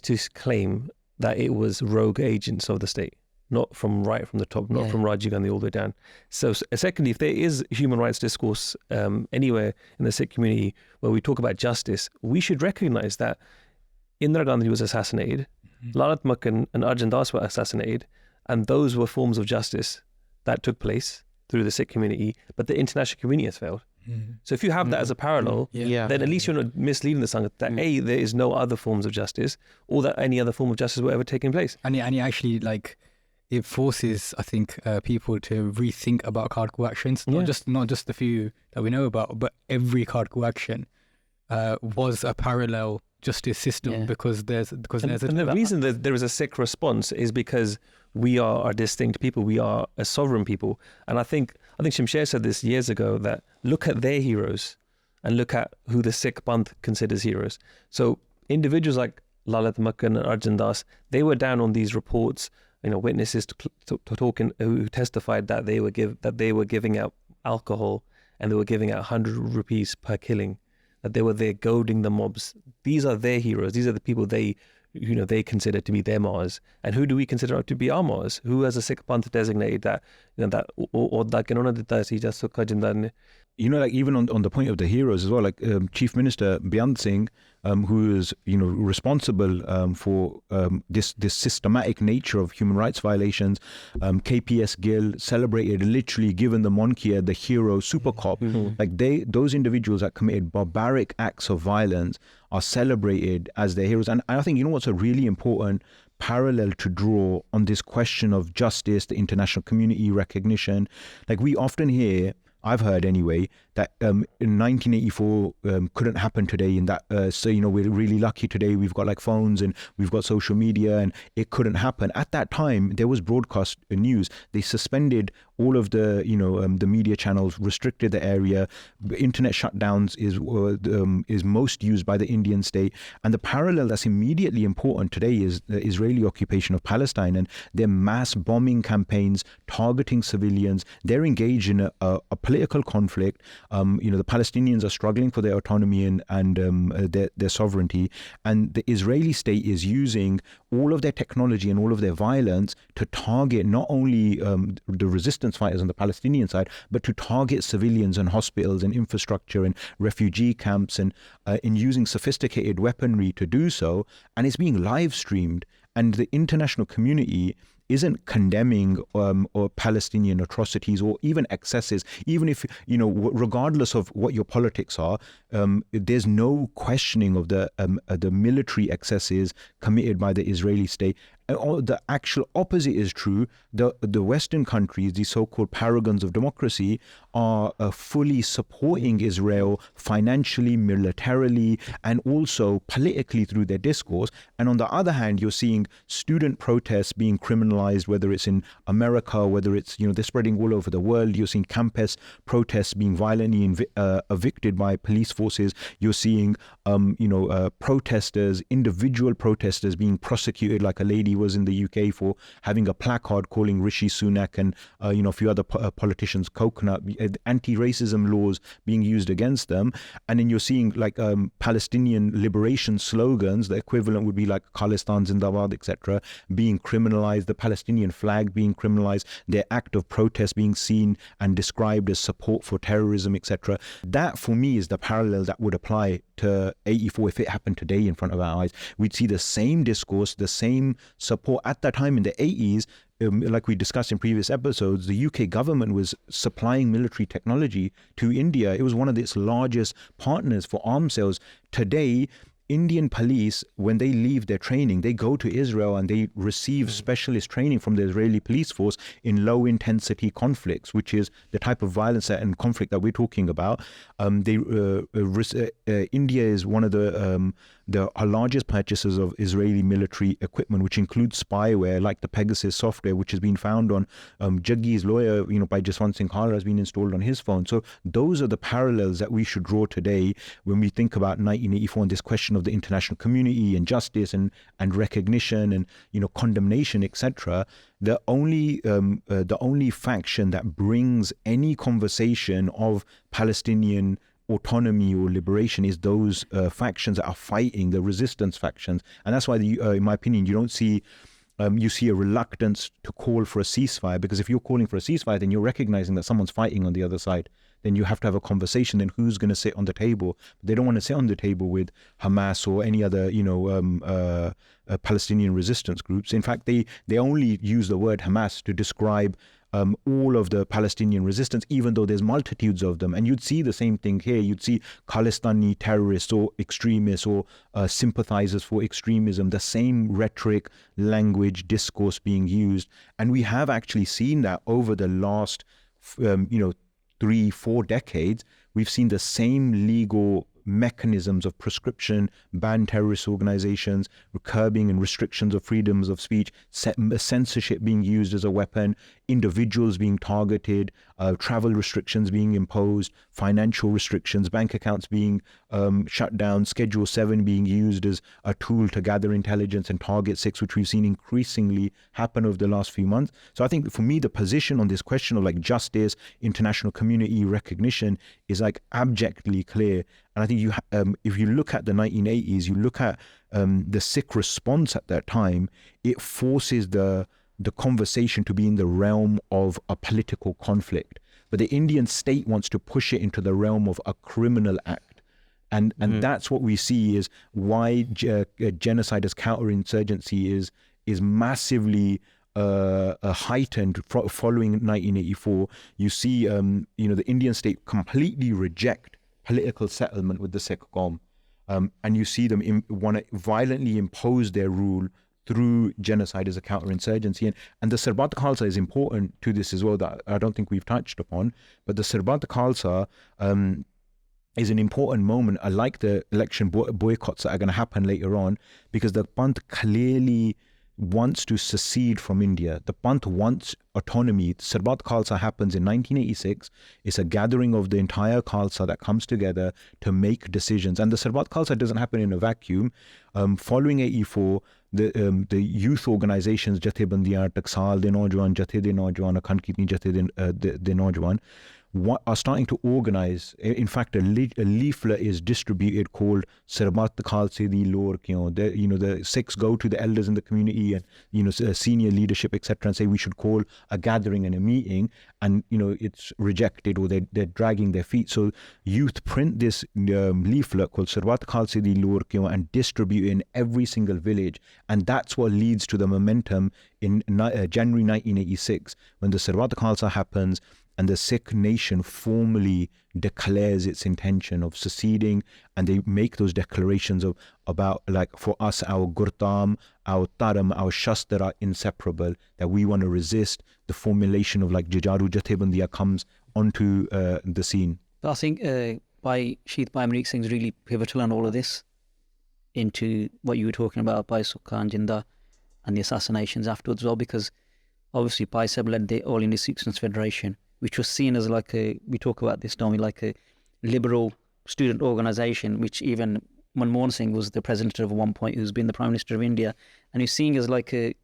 to claim that it was rogue agents of the state, not from the top, not from Rajiv Gandhi all the way down. So secondly, if there is human rights discourse anywhere in the Sikh community where we talk about justice, we should recognize that Indira Gandhi was assassinated, Lalat Makkan and Arjun Das were assassinated, and those were forms of justice that took place through the Sikh community, but the international community has failed. So if you have that as a parallel, then at least you're not misleading the Sangha that A, there is no other forms of justice, or that any other form of justice will ever taking place. And it actually it forces, I think, people to rethink about Kharku actions, not just the few that we know about, but every Kharku action was a parallel justice system because there's the reason that there is a Sikh response is because we are a distinct people, we are a sovereign people, and I think Shamsher said this years ago, that look at their heroes and look at who the Sikh Panth considers heroes. So individuals like Lalat Makkan and Arjun Das, they were down on these reports, witnesses to talking who testified that they were giving out alcohol and they were giving out 100 rupees per killing, that they were there goading the mobs. These are their heroes. These are the people they they consider to be their Mars, and who do we consider to be our Mars? Who as a Sikh Panth designated that that ohda kinhone ditta si ja Sukha Jinda ne? Like even on the point of the heroes as well, like Chief Minister Beant Singh, who is responsible for this systematic nature of human rights violations, KPS Gill celebrated, literally given the Monkia the hero super cop. Like those individuals that committed barbaric acts of violence are celebrated as their heroes. And I think what's a really important parallel to draw on this question of justice, the international community recognition. Like we often hear, I've heard anyway, that in 1984 couldn't happen today, and that we're really lucky today. We've got like phones and we've got social media, and it couldn't happen. At that time, there was broadcast news. They suspended all of the the media channels, restricted the area. Internet shutdowns is most used by the Indian state. And the parallel that's immediately important today is the Israeli occupation of Palestine and their mass bombing campaigns targeting civilians. They're engaged in a political conflict. The Palestinians are struggling for their autonomy and their sovereignty, and the Israeli state is using all of their technology and all of their violence to target not only the resistance fighters on the Palestinian side, but to target civilians and hospitals and infrastructure and refugee camps, and in using sophisticated weaponry to do so. And it's being live streamed, and the international community isn't condemning or Palestinian atrocities or even excesses. Even if regardless of what your politics are, there's no questioning of the military excesses committed by the Israeli state. The actual opposite is true. The Western countries, the so-called paragons of democracy, are fully supporting Israel financially, militarily, and also politically through their discourse. And on the other hand, you're seeing student protests being criminalized, whether it's in America, whether it's they're spreading all over the world. You're seeing campus protests being violently evicted by police forces. You're seeing protesters, individual protesters, being prosecuted, like a lady was in the UK for having a placard calling Rishi Sunak and a few other politicians coconut, anti-racism laws being used against them. And then you're seeing like Palestinian liberation slogans, the equivalent would be like Khalistan Zindabad, etc., being criminalized, the Palestinian flag being criminalized, their act of protest being seen and described as support for terrorism, etc. That for me is the parallel that would apply to 84 if it happened today in front of our eyes. We'd see the same discourse, the same support. At that time in the 80s, like we discussed in previous episodes, the UK government was supplying military technology to India. It was one of its largest partners for arms sales. Today, Indian police, when they leave their training, they go to Israel and they receive specialist training from the Israeli police force in low intensity conflicts, which is the type of violence and conflict that we're talking about. India is one of the largest purchasers of Israeli military equipment, which includes spyware like the Pegasus software, which has been found on Jaggi's lawyer, by Jaswant Singh Khala, has been installed on his phone. So those are the parallels that we should draw today when we think about 1984 and this question of the international community and justice and recognition and condemnation, etc. The only faction that brings any conversation of Palestinian autonomy or liberation is those factions that are fighting, the resistance factions. And that's why, in my opinion, you don't see you see a reluctance to call for a ceasefire, because if you're calling for a ceasefire, then you're recognizing that someone's fighting on the other side. Then you have to have a conversation. Then who's going to sit on the table? They don't want to sit on the table with Hamas or any other, Palestinian resistance groups. In fact, they only use the word Hamas to describe all of the Palestinian resistance, even though there's multitudes of them. And you'd see the same thing here. You'd see Khalistani terrorists or extremists or sympathizers for extremism, the same rhetoric, language, discourse being used. And we have actually seen that over the last, 3-4 decades. We've seen the same legal mechanisms of proscription, ban terrorist organizations, curbing and restrictions of freedoms of speech, censorship being used as a weapon, individuals being targeted, travel restrictions being imposed, financial restrictions, bank accounts being shut down, Schedule 7 being used as a tool to gather intelligence and target Sikhs, which we've seen increasingly happen over the last few months. So I think for me, the position on this question of like justice, international community recognition is like abjectly clear. And I think if you look at the 1980s, you look at the Sikh response at that time, it forces the conversation to be in the realm of a political conflict. But the Indian state wants to push it into the realm of a criminal act. And that's what we see is why genocide as counterinsurgency is massively heightened following 1984. You see, the Indian state completely reject political settlement with the Sikh Qawm. And you see them want to violently impose their rule through genocide as a counterinsurgency. And the Sarbat Khalsa is important to this as well, that I don't think we've touched upon. But the Sarbat Khalsa is an important moment, like the election boycotts that are going to happen later on, because the Panth clearly wants to secede from India. The Panth wants autonomy. Sarbat Khalsa happens in 1986. It's a gathering of the entire Khalsa that comes together to make decisions. And the Sarbat Khalsa doesn't happen in a vacuum. Following 84, the youth organizations, Jathebandiyan, Taksal de Naujawan, Jathe de Naujawan, Akhand Kitni Jathe de Naujawan, are starting to organize. In fact, a leaflet is distributed called Sarbat Khalsa di Lor Kyon. The Sikhs go to the elders in the community and senior leadership, etc., and say we should call a gathering and a meeting, and it's rejected, or they're dragging their feet. So youth print this leaflet called Sarbat Khalsa di Lor Kyon and distribute it in every single village, and that's what leads to the momentum in January 1986 when the Sarbat Khalsa happens. And the Sikh nation formally declares its intention of seceding, and they make those declarations about like, for us, our Gurtam, our Taram, our Shastra are inseparable, that we want to resist. The formulation of like Jijaru Jathebandiya comes onto the scene. But I think Bhai Manpreet Singh is really pivotal in all of this, into what you were talking about, Bhai Sukha and Jinda, and the assassinations afterwards as well, because obviously Bhai Sahib led the All India Sikh Federation, which was seen as like we talk about this, don't we, like a liberal student organisation, which even Manmohan Singh was the president of at one point, who's been the Prime Minister of India, and he's seen as like a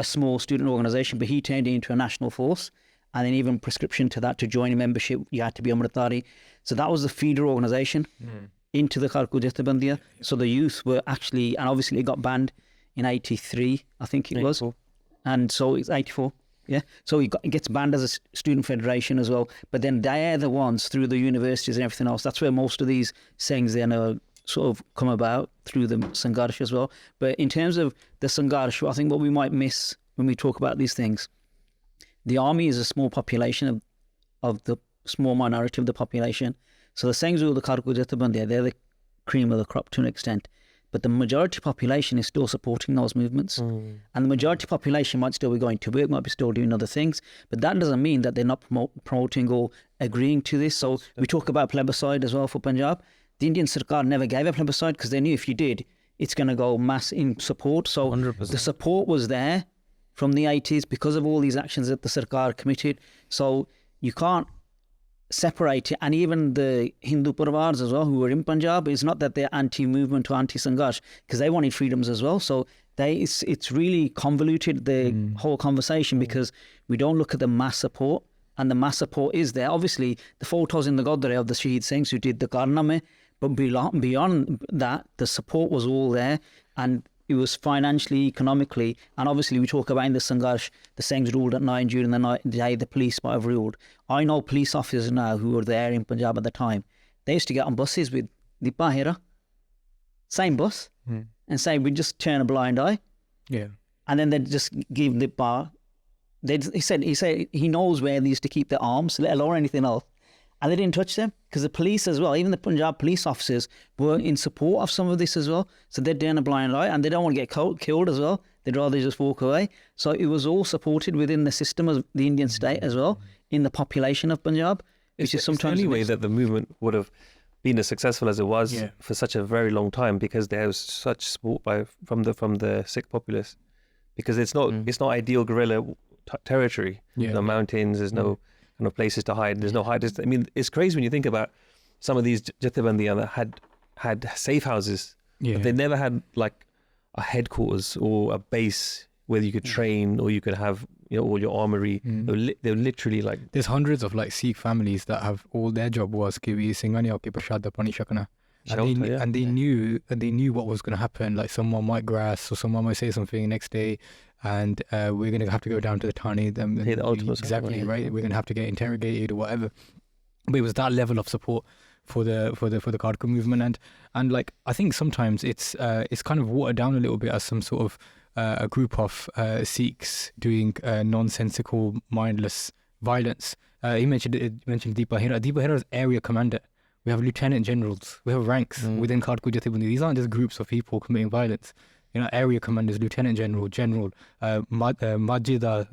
small student organisation, but he turned it into a national force, and then even prescription to that, to join a membership, you had to be Amritari. So that was the feeder organisation into the Kharku Jathebandiya. So the youth were actually, and obviously it got banned in 83, I think it was, and so it's 84. Yeah, so it gets banned as a student federation as well. But then they're the ones, through the universities and everything else, that's where most of these things then sort of come about, through the Sangharsh as well. But in terms of the Sangharsh, I think what we might miss when we talk about these things, the army is a small population of the small minority of the population. So the Singhs or the Kharku Jathebandiya, they're the cream of the crop to an extent. But the majority population is still supporting those movements. And the majority population might still be going to work, might be still doing other things. But that doesn't mean that they're not promoting or agreeing to this. So we talk about plebiscite as well for Punjab. The Indian Sarkar never gave a plebiscite because they knew if you did, it's going to go mass in support. So 100%. The support was there from the 80s because of all these actions that the Sarkar committed. So you can't separate it. And even the Hindu Parvars as well, who were in Punjab, it's not that they're anti-movement or anti-Sangharsh, because they wanted freedoms as well. So it's really convoluted, the whole conversation, because we don't look at the mass support, and the mass support is there. Obviously, the photos in the Godre of the Shaheed Singhs who did the Karname, but beyond that, the support was all there, and it was financially, economically, and obviously we talk about in the Sangharsh, the Singhs ruled at night, during the day the police might have ruled. I know police officers now who were there in Punjab at the time, they used to get on buses with Deepa Hera, same bus, and say, we just turn a blind eye. Yeah. And then they'd just give Deepa, he said he knows where they used to keep their arms, let alone anything else. And they didn't touch them, because the police as well, even the Punjab police officers, were in support of some of this as well. So they'd turn a blind eye, and they don't want to get killed as well. They'd rather just walk away. So it was all supported within the system of the Indian state as well, in the population of Punjab, which is sometimes the only way that the movement would have been as successful as it was for such a very long time, because there was such support from the Sikh populace. Because it's not ideal guerrilla territory. Yeah. No mountains. There's no kind of places to hide. There's no hide. I mean, it's crazy when you think about some of these Jathebandiyan that had safe houses, but they never had like a headquarters or a base where you could train or you could have all your armory. They were literally like, there's hundreds of like Sikh families that have all their job was कि भी सिंघानिया के प्रसाद दा पानी छकना. And they knew what was going to happen. Like someone might grass or someone might say something next day, and we're going to have to go down to the Thane. Exactly, right. We're going to have to get interrogated or whatever. But it was that level of support for the Kharku movement, and like I think sometimes it's kind of watered down a little bit as some sort of a group of Sikhs doing nonsensical, mindless violence. He mentioned Deepa Hera. Deepa Hera is area commander. We have lieutenant generals. We have ranks within Kharku Jathebandi. These aren't just groups of people committing violence. Area commanders, lieutenant general, Majida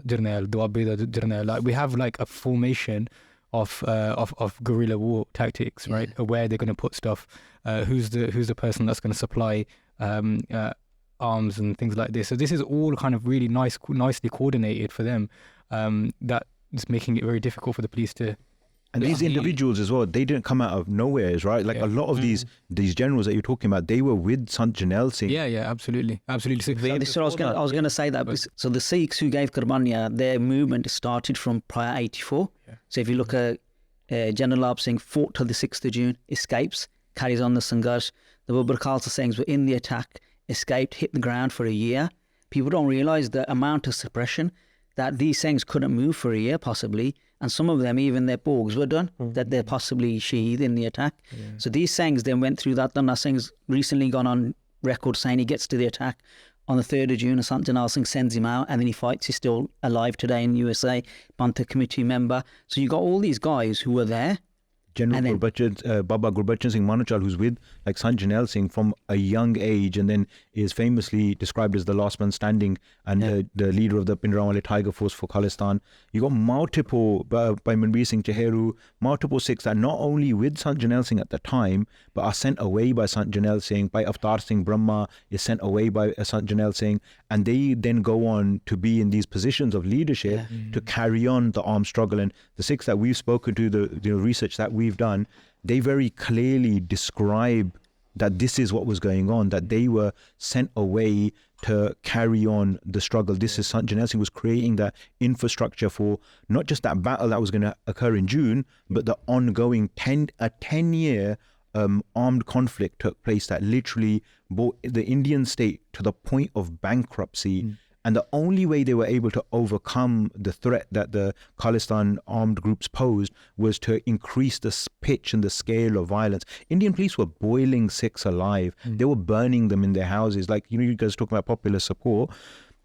Jarnail, Duabeda Jarnail. Like we have like a formation of guerrilla war tactics, right? Where they're going to put stuff. Who's the person that's going to supply arms and things like this. So this is all kind of really nicely coordinated for them. That is making it very difficult for the police to. And these individuals as well, they didn't come out of nowhere, right? Like a lot of these generals that you're talking about, they were with Sant Jail Singh. Yeah, absolutely. So this is what I was going to say that. So the Sikhs who gave Qurbaniya, their movement started from prior 84. Yeah. So if you look at General Labh Singh fought till the 6th of June, escapes, carries on the Sangharsh. The Babbar Khalsa Singhs were in the attack, escaped, hit the ground for a year. People don't realise the amount of suppression that these Singhs couldn't move for a year possibly, and some of them even their porgs were done, that they're possibly shaheed in the attack. So these Singhs then went through that. Dhanna Singh's recently gone on record saying he gets to the attack on the 3rd of June and Sant Jail Singh sends him out and then he fights. He's still alive today in USA, Pantha committee member. So you got all these guys who were there. General Baba Gurbachan Singh Manuchal, who's with like Sant Jail Singh from a young age, and then is famously described as the last man standing and the leader of the Pindrawale Tiger Force for Khalistan. You got multiple by Manpreet Singh Cheheru, multiple Sikhs that not only with Sant Jail Singh at the time, but are sent away by Sant Jail Singh. By Avtar Singh Brahma is sent away by Sant Jail Singh, and they then go on to be in these positions of leadership to carry on the armed struggle. And the Sikhs that we've spoken to, the research that we've done, they very clearly describe that this is what was going on, that they were sent away to carry on the struggle. This is Sant Jail Singh was creating that infrastructure for not just that battle that was going to occur in June, but the ongoing 10-year armed conflict took place that literally brought the Indian state to the point of bankruptcy. And the only way they were able to overcome the threat that the Khalistan armed groups posed was to increase the pitch and the scale of violence. Indian police were boiling Sikhs alive. They were burning them in their houses. Like, you guys talking about popular support.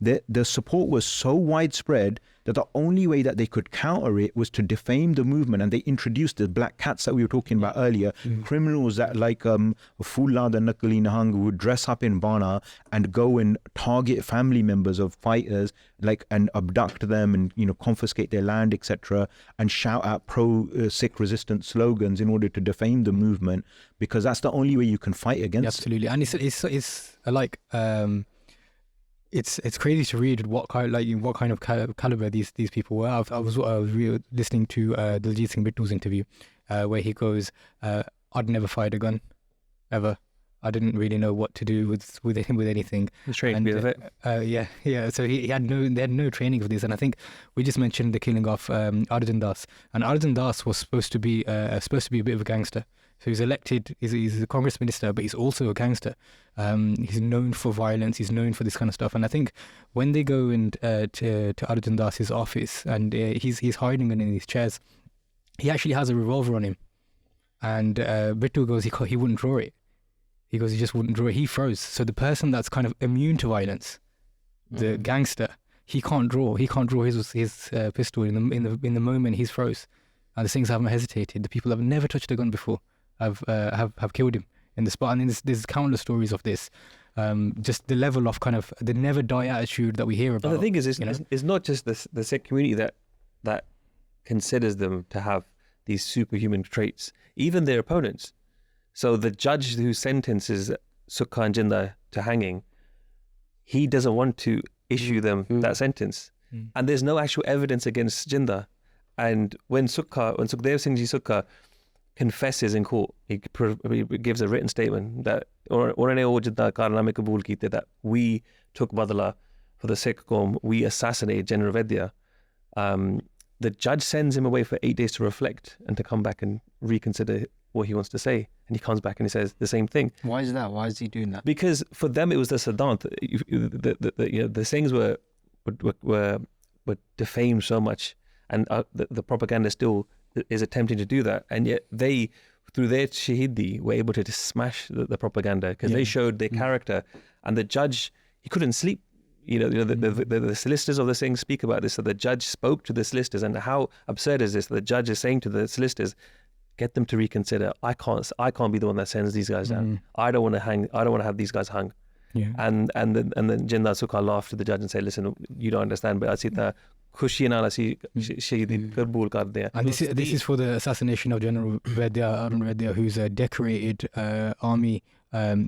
The support was so widespread that the only way that they could counter it was to defame the movement, and they introduced the black cats that we were talking about earlier, criminals that like Fulla the Nakali Nahang would dress up in Bana and go and target family members of fighters, like, and abduct them and confiscate their land, etc., and shout out pro-Sikh resistance slogans in order to defame the movement, because that's the only way you can fight against absolutely. And it's like it's crazy to read what kind of caliber these people were. I was listening to Diljit Singh Bittu's interview where he goes, "I'd never fired a gun, ever. I didn't really know what to do with anything." He's trained to be with it. Yeah. So they had no training for this, and I think we just mentioned the killing of Arjun Das, and Arjun Das was supposed to be a bit of a gangster. So he's elected, he's a Congress minister, but he's also a gangster. He's known for violence, he's known for this kind of stuff. And I think when they go to Arjun Das's office and he's hiding in these chairs, he actually has a revolver on him. And Bittu goes, he wouldn't draw it. He goes, he just wouldn't draw it. He froze. So the person that's kind of immune to violence, the gangster, he can't draw his pistol in the moment he's froze. And the Singhs haven't hesitated. The people that have never touched a gun before have killed him in the spot. And there's countless stories of this. Just the level of kind of the never die attitude that we hear about. And the thing is, it's not just the Sikh community that considers them to have these superhuman traits. Even their opponents. So the judge who sentences Sukha and Jinda to hanging, he doesn't want to issue them that sentence. and there's no actual evidence against Jinda. And when Sukhdev Singh Ji Sukha confesses in court, he gives a written statement that उन्होंने वो जितना कारनामे कबूल कीते that we took badala for the Sikh Qawm, we assassinated General Vedya. The judge sends him away for 8 days to reflect and to come back and reconsider what he wants to say. And he comes back and he says the same thing. Why is that? Why is he doing that? Because for them it was the Satwant. The things were defamed so much, and the propaganda still is attempting to do that, and yet they, through their shahidi, were able to just smash the propaganda because they showed their character. And the judge, he couldn't sleep. The solicitors of the thing speak about this. So the judge spoke to the solicitors, and how absurd is this? The judge is saying to the solicitors, get them to reconsider. I can't be the one that sends these guys down. I don't want to hang. I don't want to have these guys hung. Yeah. And then Jinda Sukha laughed to the judge and said, listen, you don't understand, but asita khushi naal asi shahidi kabul karde hain. And this is for the assassination of General Arun Vedya, who's a decorated army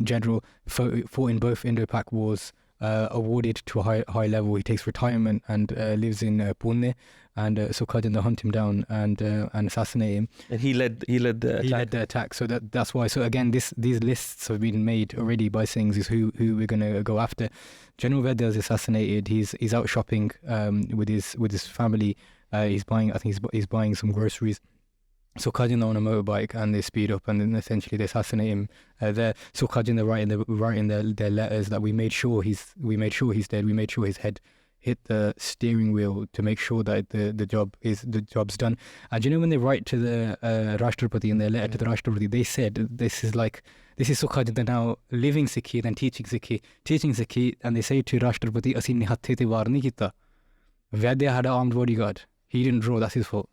general, fought in both Indo-Pak wars, awarded to a high level. He takes retirement and lives in Pune, and Sukha Jinda hunt him down and assassinate him. And he led the attack. He led the attack. So that's why. So again, these lists have been made already by Singhs is who we're gonna go after. General Vedya is assassinated. He's out shopping with his family. He's buying some groceries. Sukha Jinda on a motorbike, and they speed up, and then essentially they assassinate him there. Sukha Jinda writing their letters that we made sure he's dead. We made sure his head hit the steering wheel to make sure that the job's done. And you know, when they write to the Rashtrapati in their letter to the Rashtrapati, they said this is Sukha Jinda now living Sikhi, then teaching Sikhi, and they say to Rashtrapati, "Asi ne hathe te war nahi kita." Vedya had an armed bodyguard. He didn't draw. That's his fault.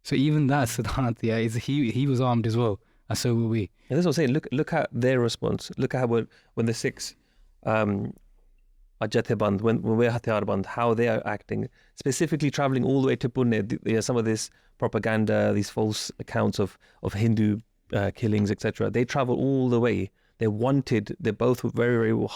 So even that Siddhant, he was armed as well, and so were we. And that's what I'm saying. Look at their response. Look at how when the Sikhs are Jatheband, when we're Hathiarband, how they are acting, specifically travelling all the way to Pune. Some of this propaganda, these false accounts of Hindu killings, etc. They travel all the way. They're wanted. They're both very, very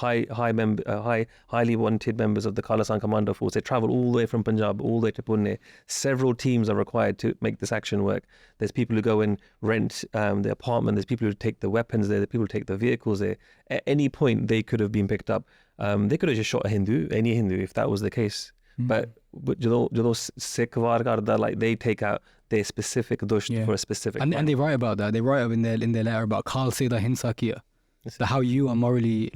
highly wanted members of the Khalisan Commando Force. They travel all the way from Punjab, all the way to Pune. Several teams are required to make this action work. There's people who go and rent the apartment. There's people who take the weapons there. There's people who take the vehicles there. At any point, they could have been picked up. They could have just shot any Hindu, if that was the case. But Sikh war karda, like they take out their specific dusht for a specific. And they write about that. They write in their letter about Khalsa da hinsa kiya. How you are morally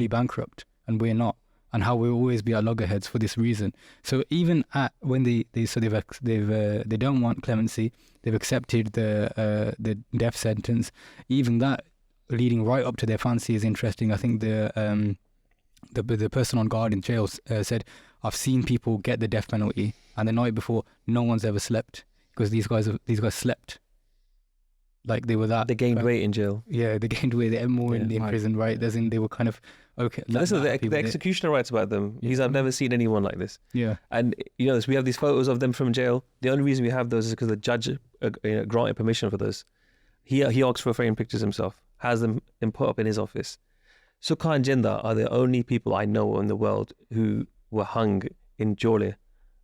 bankrupt and we're not, and how we'll always be at loggerheads for this reason. So even when they don't want clemency, they've accepted the death sentence. Even that leading right up to their fancy is interesting. I think the person on guard in jail said, "I've seen people get the death penalty, and the night before, no one's ever slept because these guys slept." Like they were that. They gained weight in jail. Yeah, they gained weight. They ate more in prison, right? As in, they were kind of okay. Listen, the executioner writes about them. I've never seen anyone like this. Yeah. And we have these photos of them from jail. The only reason we have those is because the judge granted permission for those. He asked for frame pictures himself, has them put up in his office. Sukha and Jinda are the only people I know in the world who were hung in Jole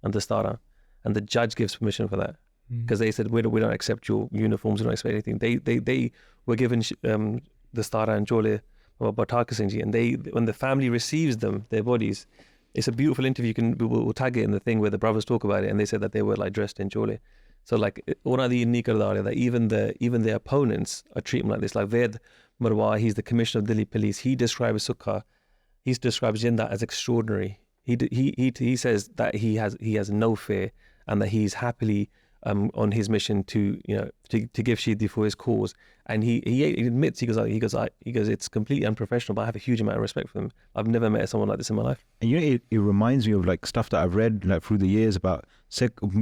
and Dastara, and the judge gives permission for that. Because they said we don't accept your uniforms, we don't accept anything. They were given the Stara and Jole by Kharku Singhs Ji, and when the family receives them, their bodies, it's a beautiful interview. We'll tag it in the thing where the brothers talk about it, and they said that they were like dressed in Jole. So like that even their opponents are treated like this. Like Ved Marwa, he's the commissioner of Delhi police. He describes Sukha, he describes Jinda as extraordinary. He says that he has no fear and that he's happily on his mission to give Shahidi for his cause, and he admits he goes it's completely unprofessional, but I have a huge amount of respect for him. I've never met someone like this in my life. And it reminds me of like stuff that I've read like through the years about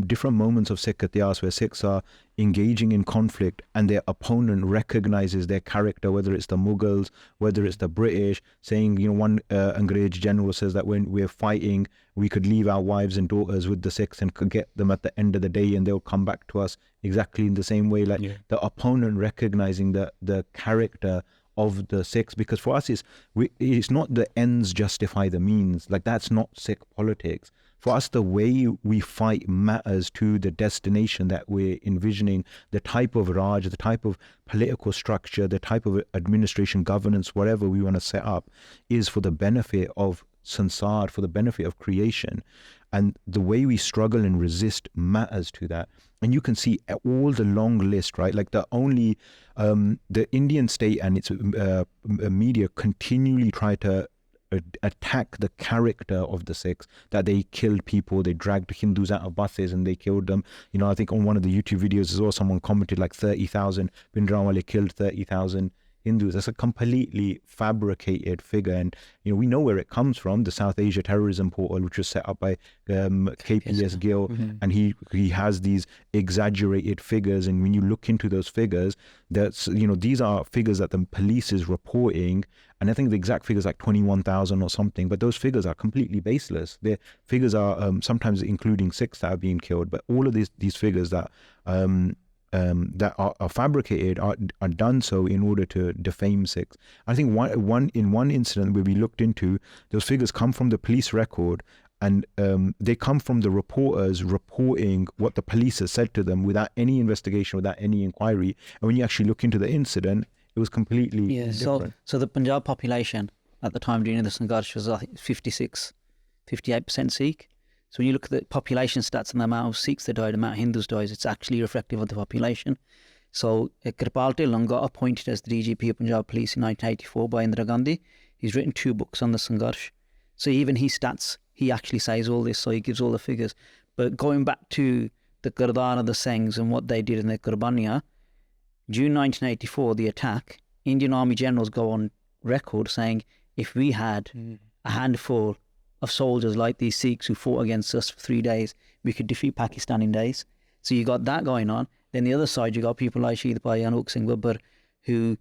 different moments of Sikh Ityas where Sikhs are engaging in conflict and their opponent recognizes their character, whether it's the Mughals, whether it's the British, saying, one Angrez general says that when we're fighting, we could leave our wives and daughters with the Sikhs and could get them at the end of the day and they'll come back to us exactly in the same way. Like the opponent recognizing the character of the Sikhs, because for us it's not the ends justify the means. Like that's not Sikh politics. For us, the way we fight matters to the destination that we're envisioning, the type of Raj, the type of political structure, the type of administration, governance, whatever we want to set up, is for the benefit of Sansar, for the benefit of creation. And the way we struggle and resist matters to that. And you can see all the long list, right? Like the Indian state and its media continually try to attack the character of the Sikhs, that they killed people, they dragged Hindus out of buses and they killed them. I think on one of the YouTube videos as well, someone commented like 30,000, Bhindranwale killed 30,000 Hindus. That's a completely fabricated figure, and we know where it comes from. The South Asia Terrorism Portal, which was set up by KPS Gill, and he has these exaggerated figures. And when you look into those figures, that's these are figures that the police is reporting, and I think the exact figure is like 21,000 or something. But those figures are completely baseless. Their figures are sometimes including Sikhs that are being killed, but all of these figures that that are fabricated are done so in order to defame Sikhs. I think one incident where we looked into, those figures come from the police record, and they come from the reporters reporting what the police has said to them without any investigation, without any inquiry. And when you actually look into the incident, it was completely different. So the Punjab population at the time during the Sangharsh was 58% Sikh. So when you look at the population stats and the amount of Sikhs that died, the amount of Hindus died, it's actually reflective of the population. So Kirpal Dhillon got appointed as the DGP of Punjab Police in 1984 by Indira Gandhi. He's written 2 books on the Sangharsh. So even his stats, he actually says all this, so he gives all the figures. But going back to the Gurdwara of the Singhs and what they did in the Qurbaniya, June 1984, the attack, Indian Army generals go on record saying, if we had a handful of soldiers like these Sikhs who fought against us for 3 days, we could defeat Pakistan in days. So you got that going on. Then the other side, you got people like Bhai Anokh Singh Ji who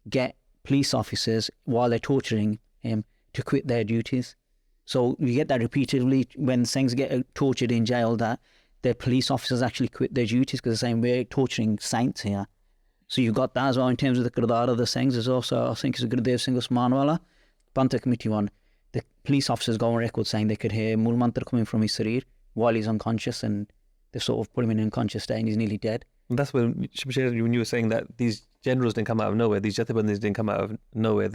get police officers while they're torturing him to quit their duties. So you get that repeatedly when Singhs get tortured in jail, that their police officers actually quit their duties because they're saying we're torturing saints here. So you got that as well in terms of the Kirdar of the Singhs. There's also, I think it's a Gurudev Singh Usmanwala, Panta Committee one. The police officers go on record saying they could hear Mool Mantra coming from his sareer while he's unconscious, and they sort of put him in an unconscious state and he's nearly dead. And that's when you were saying that these generals didn't come out of nowhere, these Jathebandis didn't come out of nowhere.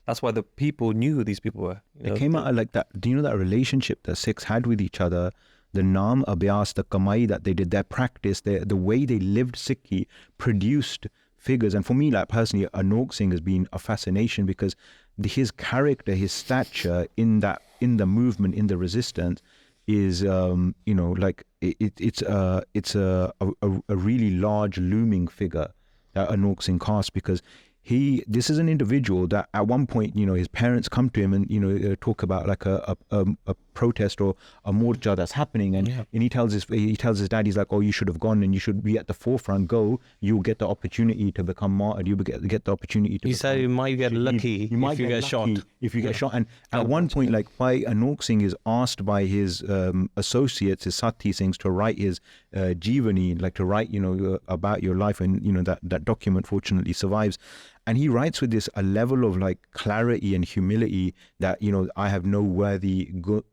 That's why the people knew who these people were. They came out of like that. Do you know that relationship that Sikhs had with each other? The Naam Abhyas, the Kamai that they did, their practice, the way they lived Sikhi produced figures. And for me, like personally, Anokh Singh has been a fascination because his character, his stature in the movement, in the resistance, is it's a really large looming figure that Anokh Singh casts, because this is an individual that at one point, his parents come to him and talk about like a protest or a morcha that's happening, and he tells his dad, he's like, oh, you should have gone and you should be at the forefront. Go, you'll get the opportunity to become martyred. You get the opportunity to. He said you might get lucky if you get shot. If you get shot, and at one point, like Bhai Anokh Singh is asked by his associates, his Sathi Singhs, to write his Jeevani, like to write about your life, and that document fortunately survives. And he writes with a level of like clarity and humility that, I have no worthy good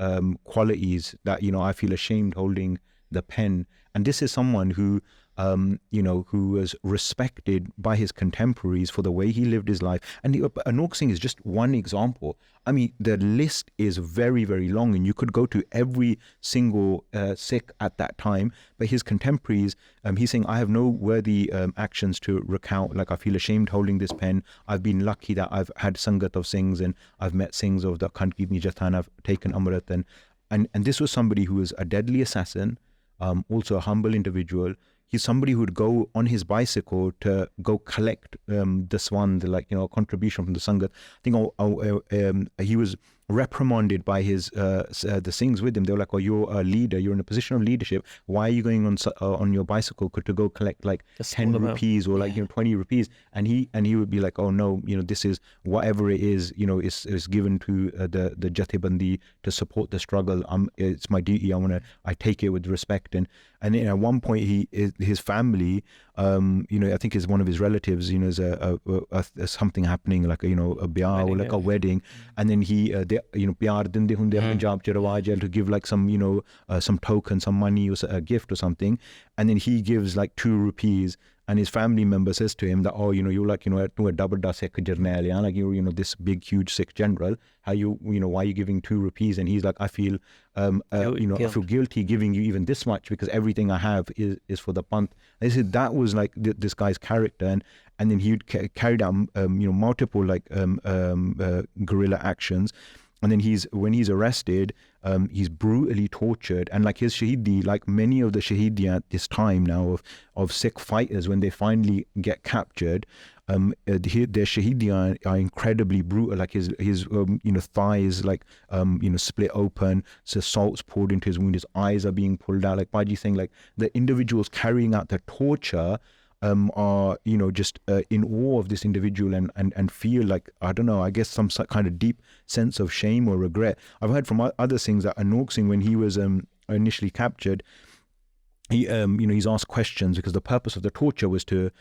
qualities, that, I feel ashamed holding the pen. And this is someone who, who was respected by his contemporaries for the way he lived his life. And Anokh Singh is just one example. I mean, the list is very, very long, and you could go to every single Sikh at that time. But his contemporaries, he's saying, I have no worthy actions to recount. Like, I feel ashamed holding this pen. I've been lucky that I've had Sangat of Singhs, and I've met Singhs of the Khandkitni Jathan. I've taken Amrit. And this was somebody who was a deadly assassin, also a humble individual. He's somebody who would go on his bicycle to go collect the swan, contribution from the Sangat. I think he was reprimanded by the Singhs with him. They were like, oh, you're a leader, you're in a position of leadership. Why are you going on your bicycle to go collect like 10 rupees or 20 rupees? And he would be like, oh no, this is whatever it is, is given to the Jathebandi to support the struggle. It's my duty. I take it with respect. And at one point, his family, I think is one of his relatives, is something happening, like a biyah or like a wedding, and then they pyar dinde hunde Punjab ch riwaj hai to give like some some token, some money or a gift or something, and then he gives like 2 rupees, and his family member says to him that, oh, you're like, to a double Sikh journal, yeah, like you're this big huge Sikh general, how why are you giving 2 rupees? And he's like, I feel I feel guilty giving you even this much because everything I have is for the Panth. They said that was like this guy's character, and then he carried out multiple like guerrilla actions. And then when he's arrested, he's brutally tortured, and like his shahidi, like many of the shahidi at this time now of Sikh fighters, when they finally get captured, their shahidi are incredibly brutal. Like his thighs like split open, so salt's poured into his wound, his eyes are being pulled out. Like Baji saying, like the individuals carrying out the torture are just in awe of this individual and feel like, I don't know, I guess some kind of deep sense of shame or regret. I've heard from other Singhs that Anokh Singh, when he was initially captured, he he's asked questions because the purpose of the torture was to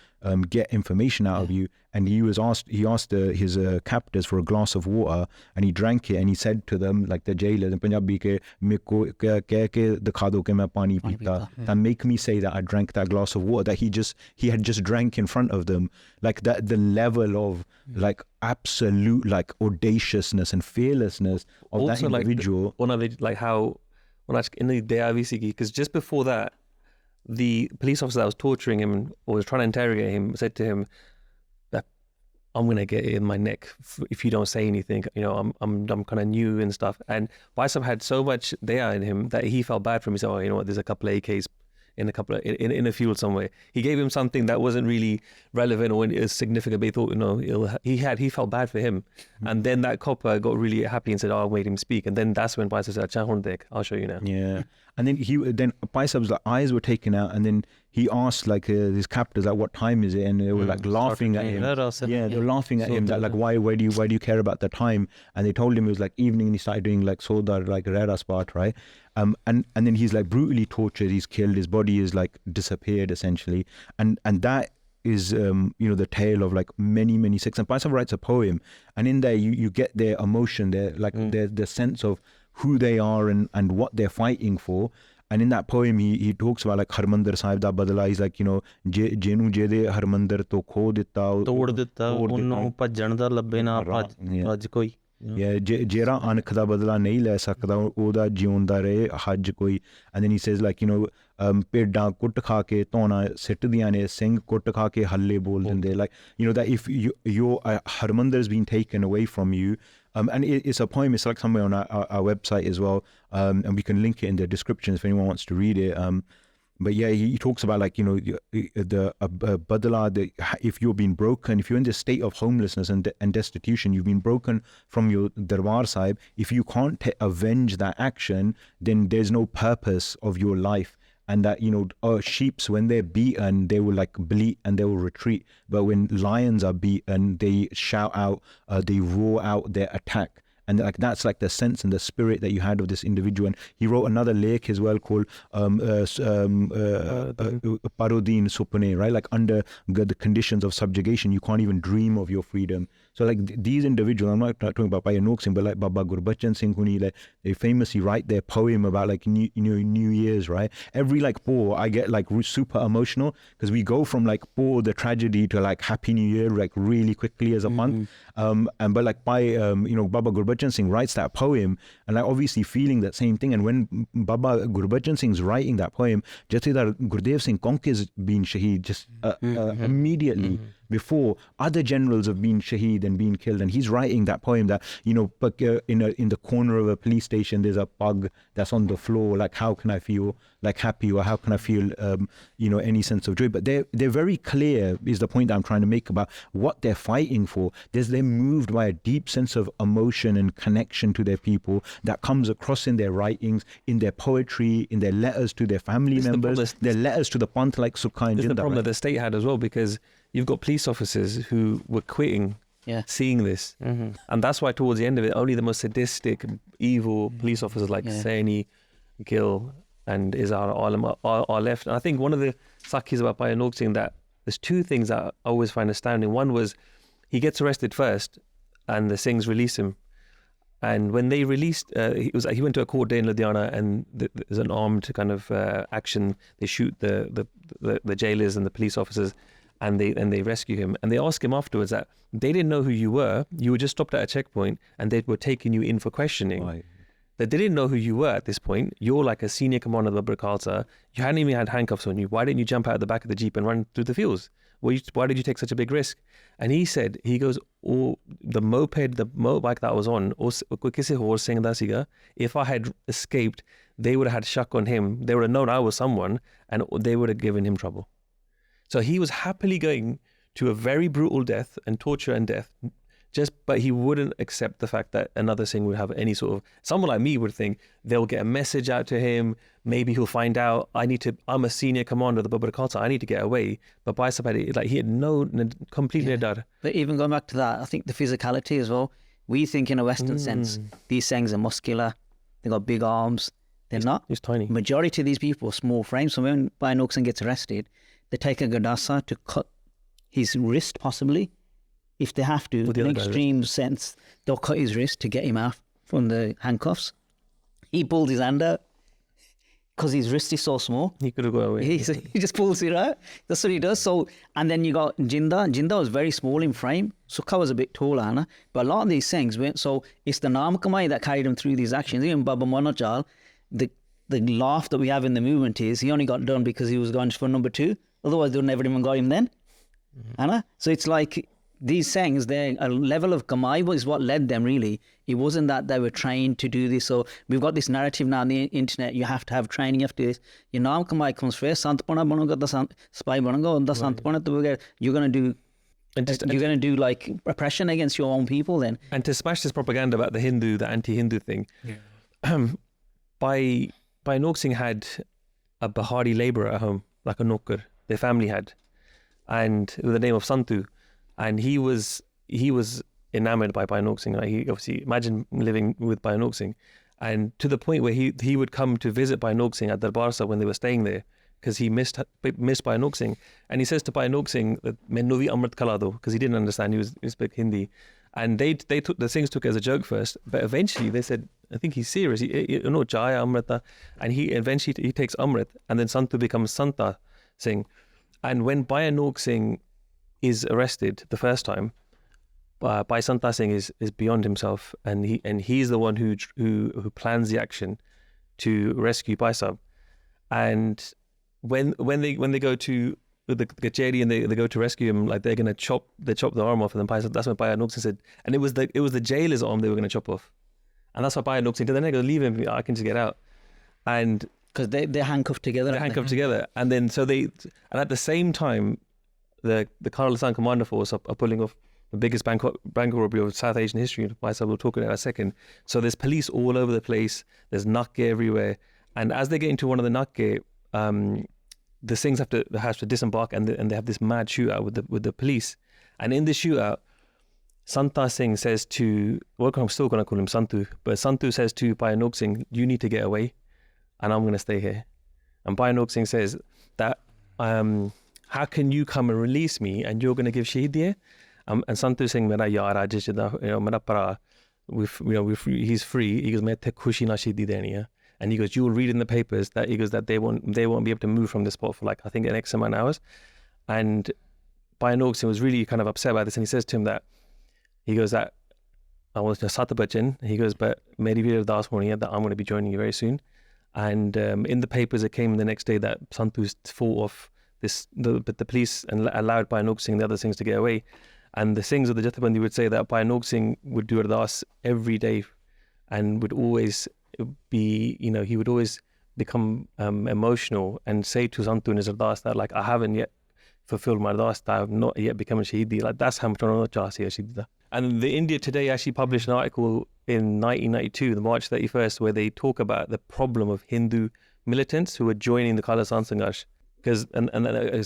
get information out of you, and he asked his captors for a glass of water, and he drank it, and he said to them, like the jailer in Punjabi, ke meko keh ke dikha do ke main pani peeta, that make me say that I drank that glass of water that he had just drank in front of them. Like that, the level of like absolute like audaciousness and fearlessness of also that individual. Like one of the, like how when I in the day because just before that, the police officer that was torturing him or was trying to interrogate him said to him that I'm going to get it in my neck if you don't say anything. I'm kind of new and stuff. And Bhai Sahib had so much there in him that he felt bad for him. He said, oh, what, there's a couple of AKs in a field somewhere. He gave him something that wasn't really relevant or significant, but he thought, he felt bad for him. And then that copper got really happy and said, oh, I made him speak. And then that's when Bhai Sahib said, I'll show you now. Yeah. And then Bhai Sahib's like eyes were taken out, and then he asked like his captors, like, what time is it? And they were like laughing at him. Yeah, they were laughing at him that like, why do you care about the time? And they told him it was like evening, and he started doing like Sodar, like Rera part, right? And then he's like brutally tortured, he's killed, his body is like disappeared essentially. And that is the tale of like many Sikhs. And Bhai Sahib writes a poem, and in there you get their emotion, their like their sense of who they are and what they're fighting for. And in that poem he talks about like Harmandir Sahib da badala. He's like, jenu jede Harmandir to kho ditta tod ditta onnu bhajjan da labbe na raj koi. Yeah, ਜਿਹੜਾ ਅਣਖ ਦਾ ਬਦਲਾ ਨਹੀਂ ਲੈ ਸਕਦਾ ਉਹਦਾ ਜਿਉਂਦਾ ਰਹੇ ਹੱਜ ਕੋਈ. And then he says like, ਭੇਡਾਂ ਕੁੱਟ ਖਾ ਕੇ ਧੌਣਾ ਸਿੱਟਦੀਆਂ ਨੇ, ਸਿੰਘ ਕੁੱਟ ਖਾ ਕੇ ਹੱਲੇ ਬੋਲ ਦਿੰਦੇ. Like, that if your Harmandir has been taken away from you, and it's a poem, it's like somewhere on our website as well, and we can link it in the description if anyone wants to read it. But yeah, he talks about like, the badala, if you've been broken, if you're in this state of homelessness and destitution, you've been broken from your Darbar Sahib, if you can't avenge that action, then there's no purpose of your life. And that, sheeps, when they're beaten, they will like bleat and they will retreat. But when lions are beaten, they shout out, they roar out their attack. And like that's like the sense and the spirit that you had of this individual. And he wrote another lake as well called Parodin Supane, right? Like under the conditions of subjugation, you can't even dream of your freedom. So like these individuals, I'm not talking about Bhai Anokh Singh, but like Baba Gurbachan Singh Ji, like they famously write their poem about like New Year's, right? Every like po, I get like super emotional because we go from like po, the tragedy, to like Happy New Year, like really quickly as a month. But like by Baba Gurbachan Singh writes that poem, and like obviously feeling that same thing. And when Baba Gurbachan Singh's writing that poem, Jathedar Gurdev Singh Konke's been shaheed just immediately before other generals have been shaheed and been killed. And he's writing that poem that, in the corner of a police station, there's a pug that's on the floor. Like, how can I feel like happy, or how can I feel, any sense of joy? But they're very clear, is the point that I'm trying to make about what they're fighting for. They're moved by a deep sense of emotion and connection to their people that comes across in their writings, in their poetry, in their letters to their family members, their letters to the Panth, like Sukha and Jinda. This is the problem that the state had as well, because you've got police officers who were quitting seeing this. And that's why towards the end of it, only the most sadistic, evil police officers like Saini, Gil and Izar are left. And I think one of the Sakhis about Bhai Anokh Singh, that there's two things that I always find astounding. One was he gets arrested first and the Singhs release him. And when they released, he went to a court day in Ludhiana, and there's an armed kind of action. They shoot the jailers and the police officers, and they rescue him. And they ask him afterwards that they didn't know who you were. You were just stopped at a checkpoint, and they were taking you in for questioning. Right. That they didn't know who you were at this point. You're like a senior commander of the Darbar Khalsa. You hadn't even had handcuffs on you. Why didn't you jump out of the back of the jeep and run through the fields? Why did you take such a big risk? And he goes, oh, the motorbike that I was on, if I had escaped, they would have had shak on him. They would have known I was someone, and they would have given him trouble. So he was happily going to a very brutal death and torture and death, but he wouldn't accept the fact that another Singh would have any sort of, someone like me would think they'll get a message out to him, maybe he'll find out, I'm a senior commander of the Darbar Khalsa, I need to get away. But Bhai Sahib, like, he had completely dar. But even going back to that, I think the physicality as well, we think in a Western sense, these Singhs are muscular, they've got big arms. They're not. He's tiny. Majority of these people are small frames. So when Bhai Anokh Singh gets arrested, they take a gadasa to cut his wrist, possibly. If they have to, in an extreme sense, they'll cut his wrist to get him out from the handcuffs. He pulled his hand out because his wrist is so small. He could have got away. He just pulls it out. That's what he does. So, and then you got Jinda. Jinda was very small in frame. Sukha was a bit taller, Anna. But a lot of these things went. So it's the Naam Kamai that carried him through these actions. Even Baba Manojal, the laugh that we have in the movement is he only got done because he was going for number 2. Otherwise, they would never even got him then. Anna. So it's like, these Singhs, a level of Kamai is what led them, really. It wasn't that they were trained to do this. So we've got this narrative now on the internet, you have to have training, you have to do this. Your Naam Kamai comes first, Santpana Bananga, the Spy Bananga, the Santpana, you're going to do like oppression against your own people then. And to smash this propaganda about the Hindu, the anti-Hindu thing, Bhai Anokh Singh had a Bahari labourer at home, like a Nokkar, their family had, and with the name of Santu. And he was enamored by Bhai Anokh Singh. Like, he obviously, imagine living with Bhai Anokh Singh, and to the point where he would come to visit Bhai Anokh Singh at Darbar Sahib when they were staying there, because he missed Bhai Anokh Singh. And he says to Bhai Anokh Singh that "Mainu vi Amrit Khala do," because he didn't understand. He spoke Hindi, and the Singhs took it as a joke first, but eventually they said, I think he's serious. Jaya Amrita, and he eventually takes Amrit, and then Santu becomes Santa Singh. And when Bhai Anokh Singh is arrested the first time, Bhai Santa Singh is beyond himself, and he's the one who plans the action to rescue Bhai Sahib. And when they go to the Kacheri and they go to rescue him, like, they're gonna chop the arm off, and then Bhai Sahib, that's when Bhai Anokh Singh said, and it was the jailer's arm they were gonna chop off, and that's why Bhai Anokh Singh did. Then they go, leave him, I can just get out, and because they're handcuffed together. They're handcuffed together, and then and at the same time, the Khalsa Commander Force are pulling off the biggest bank robbery of South Asian history. We'll talk about it in a second. So there's police all over the place. There's nakke everywhere. And as they get into one of the nakke, the Singhs have to disembark, and they have this mad shootout with the police. And in the shootout, Santa Singh says to, I'm still going to call him Santu, but Santu says to Bhai Anokh Singh, you need to get away, and I'm going to stay here. And Bhai Anokh Singh says that, how can you come and release me and you're going to give shaheed here? And Santu Singh, mera yaar hai, mera para, he's free. He goes, main the khushi na shaheedi deni hai. And he goes, you will read in the papers that they won't be able to move from the spot for, like, I think an X amount of hours. And Bhai Anokh Singh was really kind of upset about this, and he says to him that, he goes that, I was Sat Bachan, he goes, but meri bhi ardas honi hai that I'm going to be joining you very soon. And in the papers it came the next day that Santu fought off the police and allowed Bhai Anokh Singh, the other Singhs, to get away. And the Singhs of the Jathebandi would say that Bhai Anokh Singh would do ardas every day, and would always be, he would always become emotional and say to Santu in his ardas that, like, I haven't yet fulfilled my ardas, I have not yet become a shaheedi. Like, that's how much I shaheedi. And the India Today actually published an article in 1992, the March 31st, where they talk about the problem of Hindu militants who are joining the Khalsa Sangharsh. Because and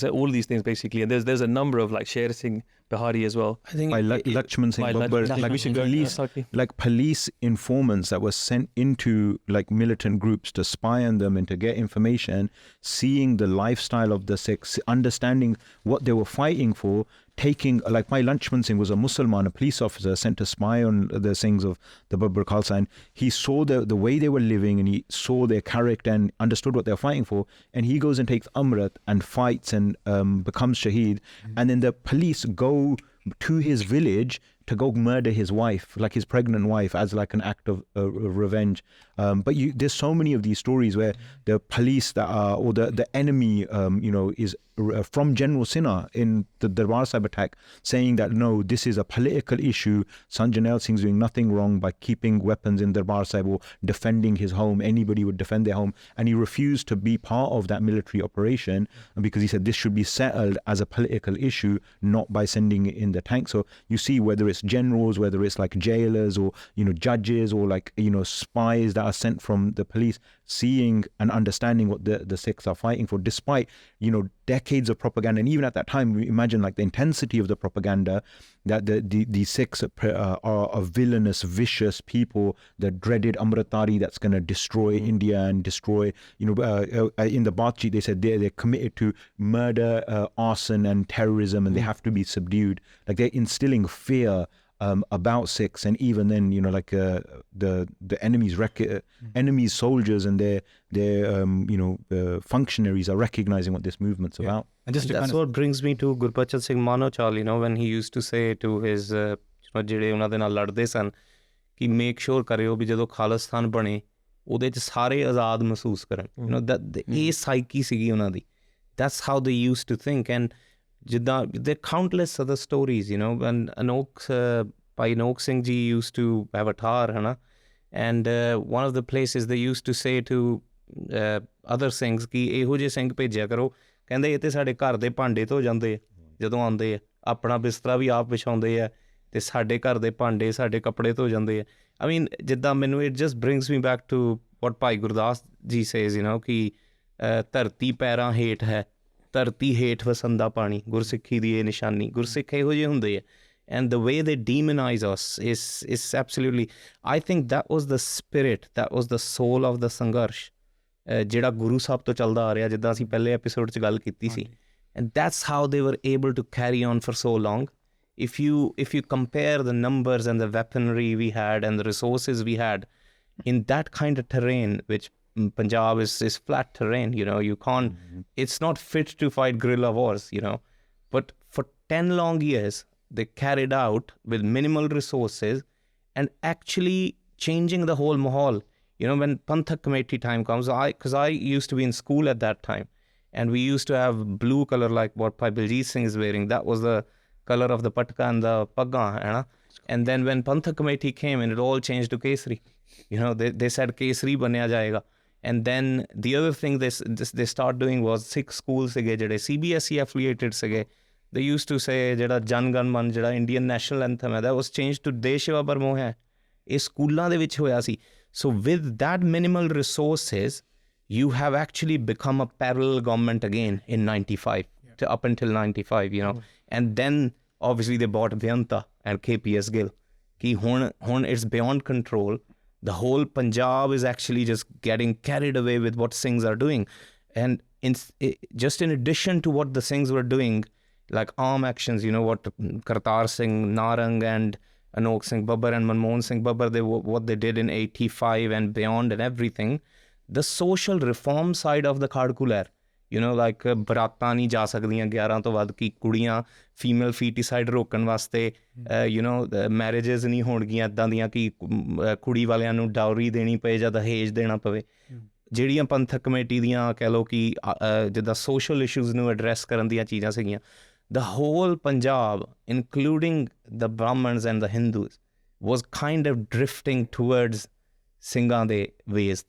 all of these things basically, and there's a number of, like, Sher Singh Bihari as well. I think by Lakshman Singh Babbar, like, we should go police informants that were sent into, like, militant groups to spy on them and to get information, seeing the lifestyle of the Sikhs, understanding what they were fighting for, taking, like my Lunchman Singh was a Mussalman, a police officer sent to spy on the Singhs of the Darbar Khalsa, and he saw the way they were living, and he saw their character and understood what they were fighting for, and he goes and takes Amrit and fights and becomes Shaheed, and then the police go to his village to go murder his wife, like his pregnant wife, as like an act of revenge. But there's so many of these stories where the police that are, or the enemy, is from General Sinha in the Darbar Sahib attack, saying that no, this is a political issue. Sant Jail Singh's doing nothing wrong by keeping weapons in Darbar Sahib or defending his home. Anybody would defend their home, and he refused to be part of that military operation because he said this should be settled as a political issue, not by sending it in the tank. So you see, whether it's generals, whether it's like jailers or judges or like spies that are sent from the police, seeing and understanding what the Sikhs are fighting for, despite decades of propaganda. And even at that time, we imagine like the intensity of the propaganda, that the Sikhs are a villainous, vicious people, the dreaded Amritari that's going to destroy India and destroy, in the Baatcheet they said they're committed to murder, arson and terrorism, and they have to be subdued. Like they're instilling fear about Sikhs, and even then, the enemy's soldiers and their functionaries are recognizing what this movement's about. And that's what brings me to Gurbachan Singh Manochal, when he used to say to his ਜਿਹੜੇ ਉਹਨਾਂ ਦੇ ਨਾਲ ਲੜਦੇ ਸਨ ਕਿ make sure ਕਰਿਓ ਵੀ ਜਦੋਂ ਖਾਲਿਸਤਾਨ ਬਣੇ ਉਹਦੇ 'ਚ ਸਾਰੇ ਆਜ਼ਾਦ ਮਹਿਸੂਸ ਕਰਨ, ਇਹ ਸਾਈਕੀ ਸੀਗੀ ਉਹਨਾਂ ਦੀ. That's how they used to think. And ਜਿੱਦਾਂ there are countless other stories, when Bhai Anokh Singh Ji used to have a tar, and one of the places they used to say to other Singhs ਕਿ ਇਹੋ ਜਿਹੇ ਸਿੰਘ ਭੇਜਿਆ ਕਰੋ, ਕਹਿੰਦੇ ਇਹ ਤੇ ਸਾਡੇ ਘਰ ਦੇ ਭਾਂਡੇ ਧੋ ਜਾਂਦੇ ਆ ਜਦੋਂ ਆਉਂਦੇ ਆ, ਆਪਣਾ ਬਿਸਤਰਾ ਵੀ ਆਪ ਵਿਛਾਉਂਦੇ ਆ ਤੇ ਸਾਡੇ ਘਰ ਦੇ ਭਾਂਡੇ, ਸਾਡੇ ਕੱਪੜੇ ਧੋ ਜਾਂਦੇ ਆ. I mean, ਜਿੱਦਾਂ ਮੈਨੂੰ it just brings me back to what Bhai Gurdas Ji says, ਕਿ ਧਰਤੀ ਪੈਰਾਂ ਹੇਠ ਹੈ, ਧਰਤੀ ਹੇਠ ਵਸੰਦਾ ਪਾਣੀ, ਗੁਰਸਿੱਖੀ ਦੀ ਇਹ ਨਿਸ਼ਾਨੀ. ਗੁਰਸਿੱਖ ਇਹੋ ਜਿਹੇ ਹੁੰਦੇ ਆ. And the way they demonize us is absolutely, I think that was the spirit, that was the soul of the ਸੰਘਰਸ਼ ਜਿਹੜਾ ਗੁਰੂ ਸਾਹਿਬ ਤੋਂ ਚੱਲਦਾ ਆ ਰਿਹਾ, ਜਿੱਦਾਂ ਅਸੀਂ ਪਹਿਲੇ ਐਪੀਸੋਡ 'ਚ ਗੱਲ ਕੀਤੀ ਸੀ. And that's how they were able to carry on for so long. If you compare the numbers and the weaponry we had and the resources we had in that kind of terrain, which Punjab is flat terrain, you can't, it's not fit to fight guerrilla wars, but for 10 long years, they carried out with minimal resources and actually changing the whole mahal. When Panthak committee time comes, because I used to be in school at that time, and we used to have blue color like what Bhai Beant Singh is wearing. That was the color of the patka and the pagga. And then when Panthak committee came in, it all changed to Kesari. They said Kesari banya jayega. And then the other thing they start doing was Sikh schools sige jede CBSE affiliated sige. They used to say jada Jan Gan Man, jada Indian national anthem hai, that was changed to Desheva Barmo hai. ਇਹ ਸਕੂਲਾਂ ਦੇ ਵਿੱਚ ਹੋਇਆ ਸੀ. So with that minimal resources, you have actually become a parallel government again in 95 to up until 95, And then obviously they bought Beanta and KPS Gill. Ki hun it's beyond control. The whole Punjab is actually just getting carried away with what Singhs are doing. And just in addition to what the Singhs were doing, like arm actions, what Kartar Singh, Narang and Anokh Singh Babbar and Manmohan Singh Babbar, what they did in 85 and beyond and everything, the social reform side of the Kharku Lair, like baraਤਾਂ ਨਹੀਂ ਜਾ ਸਕਦੀਆਂ 11 ਤੋਂ ਵੱਧ ਕੀ ਕੁੜੀਆਂ, female ਫੀਟੀਸਾਈਡ ਰੋਕਣ ਵਾਸਤੇ, marriages ਨਹੀਂ ਹੋਣਗੀਆਂ ਇੱਦਾਂ ਦੀਆਂ ਕਿ ਕੁੜੀ ਵਾਲਿਆਂ ਨੂੰ ਡਾਉਰੀ ਦੇਣੀ ਪਏ ਜਾਂ ਦਹੇਜ ਦੇਣਾ ਪਵੇ. ਜਿਹੜੀਆਂ ਪੰਥਕ ਕਮੇਟੀ ਦੀਆਂ ਕਹਿ ਲਓ ਕਿ ਜਿੱਦਾਂ ਸੋਸ਼ਲ ਇਸ਼ੂਜ਼ ਨੂੰ ਐਡਰੈਸ ਕਰਨ ਦੀਆਂ ਚੀਜ਼ਾਂ ਸੀਗੀਆਂ. The whole Punjab, including the Brahmins and the Hindus, was kind of drifting towards Singhan de ways,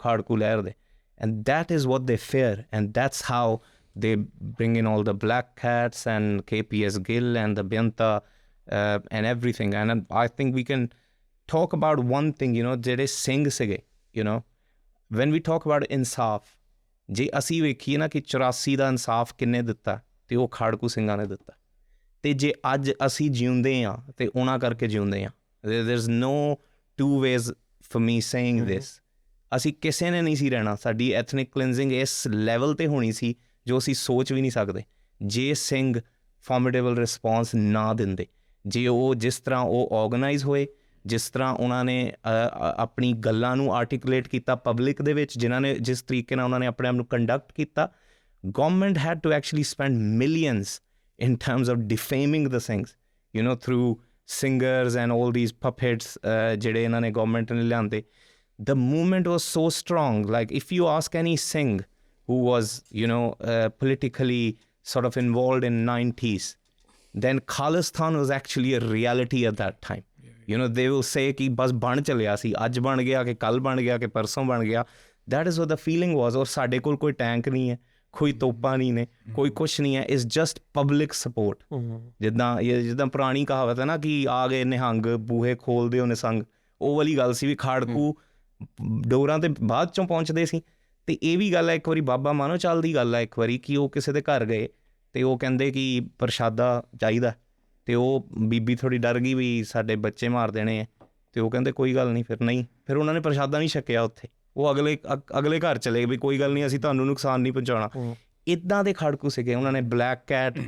Kharku Lair de. And that is what they fear. And that's how they bring in all the black cats and KPS Gill and the Beanta and everything. And I think we can talk about one thing, jede Singh sige, when we talk about insaf, je ਅਸੀਂ ਵੇਖੀਏ ਨਾ ਕਿ 84 ਦਾ ਇਨਸਾਫ ਕਿੰਨੇ ਦਿੱਤਾ, ਤੇ ਉਹ ਖਾੜਕੂ ਸਿੰਘਾਂ ਨੇ ਦਿੱਤਾ. ਤੇ ਜੇ ਅੱਜ ਅਸੀਂ ਜਿਉਂਦੇ ਹਾਂ ਤੇ ਉਹਨਾਂ ਕਰਕੇ ਜਿਉਂਦੇ ਹਾਂ. There's no two ways for me saying this. ਅਸੀਂ ਕਿਸੇ ਨੇ ਨਹੀਂ ਸੀ ਰਹਿਣਾ. ਸਾਡੀ ਐਥਨਿਕ ਕਲੀਨਜ਼ਿੰਗ ਇਸ ਲੈਵਲ 'ਤੇ ਹੋਣੀ ਸੀ ਜੋ ਅਸੀਂ ਸੋਚ ਵੀ ਨਹੀਂ ਸਕਦੇ ਜੇ ਸਿੰਘ ਫਾਰਮੀਡੇਬਲ ਰਿਸਪੌਂਸ ਨਾ ਦਿੰਦੇ, ਜੇ ਉਹ ਜਿਸ ਤਰ੍ਹਾਂ ਉਹ ਆਰਗੇਨਾਈਜ਼ ਹੋਏ, ਜਿਸ ਤਰ੍ਹਾਂ ਉਹਨਾਂ ਨੇ ਆਪਣੀ ਗੱਲਾਂ ਨੂੰ ਆਰਟੀਕੂਲੇਟ ਕੀਤਾ ਪਬਲਿਕ ਦੇ ਵਿੱਚ, ਜਿਨ੍ਹਾਂ ਨੇ ਜਿਸ ਤਰੀਕੇ ਨਾਲ ਉਹਨਾਂ ਨੇ ਆਪਣੇ ਆਪ ਨੂੰ ਕੰਡਕਟ ਕੀਤਾ, government had to actually spend millions in terms of defaming the Singhs, you know, through singers and all these puppets ਜਿਹੜੇ ਇਹਨਾਂ ਨੇ government ਨੇ ਲਿਆਂਦੇ. The movement was so strong. Like if you ask any Singh who was, you know, politically sort of involved in 90s, then Khalistan was actually a reality at that time. You know, they will say ਕਿ ਬਸ ਬਣ ਚੱਲਿਆ ਸੀ, ਅੱਜ ਬਣ ਗਿਆ ਕਿ ਕੱਲ ਬਣ ਗਿਆ ਕਿ ਪਰਸੋਂ ਬਣ ਗਿਆ. That is what the feeling was. ਔਰ ਸਾਡੇ ਕੋਲ ਕੋਈ ਟੈਂਕ ਨਹੀਂ ਹੈ, ਕੋਈ ਤੋਪਾਂ ਨਹੀਂ ਨੇ, ਕੋਈ ਕੁਛ ਨਹੀਂ ਹੈ. It's just public support. ਜਿੱਦਾਂ ਪੁਰਾਣੀ ਕਹਾਵਤ ਹੈ ਨਾ ਕਿ ਆ ਗਏ ਨਿਹੰਗ ਬੂਹੇ ਖੋਲਦੇ ਹੋ ਨਿਸੰਗ, ਉਹ ਵਾਲੀ ਗੱਲ ਸੀ ਵੀ ਖਾੜਕੂ ਡੋਰਾਂ ਤੇ ਬਾਅਦ ਚੋਂ ਪਹੁੰਚਦੇ ਸੀ. ਤੇ ਇਹ ਵੀ ਗੱਲ ਹੈ, ਇੱਕ ਵਾਰੀ ਬਾਬਾ ਮਾਨੋ ਚਾਲ ਦੀ ਗੱਲ ਹੈ, ਇੱਕ ਵਾਰੀ ਕਿ ਉਹ ਕਿਸੇ ਦੇ ਘਰ ਗਏ ਤੇ ਉਹ ਕਹਿੰਦੇ ਕਿ ਪ੍ਰਸ਼ਾਦਾ ਚਾਹੀਦਾ, ਤੇ ਉਹ ਬੀਬੀ ਥੋੜ੍ਹੀ ਡਰ ਗਈ ਵੀ ਸਾਡੇ ਬੱਚੇ ਮਾਰ ਦੇਣੇ ਹੈ, ਤੇ ਉਹ ਕਹਿੰਦੇ ਕੋਈ ਗੱਲ ਨਹੀਂ, ਫਿਰ ਉਹਨਾਂ ਨੇ ਪ੍ਰਸ਼ਾਦਾ ਨਹੀਂ ਛਕਿਆ ਉੱਥੇ, ਉਹ ਅਗਲੇ ਘਰ ਚਲੇ ਗਏ ਵੀ ਕੋਈ ਗੱਲ ਨਹੀਂ, ਅਸੀਂ ਤੁਹਾਨੂੰ ਨੁਕਸਾਨ ਨਹੀਂ ਪਹੁੰਚਾਉਣਾ. ਇੱਦਾਂ ਦੇ ਖੜਕੂ ਸੀਗੇ. ਉਹਨਾਂ ਨੇ ਬਲੈਕ ਕੈਟ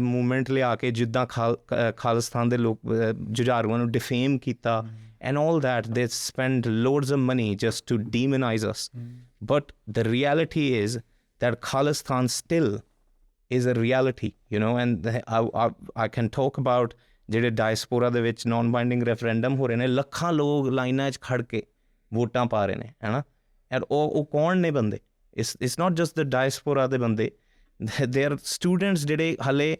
ਮੂਵਮੈਂਟ ਲਿਆ ਕੇ ਜਿੱਦਾਂ ਖਾਲਿਸਤਾਨ ਦੇ ਲੋਕ ਜੁਝਾਰੂਆਂ ਨੂੰ ਡਿਫੇਮ ਕੀਤਾ and all that. They spend loads of money just to demonize us. But the reality is that Khalistan still is a reality, you know, and I can talk about ਜਿਹੜੇ diaspora ਦੇ ਵਿੱਚ naan binding referendum ਹੋ ਰਹੇ ਨੇ, ਲੱਖਾਂ ਲੋਕ ਲਾਈਨਾਂ 'ਚ ਖੜ੍ਹ ਕੇ ਵੋਟਾਂ ਪਾ ਰਹੇ ਨੇ, ਹੈ ਨਾ. ਐਂਡ ਉਹ ਕੌਣ ਨੇ ਬੰਦੇ? It's not just the diaspora ਦੇ ਬੰਦੇ, ਦੇ ਆਰ ਸਟੂਡੈਂਟਸ ਜਿਹੜੇ ਹਾਲੇ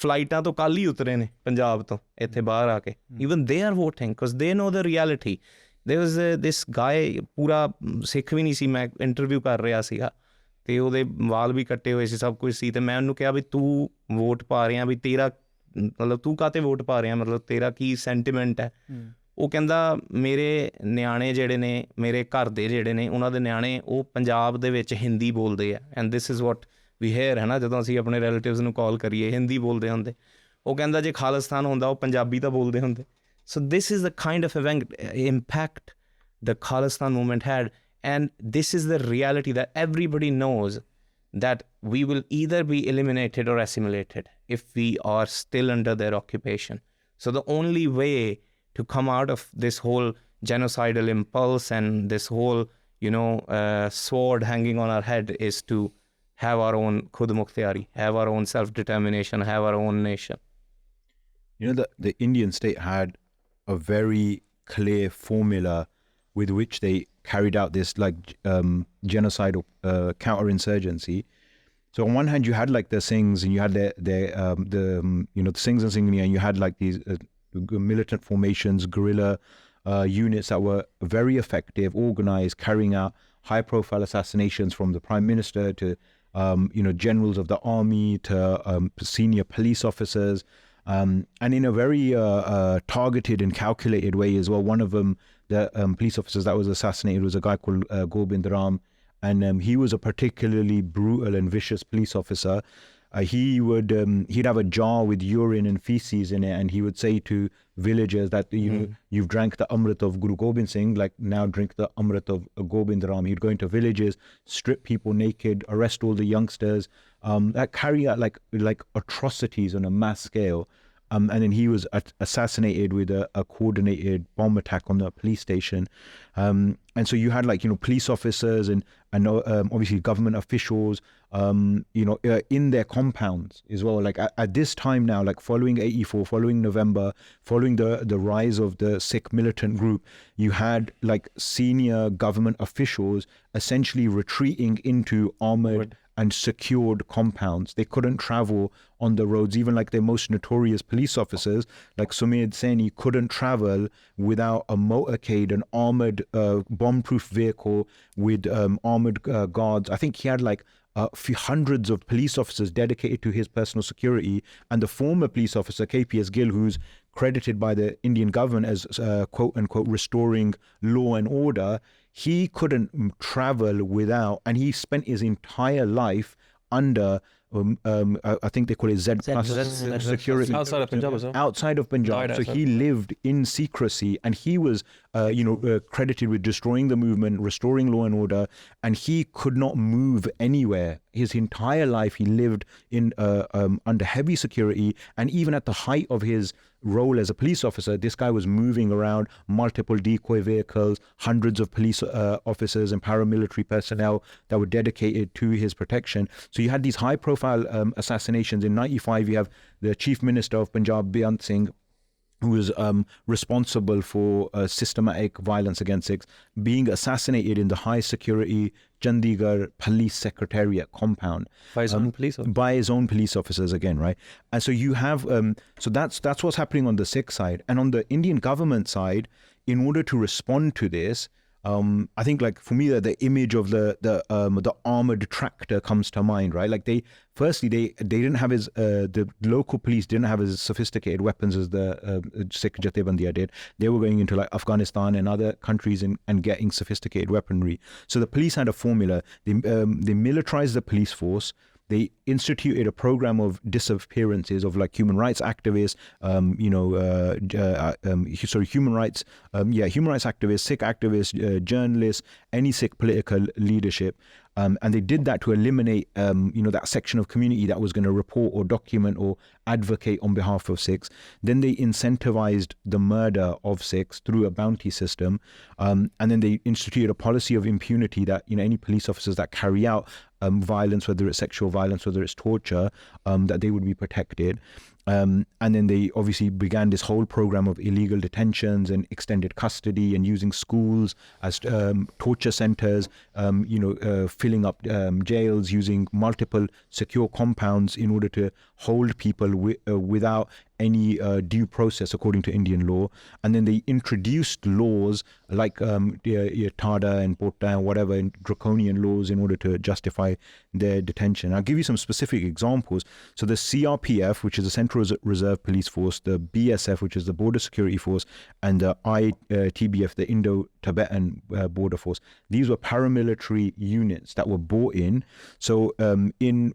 ਫਲਾਈਟਾਂ ਤੋਂ ਕੱਲ੍ਹ ਹੀ ਉਤਰੇ ਨੇ ਪੰਜਾਬ ਤੋਂ ਇੱਥੇ ਬਾਹਰ ਆ ਕੇ. Even they are voting because they know the reality. ਦੇਰ ਵਾਜ਼ ਦਿਸ ਗਾਏ, ਪੂਰਾ ਸਿੱਖ ਵੀ ਨਹੀਂ ਸੀ, ਮੈਂ ਇੰਟਰਵਿਊ ਕਰ ਰਿਹਾ ਸੀਗਾ ਅਤੇ ਉਹਦੇ ਵਾਲ ਵੀ ਕੱਟੇ ਹੋਏ ਸੀ, ਸਭ ਕੁਛ ਸੀ. ਅਤੇ ਮੈਂ ਉਹਨੂੰ ਕਿਹਾ ਵੀ ਤੂੰ ਵੋਟ ਪਾ ਰਿਹਾ, ਵੀ ਤੇਰਾ ਮਤਲਬ ਤੂੰ ਕਾਹਤੇ ਵੋਟ ਪਾ ਰਿਹਾ, ਮਤਲਬ ਤੇਰਾ ਕੀ ਸੈਂਟੀਮੈਂਟ ਹੈ? ਉਹ ਕਹਿੰਦਾ ਮੇਰੇ ਨਿਆਣੇ ਜਿਹੜੇ ਨੇ, ਮੇਰੇ ਘਰ ਦੇ ਜਿਹੜੇ ਨੇ, ਉਹਨਾਂ ਦੇ ਨਿਆਣੇ ਉਹ ਪੰਜਾਬ ਦੇ ਵਿੱਚ ਹਿੰਦੀ ਬੋਲਦੇ ਆ, and this is what we hear, ਹੈ ਨਾ. ਜਦੋਂ ਅਸੀਂ ਆਪਣੇ ਰਿਲੇਟਿਵਸ ਨੂੰ ਕਾਲ ਕਰੀਏ ਹਿੰਦੀ ਬੋਲਦੇ ਹੁੰਦੇ. ਉਹ ਕਹਿੰਦਾ ਜੇ ਖਾਲਿਸਤਾਨ ਹੁੰਦਾ ਉਹ ਪੰਜਾਬੀ ਤਾਂ ਬੋਲਦੇ ਹੁੰਦੇ. So this is the kind of impact the Khalistan movement had, and this is the reality that everybody knows that we will either be eliminated or assimilated if we are still under their occupation. So the only way to come out of this whole genocidal impulse and this whole, you know, sword hanging on our head is to have our own khud mukhtiyari, have our own self-determination, have our own nation. You know, the Indian state had a very clear formula with which they carried out this genocidal counterinsurgency. So on one hand you had like the Singhs, and you had the Singhs and Singhs, and you had like these militant formations, guerrilla units that were very effective, organized, carrying out high profile assassinations from the Prime Minister to generals of the army to senior police officers, and in a very targeted and calculated way as well. One of them, the police officers that was assassinated, was a guy called Gobind Ram, and he was a particularly brutal and vicious police officer. He'd have a jar with urine and feces in it, and he would say to villagers that you've drank the amrit of Guru Gobind Singh, like now drink the amrit of Gobind Ram. He'd go into villages, strip people naked, arrest all the youngsters, that carry out like atrocities on a mass scale. And then he was assassinated with a coordinated bomb attack on the police station. And so you had police officers and obviously government officials, in their compounds as well. Like at this time now, like following 84, following November, following the rise of the Sikh militant group, you had like senior government officials essentially retreating into armored and secured compounds. They couldn't travel on the roads. Even like their most notorious police officers, like Sumedh Saini, couldn't travel without a motorcade, an armored bomb-proof vehicle with armored guards. I think he had like hundreds of police officers dedicated to his personal security. And the former police officer, KPS Gill, who's credited by the Indian government as quote-unquote restoring law and order, he couldn't travel without, and he spent his entire life under I think they call it Z security outside of Punjab as well. Outside of Punjab. So he lived in secrecy, and he was credited with destroying the movement, restoring law and order, and he could not move anywhere his entire life he lived in under heavy security, and even at the height of his role as a police officer, this guy was moving around multiple decoy vehicles, hundreds of police officers and paramilitary personnel that were dedicated to his protection. So you had these high profile assassinations. In 95 you have the Chief Minister of Punjab, Beant Singh, who was responsible for systematic violence against Sikhs, being assassinated in the high security Chandigarh Police Secretariat compound By his own police officers. by his own police officers again, right? And so you have so that's what's happening on the Sikh side. And on the Indian government side, in order to respond to this, I think, like, for me, the image of the armored tractor comes to mind, right? Like, they didn't have the local police didn't have as sophisticated weapons as the Sikh Jathebandiya did. They were going into like Afghanistan and other countries and getting sophisticated weaponry. So the police had a formula. They militarized the police force. They instituted a program of disappearances of like human rights activists, human rights activists, Sikh activists, journalists, any Sikh political leadership. And they did that to eliminate, that section of community that was going to report or document or advocate on behalf of Sikhs. Then they incentivized the murder of Sikhs through a bounty system. And then they instituted a policy of impunity that, any police officers that carry out violence, whether it's sexual violence, whether it's torture, that they would be protected. And then they obviously began this whole program of illegal detentions and extended custody and using schools as torture centers, filling up jails, using multiple secure compounds in order to hold people without any due process according to Indian law. And then they introduced laws like Tada and Pota and whatever, and draconian laws in order to justify their detention. I'll give you some specific examples. So the CRPF, which is the Central Reserve Police Force, the BSF, which is the Border Security Force, and the ITBF, the Indo-Tibetan Border Force. These were paramilitary units that were brought in. So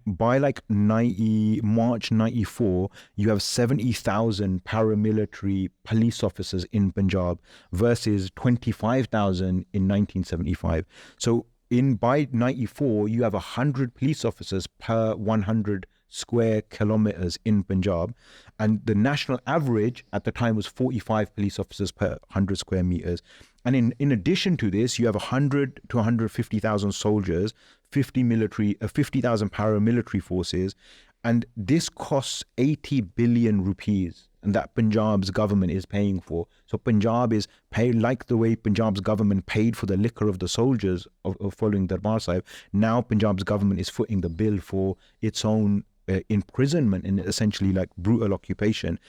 by like March 94, you have 70,000 paramilitary police officers in Punjab versus 25,000 in 1975. So by 94, you have 100 police officers per 100 square kilometers in Punjab, and the national average at the time was 45 police officers per 100 square meters. And in addition to this, you have 100 to 150,000 soldiers, 50,000 paramilitary forces, and this costs 80 billion rupees, and that Punjab's government is paying for. So Punjab is paid like the way Punjab's government paid for the liquor of the soldiers of following Darbar Sahib. Now Punjab's government is footing the bill for its own imprisonment and essentially like brutal occupation.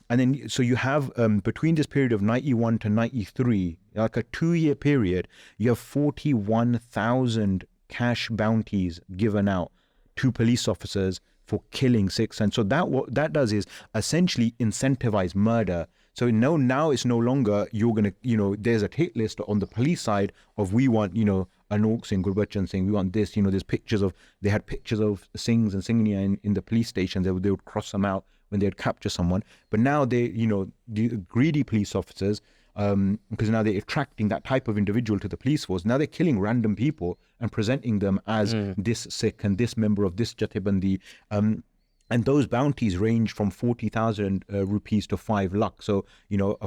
And then so you have between this period of 91 to 93, like a 2-year period, you have 41,000 cash bounties given out to police officers for killing Sikhs. And so what that does is essentially incentivize murder. So now it's no longer you're going to, there's a hit list on the police side of we want, Anokh Singh, Gurbachan Singh, we want this, there's pictures of, they had pictures of Singhs and Singhnia in the police stations. They would cross them out when they'd capture someone. But now they, the greedy police officers, because now they're attracting that type of individual to the police force. Now they're killing random people and presenting them as this Sikh and this member of this Jathebandi. And those bounties range from 40,000 rupees to 5 lakh. So,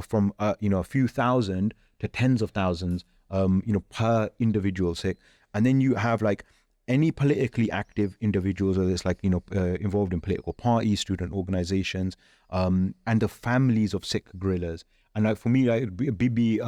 from, a few thousand to tens of thousands, per individual Sikh. And then you have like any politically active individuals, whether it's like, involved in political parties, student organizations, and the families of Sikh guerrillas. And like for me, like Bibi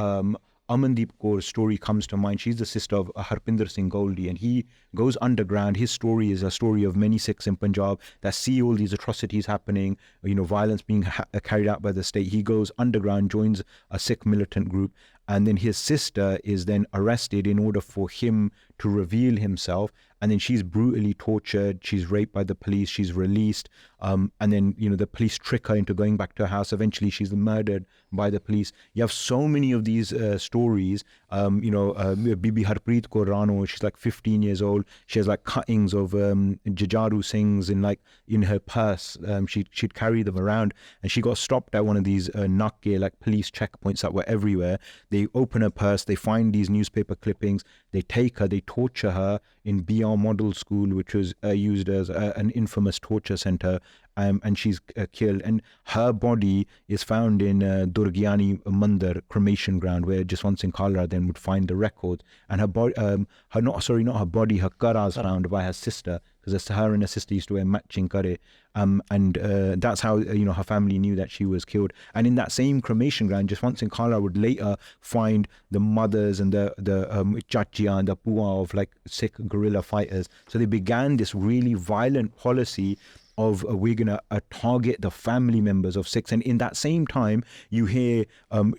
Amandeep Kaur's story comes to mind. She's the sister of Harjinder Singh Ji, and he goes underground. His story is a story of many Sikhs in Punjab that see all these atrocities happening, violence being carried out by the state. He goes underground, joins a Sikh militant group, and then his sister is then arrested in order for him to reveal himself. And then she's brutally tortured. She's raped by the police. She's released. And then, the police trick her into going back to her house. Eventually, she's murdered by the police. You have so many of these stories. Bibi Harpreet Kaur Rano, she's like 15 years old. She has like cuttings of Jajaru Singhs in her purse. She'd carry them around, and she got stopped at one of these nakke, like police checkpoints that were everywhere. They open her purse. They find these newspaper clippings. They take her. They torture her in BR Model School, which was used as an infamous torture center, and she's killed. And her body is found in Durgyani Mandir cremation ground, where Jaswant Singh Khalra then would find the records. And her body, not her body, her kara is found by her sister, because her and her sister used to wear matching kare. And that's how her family knew that she was killed. And in that same cremation ground, Jaswant Singh Khalra would later find the mothers and the chachia and the pua of like Sikh guerrilla fighters. So they began this really violent policy of we're going to target the family members of Sikhs. And in that same time, you hear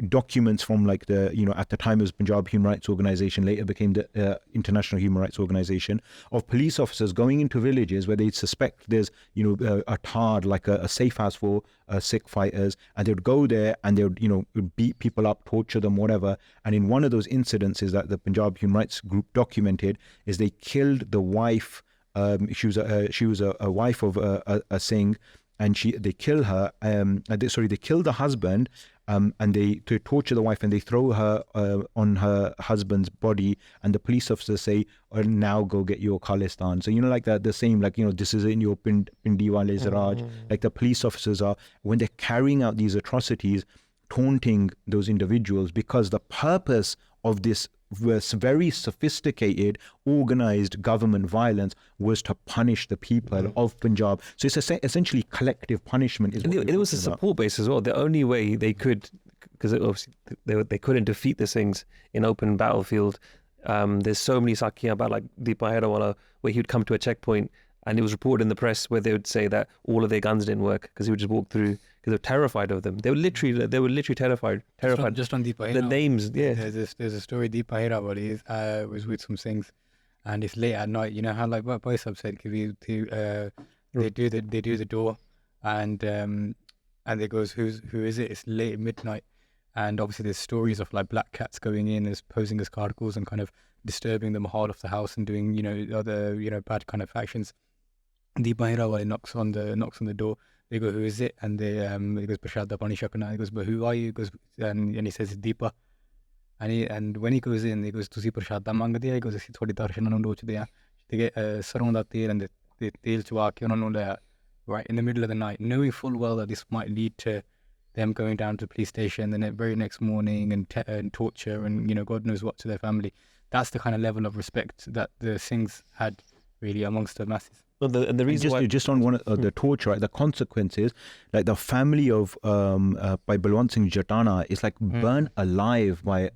documents from like the, at the time it was Punjab Human Rights Organization, later became the International Human Rights Organization, of police officers going into villages where they suspect there's, a tar, like a safe house for Sikh fighters, and they would go there and they would, beat people up, torture them, whatever. And in one of those incidences that the Punjab Human Rights Group documented is they killed the wife. She was a wife of a Singh, and they kill her. They kill the husband, and they torture the wife, and they throw her on her husband's body. And the police officers say, "Now go get your Khalistan." So like that, the same, like this is in your Pindi wale Raj. Like the police officers are, when they're carrying out these atrocities, taunting those individuals, because the purpose of this was very sophisticated, organized government violence was to punish the people of Punjab. So it's essentially collective punishment. It was a support base as well. The only way they could, because obviously they couldn't defeat the Singhs in open battlefield. There's so many sakhiyan about like Deepa Hera, where he would come to a checkpoint, and it was reported in the press where they would say that all of their guns didn't work because he would just walk through, because they were terrified of them. They were literally terrified. Just on Deepa Hera. The names, yeah. There's a story Deepa Hera where he was with some Singhs, and it's late at night. You know how like what Bhai Sahib said, they do the door, and they goes, who is it? It's late at midnight, and obviously there's stories of like black cats going in as posing as carcos and kind of disturbing the mahal of the house and doing other bad kind of actions. Deepa Hera knocks on the door. They go, who is it? And he goes, Prashad da pani shakna. He goes, but who are you? He goes, and he says, Deepa. And when he goes in, he goes, tusi Prashad da mangde hai? He goes, assi thodi darshan nu rochde ha. They get saron da tel and the tel chwa ke ਉਹਨਾਂ ਨੂੰ ਲੈ, right in the middle of the night, knowing full well that this might lead to them going down to the police station the very next morning and torture and God knows what to their family. That's the kind of level of respect that the Singhs had really amongst the masses. Well, the reason why just on one the torture, right? The consequences, like the family of by Balwant Singh Jatana is like burned alive by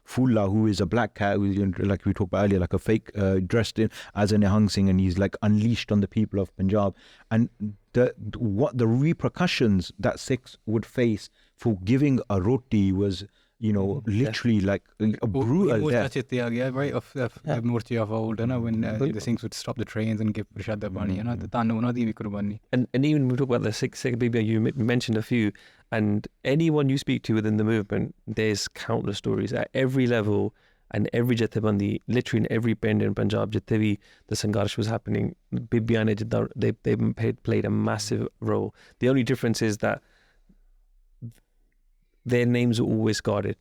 Fulla, who is a black cat, who is, like we talked about earlier, like a fake dressed in as a Nihang Singh, and he's like unleashed on the people of Punjab. And the repercussions that Sikhs would face for giving a roti was, literally like a brutal death. Right, of the Murti of old, when the Singhs would stop the trains and give Prashad da pani, and even we talk about the Sikh Bibia, you mentioned a few, and anyone you speak to within the movement, there's countless stories at every level and every jathebandi, literally in every bend in Punjab, the Sangharsh was happening, Bibia ne they played a massive role. The only difference is that their names were always guarded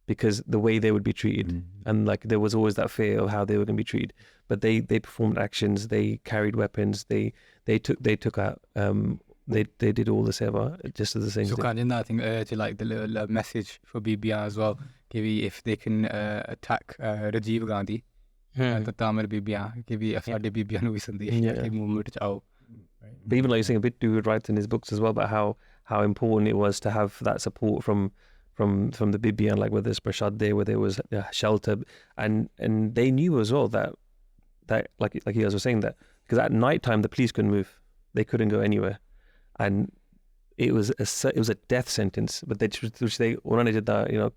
because the way they would be treated, and like there was always that fear of how they were going to be treated. But they performed actions, they carried weapons, they took out, they did all the seva just as the same. So I think to like the little message for BBR as well, if they can attack Rajiv Gandhi, the Tamil BBR, after BBR nu sandesh movement chao. But even like you're saying, a bit to write in his books as well about how important it was to have that support from the Bibi, and like whether it's Prashad there, where there was shelter, and they knew as well that like you guys were saying, that because at night time the police couldn't move, they couldn't go anywhere, and it was a death sentence. But which they did that,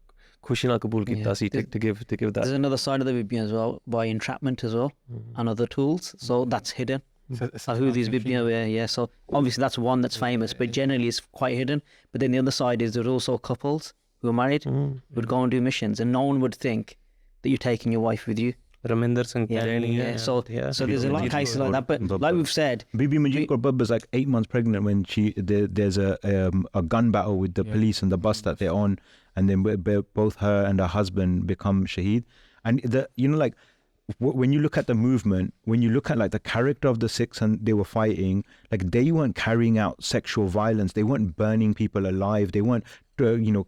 Khushi na kabul kita si to give that. There's another side of the Bibi as well, by entrapment as well, and other tools. So that's hidden. Who these Bibia were, so obviously that's one that's famous, but generally it's quite hidden. But then the other side is there's also couples who are married who would go and do missions, and no one would think that you're taking your wife with you. Harjinder Singh Ji. So there's a lot of cases like that. But like we've said, Bibi Manjeet Kaur Babba is like 8 months pregnant when there's a gun battle with the police and the bus that they're on, and then both her and her husband become shaheed. And like when you look at the movement, when you look at like the character of the Sikhs and they were fighting, like they weren't carrying out sexual violence, they weren't burning people alive, they weren't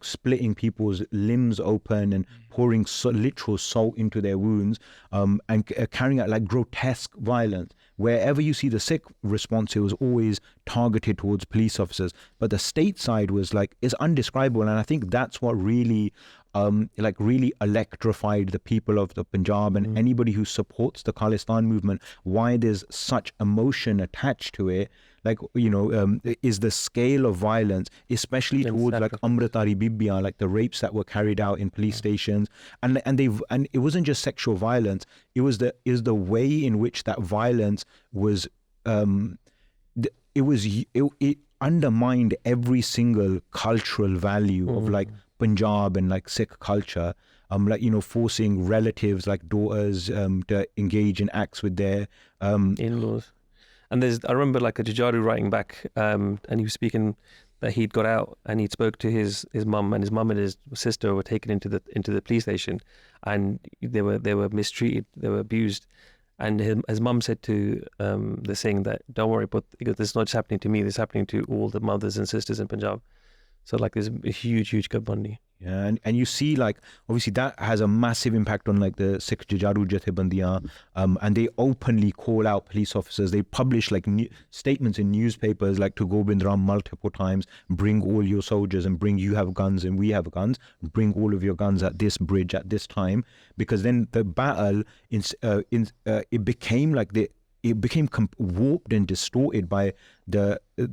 splitting people's limbs open and pouring literal salt into their wounds, and carrying out like grotesque violence. Wherever you see the Sikh response, it was always targeted towards police officers. But the state side was like, it's undescribable. And I think that's what really really electrified the people of the Punjab and anybody who supports the Khalistan movement, why there's such emotion attached to it. Like, is the scale of violence, especially towards like Amritari Bibiyan, like the rapes that were carried out in police stations, and it wasn't just sexual violence. It was the way in which that violence was. It undermined every single cultural value of like Punjab and like Sikh culture. Forcing relatives like daughters to engage in acts with their in-laws. And I remember like a Jujaru writing back, and he was speaking that he'd got out and he'd spoke to his mum, and his mum and his sister were taken into the police station, and they were mistreated, they were abused, and his mum said to the Singh that don't worry, but this is not just happening to me, this is happening to all the mothers and sisters in Punjab. So like there's a huge Garbandi. Yeah, and you see like obviously that has a massive impact on like the Sikh Jujaru Jathebandiyan, and they openly call out police officers. They publish like statements in newspapers like to Gobind Ram multiple times, bring all your soldiers and you have guns and we have guns, bring all of your guns at this bridge at this time, because then the battle it became like it became warped and distorted by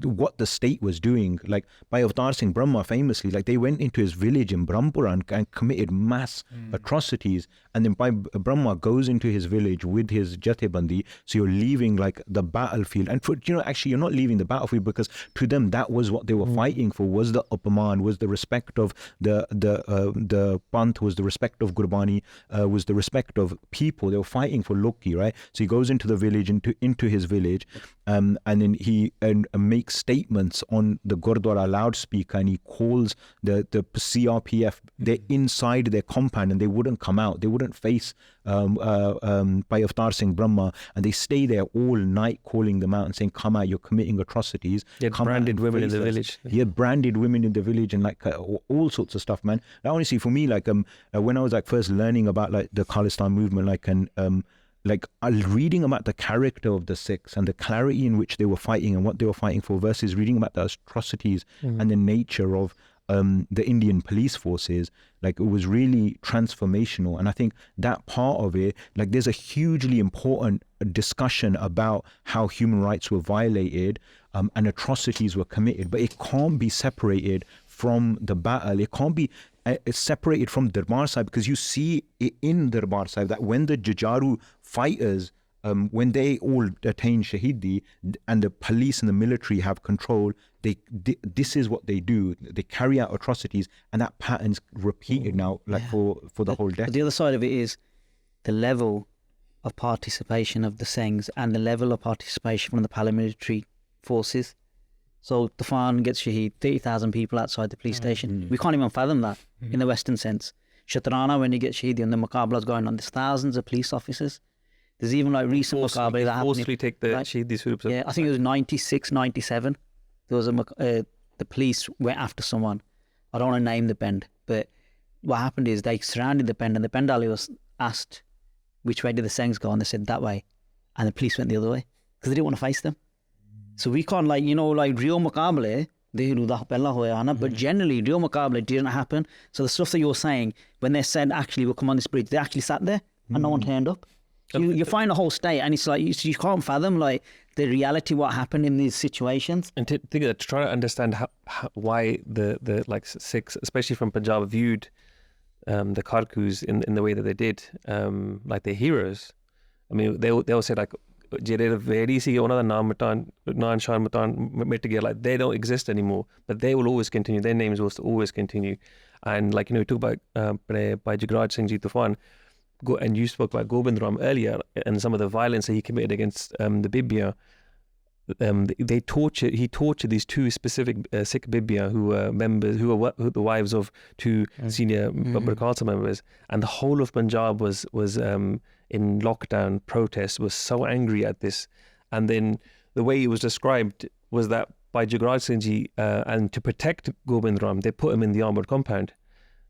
what the state was doing. Like by Avtar Singh Brahma famously, like they went into his village in Brahmpura and committed mass atrocities, and then Bhai Brahma goes into his village with his Jathebandi, so you're leaving like the battlefield, and actually you're not leaving the battlefield, because to them that was what they were fighting for, was the Upaman, was the respect of the Panth, was the respect of Gurbani, was the respect of people. They were fighting for Loki, right? So he goes into the village, into his village, and then he makes statements on the Gurdwara loudspeaker, and he calls the CRPF. They're inside their compound and they wouldn't come out. They wouldn't face by Avtar Singh Brahma, and they stay there all night calling them out and saying, come out, you're committing atrocities. He had branded women in the village. He had branded women in the village and like all sorts of stuff, man. Now, honestly, for me, like when I was like first learning about like the Khalistan movement, like reading about the character of the Sikhs and the clarity in which they were fighting and what they were fighting for, versus reading about the atrocities and the nature of the Indian police forces, like it was really transformational. And I think that part of it, like there's a hugely important discussion about how human rights were violated and atrocities were committed, but it can't be separated from the battle. It can't be separated from Darbar Sahib, because you see it in Darbar Sahib that when the Jujaru fighters, when they all attain Shahidi and the police and the military have control, this is what they do. They carry out atrocities, and that pattern's repeated now, like for the whole decade. But the other side of it is the level of participation of the Singhs and the level of participation from the paramilitary forces. So Tufan gets Shaheed, 30,000 people outside the police station. We can't even fathom that in the Western sense. Shatrana, when he gets Shaheed and the Muqabla's going on, there's thousands of police officers. There's even like recent Muqabla that happened. Forcefully take the Shaheed groups. Yeah, I think it was 96, 97. There was the police went after someone. I don't want to name the bend, but what happened is they surrounded the bend, and the Bendali was asked which way did the Singhs go, and they said that way, and the police went the other way because they didn't want to face them. So we can't like real Muqabla, but generally real Muqabla didn't happen. So the stuff that you're saying, when they said actually we'll come on this bridge, they actually sat there and no one turned up. So you find the whole state, and it's like you can't fathom like the reality what happened in these situations. And to try to understand why the like Sikhs, especially from Punjab, viewed the Kharkus in the way that they did, like they're heroes. I mean, they will say like, like they don't exist anymore, but they will always continue. Their names will always continue. And like we talk about Bhai Jugraj Singh Ji Tufan, and you spoke about Gobind Ram earlier and some of the violence that he committed against the Bibia. He tortured these two specific Sikh Bibiyan who were the wives of two senior Darbar Khalsa members, and the whole of Punjab was in lockdown protest, was so angry at this. And then the way it was described was that by Gurbachan Singh Ji, and to protect Gobind Ram, they put him in the armoured compound,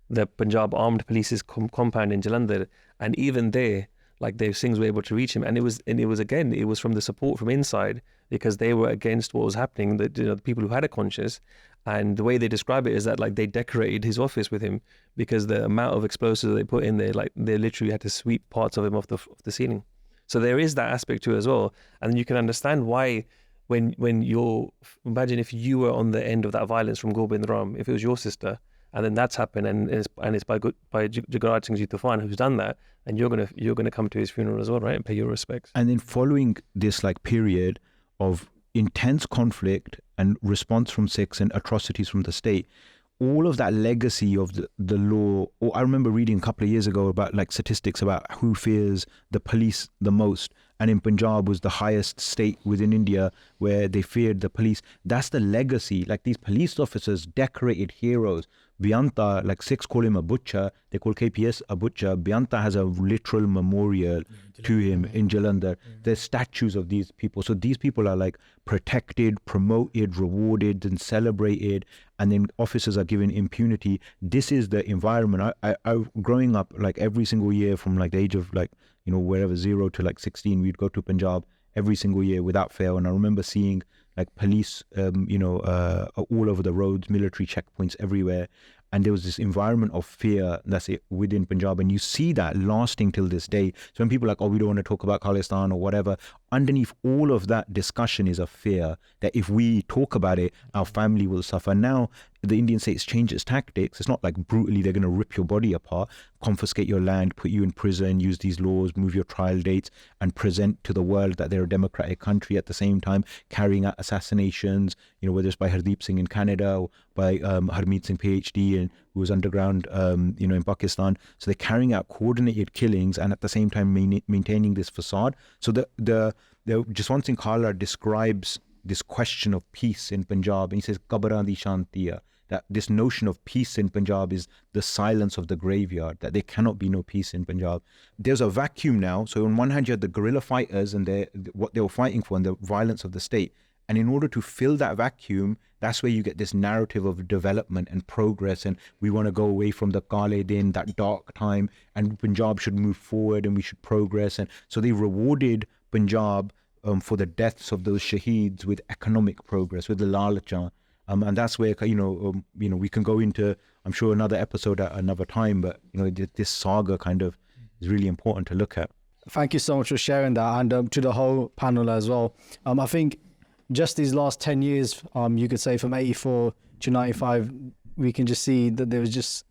the Punjab Armed Police's compound in Jalandhar, and even there, like, the Singhs were able to reach him, and it was from the support from inside, because they were against what was happening, the people who had a conscience. And the way they describe it is that, like, they decorated his office with him, because the amount of explosives they put in there, like, they literally had to sweep parts of him off the ceiling. So there is that aspect to it as well, and you can understand why when imagine if you were on the end of that violence from Gobind Ram, if it was your sister, and then that's happened, and it's by Gurbachan Singh Ji Tufan who's done that, and you're gonna come to his funeral as well, right, and pay your respects. And then following this like period of intense conflict and response from Sikhs and atrocities from the state, all of that legacy of the law. Or I remember reading a couple of years ago about like statistics about who fears the police the most, and in Punjab was the highest state within India where they feared the police. That's the legacy. Like, these police officers, decorated heroes. Beanta, like, Sikhs call him a butcher, they call KPS a butcher. Beanta has a literal memorial to him in Jalandhar. There's statues of these people. So these people are like protected, promoted, rewarded, and celebrated, and then officers are given impunity. This is the environment. I growing up, like, every single year from like the age of like, wherever 0 to like 16, we'd go to Punjab every single year without fail. And I remember seeing like police, all over the roads, military checkpoints everywhere. And there was this environment of fear that's it within Punjab. And you see that lasting till this day. So when people are like, oh, we don't want to talk about Khalistan or whatever, underneath all of that discussion is a fear that if we talk about it, our family will suffer. Now, the Indian state's changed its tactics. It's not like brutally they're going to rip your body apart, confiscate your land, put you in prison, use these laws, move your trial dates, and present to the world that they're a democratic country, at the same time carrying out assassinations, whether it's by Hardeep Singh in Canada or by Harmeet Singh PhD, and who was underground, in Pakistan. So they're carrying out coordinated killings and at the same time maintaining this facade. So the Jaswant Singh Khala describes this question of peace in Punjab, and he says, "Kabran di shantiya," that this notion of peace in Punjab is the silence of the graveyard, that there cannot be no peace in Punjab. There's a vacuum now. So on one hand, you had the guerrilla fighters and what they were fighting for and the violence of the state. And in order to fill that vacuum, that's where you get this narrative of development and progress, and we want to go away from the Kale Din, that dark time, and Punjab should move forward and we should progress. And so they rewarded Punjab for the deaths of those shaheeds with economic progress, with the lalacha. And that's where, we can go into, I'm sure, another episode at another time, but, this saga kind of is really important to look at. Thank you so much for sharing that, and to the whole panel as well. I think just these last 10 years, you could say from 84 to 95, we can just see that there was just,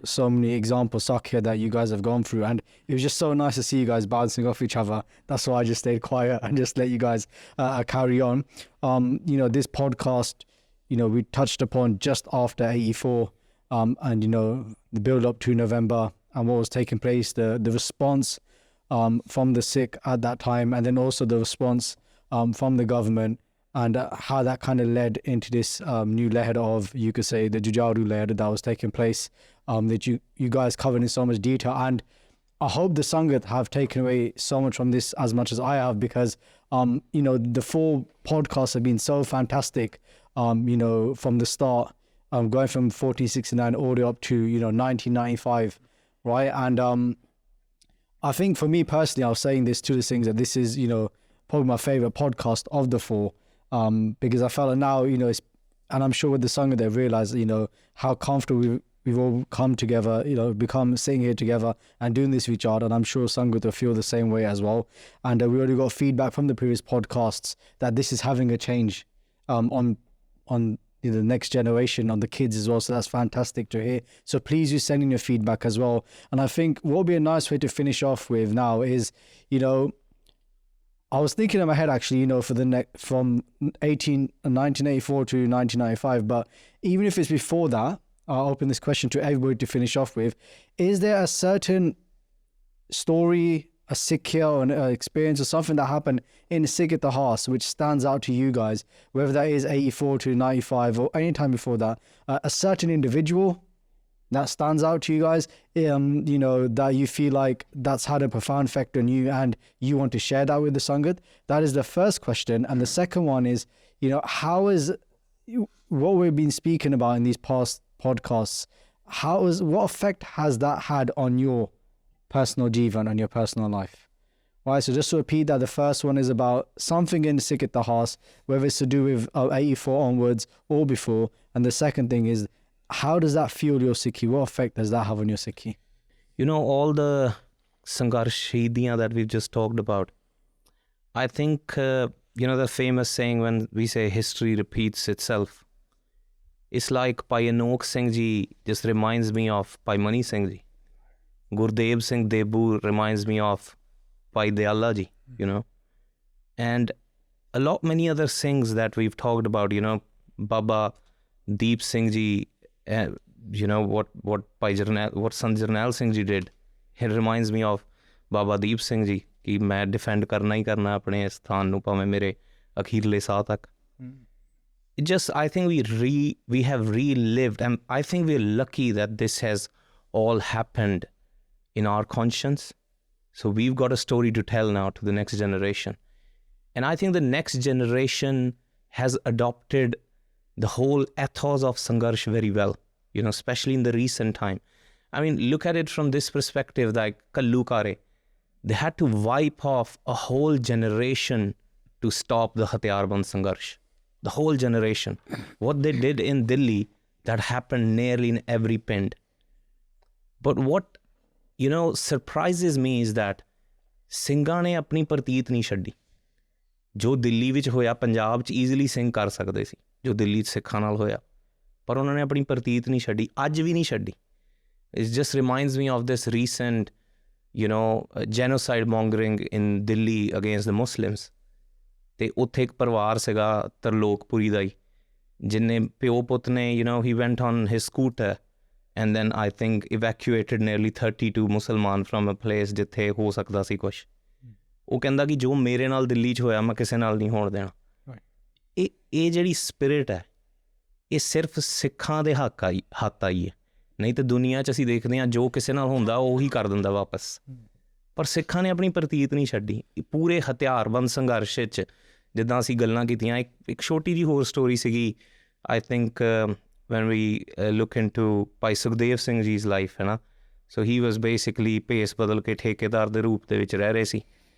so many examples stuck here that you guys have gone through. And it was just so nice to see you guys bouncing off each other. That's why I just stayed quiet and just let you guys carry on. This podcast, we touched upon just after 84, and, the build up to November and what was taking place, the response from the Sikh at that time, and then also the response from the government, and how that kind of led into this new layer of, you could say, the Jujaru layer that was taking place, that you guys covered in so much detail. And I hope the Sangat have taken away so much from this as much as I have, because, the 4 podcasts have been so fantastic, from the start, going from 1469 all the way up to, 1995, right? And I think for me personally, I was saying this to the Singhs, that this is, probably my favorite podcast of the 4, because I felt like now, it's, and I'm sure with the Sangha they realize, how comfortable we've all come together, become sitting here together and doing this with each other. And I'm sure Sangha will feel the same way as well. And we already got feedback from the previous podcasts that this is having a change on the next generation, on the kids as well. So that's fantastic to hear. So please do send in your feedback as well. And I think what would be a nice way to finish off with now is, I was thinking in my head actually, for the from 1984 to 1995, but even if it's before that, I'll open this question to everybody to finish off with. Is there a certain story a Sikh or an experience or something that happened in Sikh Itihas which stands out to you guys, whether that is 84 to 95 or any time before that, a certain individual that stands out to you guys, you know, that you feel like that's had a profound effect on you and you want to share that with the Sangat? That is the first question. And the second one is, you know, how is what we've been speaking about in these past podcasts, what effect has that had on your personal jivan, on your personal life? Right, so just to repeat that, the first one is about something in Sikh Itihas, whether it's to do with 84 onwards or before. And the second thing is, how does that fuel your Sikhi? What effect does that have on your Sikhi? You know, all the Sangharsh Shahidiyan that we've just talked about, I think, you know, the famous saying when we say history repeats itself, it's like Bhai Anokh Singh Ji just reminds me of Bhai Mani Singh Ji. Gurdev Singh Debu reminds me of Bhai Dayala Ji, you know. And many other Singhs that we've talked about, you know, Baba Deep Singh Ji, you know, what Sant Jarnail Singh Ji did, it reminds me of Baba Deep Singh Ji, कि मैं defend करना ही करना अपने स्थान ਨੂੰ ਭਾਵੇਂ ਮੇਰੇ ਅਖੀਰਲੇ ਸਾਹ ਤੱਕ. It just, I think we have relived, and I think we're lucky that this has all happened in our conscience. So we've got a story to tell now to the next generation. And I think the next generation has adopted the whole ethos of Sangharsh very well, you know, especially in the recent time. I mean, look at it from this perspective, like Kallu Kare. They had to wipe off a whole generation to stop the Hatiyarband Sangharsh. The whole generation. What they did in Delhi, that happened nearly in every pind. But what, you know, surprises me is that ਸਿੰਘਾਂ ਨੇ ਆਪਣੀ ਪ੍ਰਤੀਤ ਨਹੀਂ ਛੱਡੀ. ਜੋ ਦਿੱਲੀ ਵਿੱਚ ਹੋਇਆ ਪੰਜਾਬ 'ਚ ਈਜ਼ੀਲੀ ਸਿੰਘ ਕਰ ਸਕਦੇ ਸੀ, ਜੋ ਦਿੱਲੀ 'ਚ ਸਿੱਖਾਂ ਨਾਲ ਹੋਇਆ, ਪਰ ਉਹਨਾਂ ਨੇ ਆਪਣੀ ਪ੍ਰਤੀਤ ਨਹੀਂ ਛੱਡੀ, ਅੱਜ ਵੀ ਨਹੀਂ ਛੱਡੀ. It just reminds me of this recent, you know, genocide mongering in Delhi against the Muslims. ਤੇ ਉੱਥੇ ਇੱਕ ਪਰਿਵਾਰ ਸੀਗਾ ਤਰਲੋਕਪੁਰੀ ਦਾ ਹੀ, ਜਿੰਨੇ ਪਿਓ ਪੁੱਤ ਨੇ, you know, he went on his scooter and then I think evacuated nearly 32 ਮੁਸਲਮਾਨ from a place ਜਿੱਥੇ ਹੋ ਸਕਦਾ ਸੀ ਕੁਛ. ਉਹ ਕਹਿੰਦਾ ਕਿ ਜੋ ਮੇਰੇ ਨਾਲ ਦਿੱਲੀ 'ਚ ਹੋਇਆ ਮੈਂ ਕਿਸੇ ਨਾਲ ਨਹੀਂ ਹੋਣ ਦੇਣਾ. ਇਹ ਜਿਹੜੀ ਸਪਿਰਿਟ ਹੈ, ਇਹ ਸਿਰਫ ਸਿੱਖਾਂ ਦੇ ਹੱਥ ਆਈ ਹੈ. ਨਹੀਂ ਤਾਂ ਦੁਨੀਆ 'ਚ ਅਸੀਂ ਦੇਖਦੇ ਹਾਂ ਜੋ ਕਿਸੇ ਨਾਲ ਹੁੰਦਾ ਉਹੀ ਕਰ ਦਿੰਦਾ ਵਾਪਸ. ਪਰ ਸਿੱਖਾਂ ਨੇ ਆਪਣੀ ਪ੍ਰਤੀਤ ਨਹੀਂ ਛੱਡੀ. ਪੂਰੇ ਹਥਿਆਰਬੰਦ ਸੰਘਰਸ਼ 'ਚ ਜਿੱਦਾਂ ਅਸੀਂ ਗੱਲਾਂ ਕੀਤੀਆਂ, ਇੱਕ ਛੋਟੀ ਜਿਹੀ ਹੋਰ ਸਟੋਰੀ ਸੀਗੀ. I think when we look into Bhai Sukhdeo Singh Ji's life, ਹੈ ਨਾ, so he was basically ਭੇਸ ਬਦਲ ਕੇ ਠੇਕੇਦਾਰ ਦੇ ਰੂਪ ਦੇ ਵਿੱਚ ਰਹਿ ਰਹੇ ਸੀ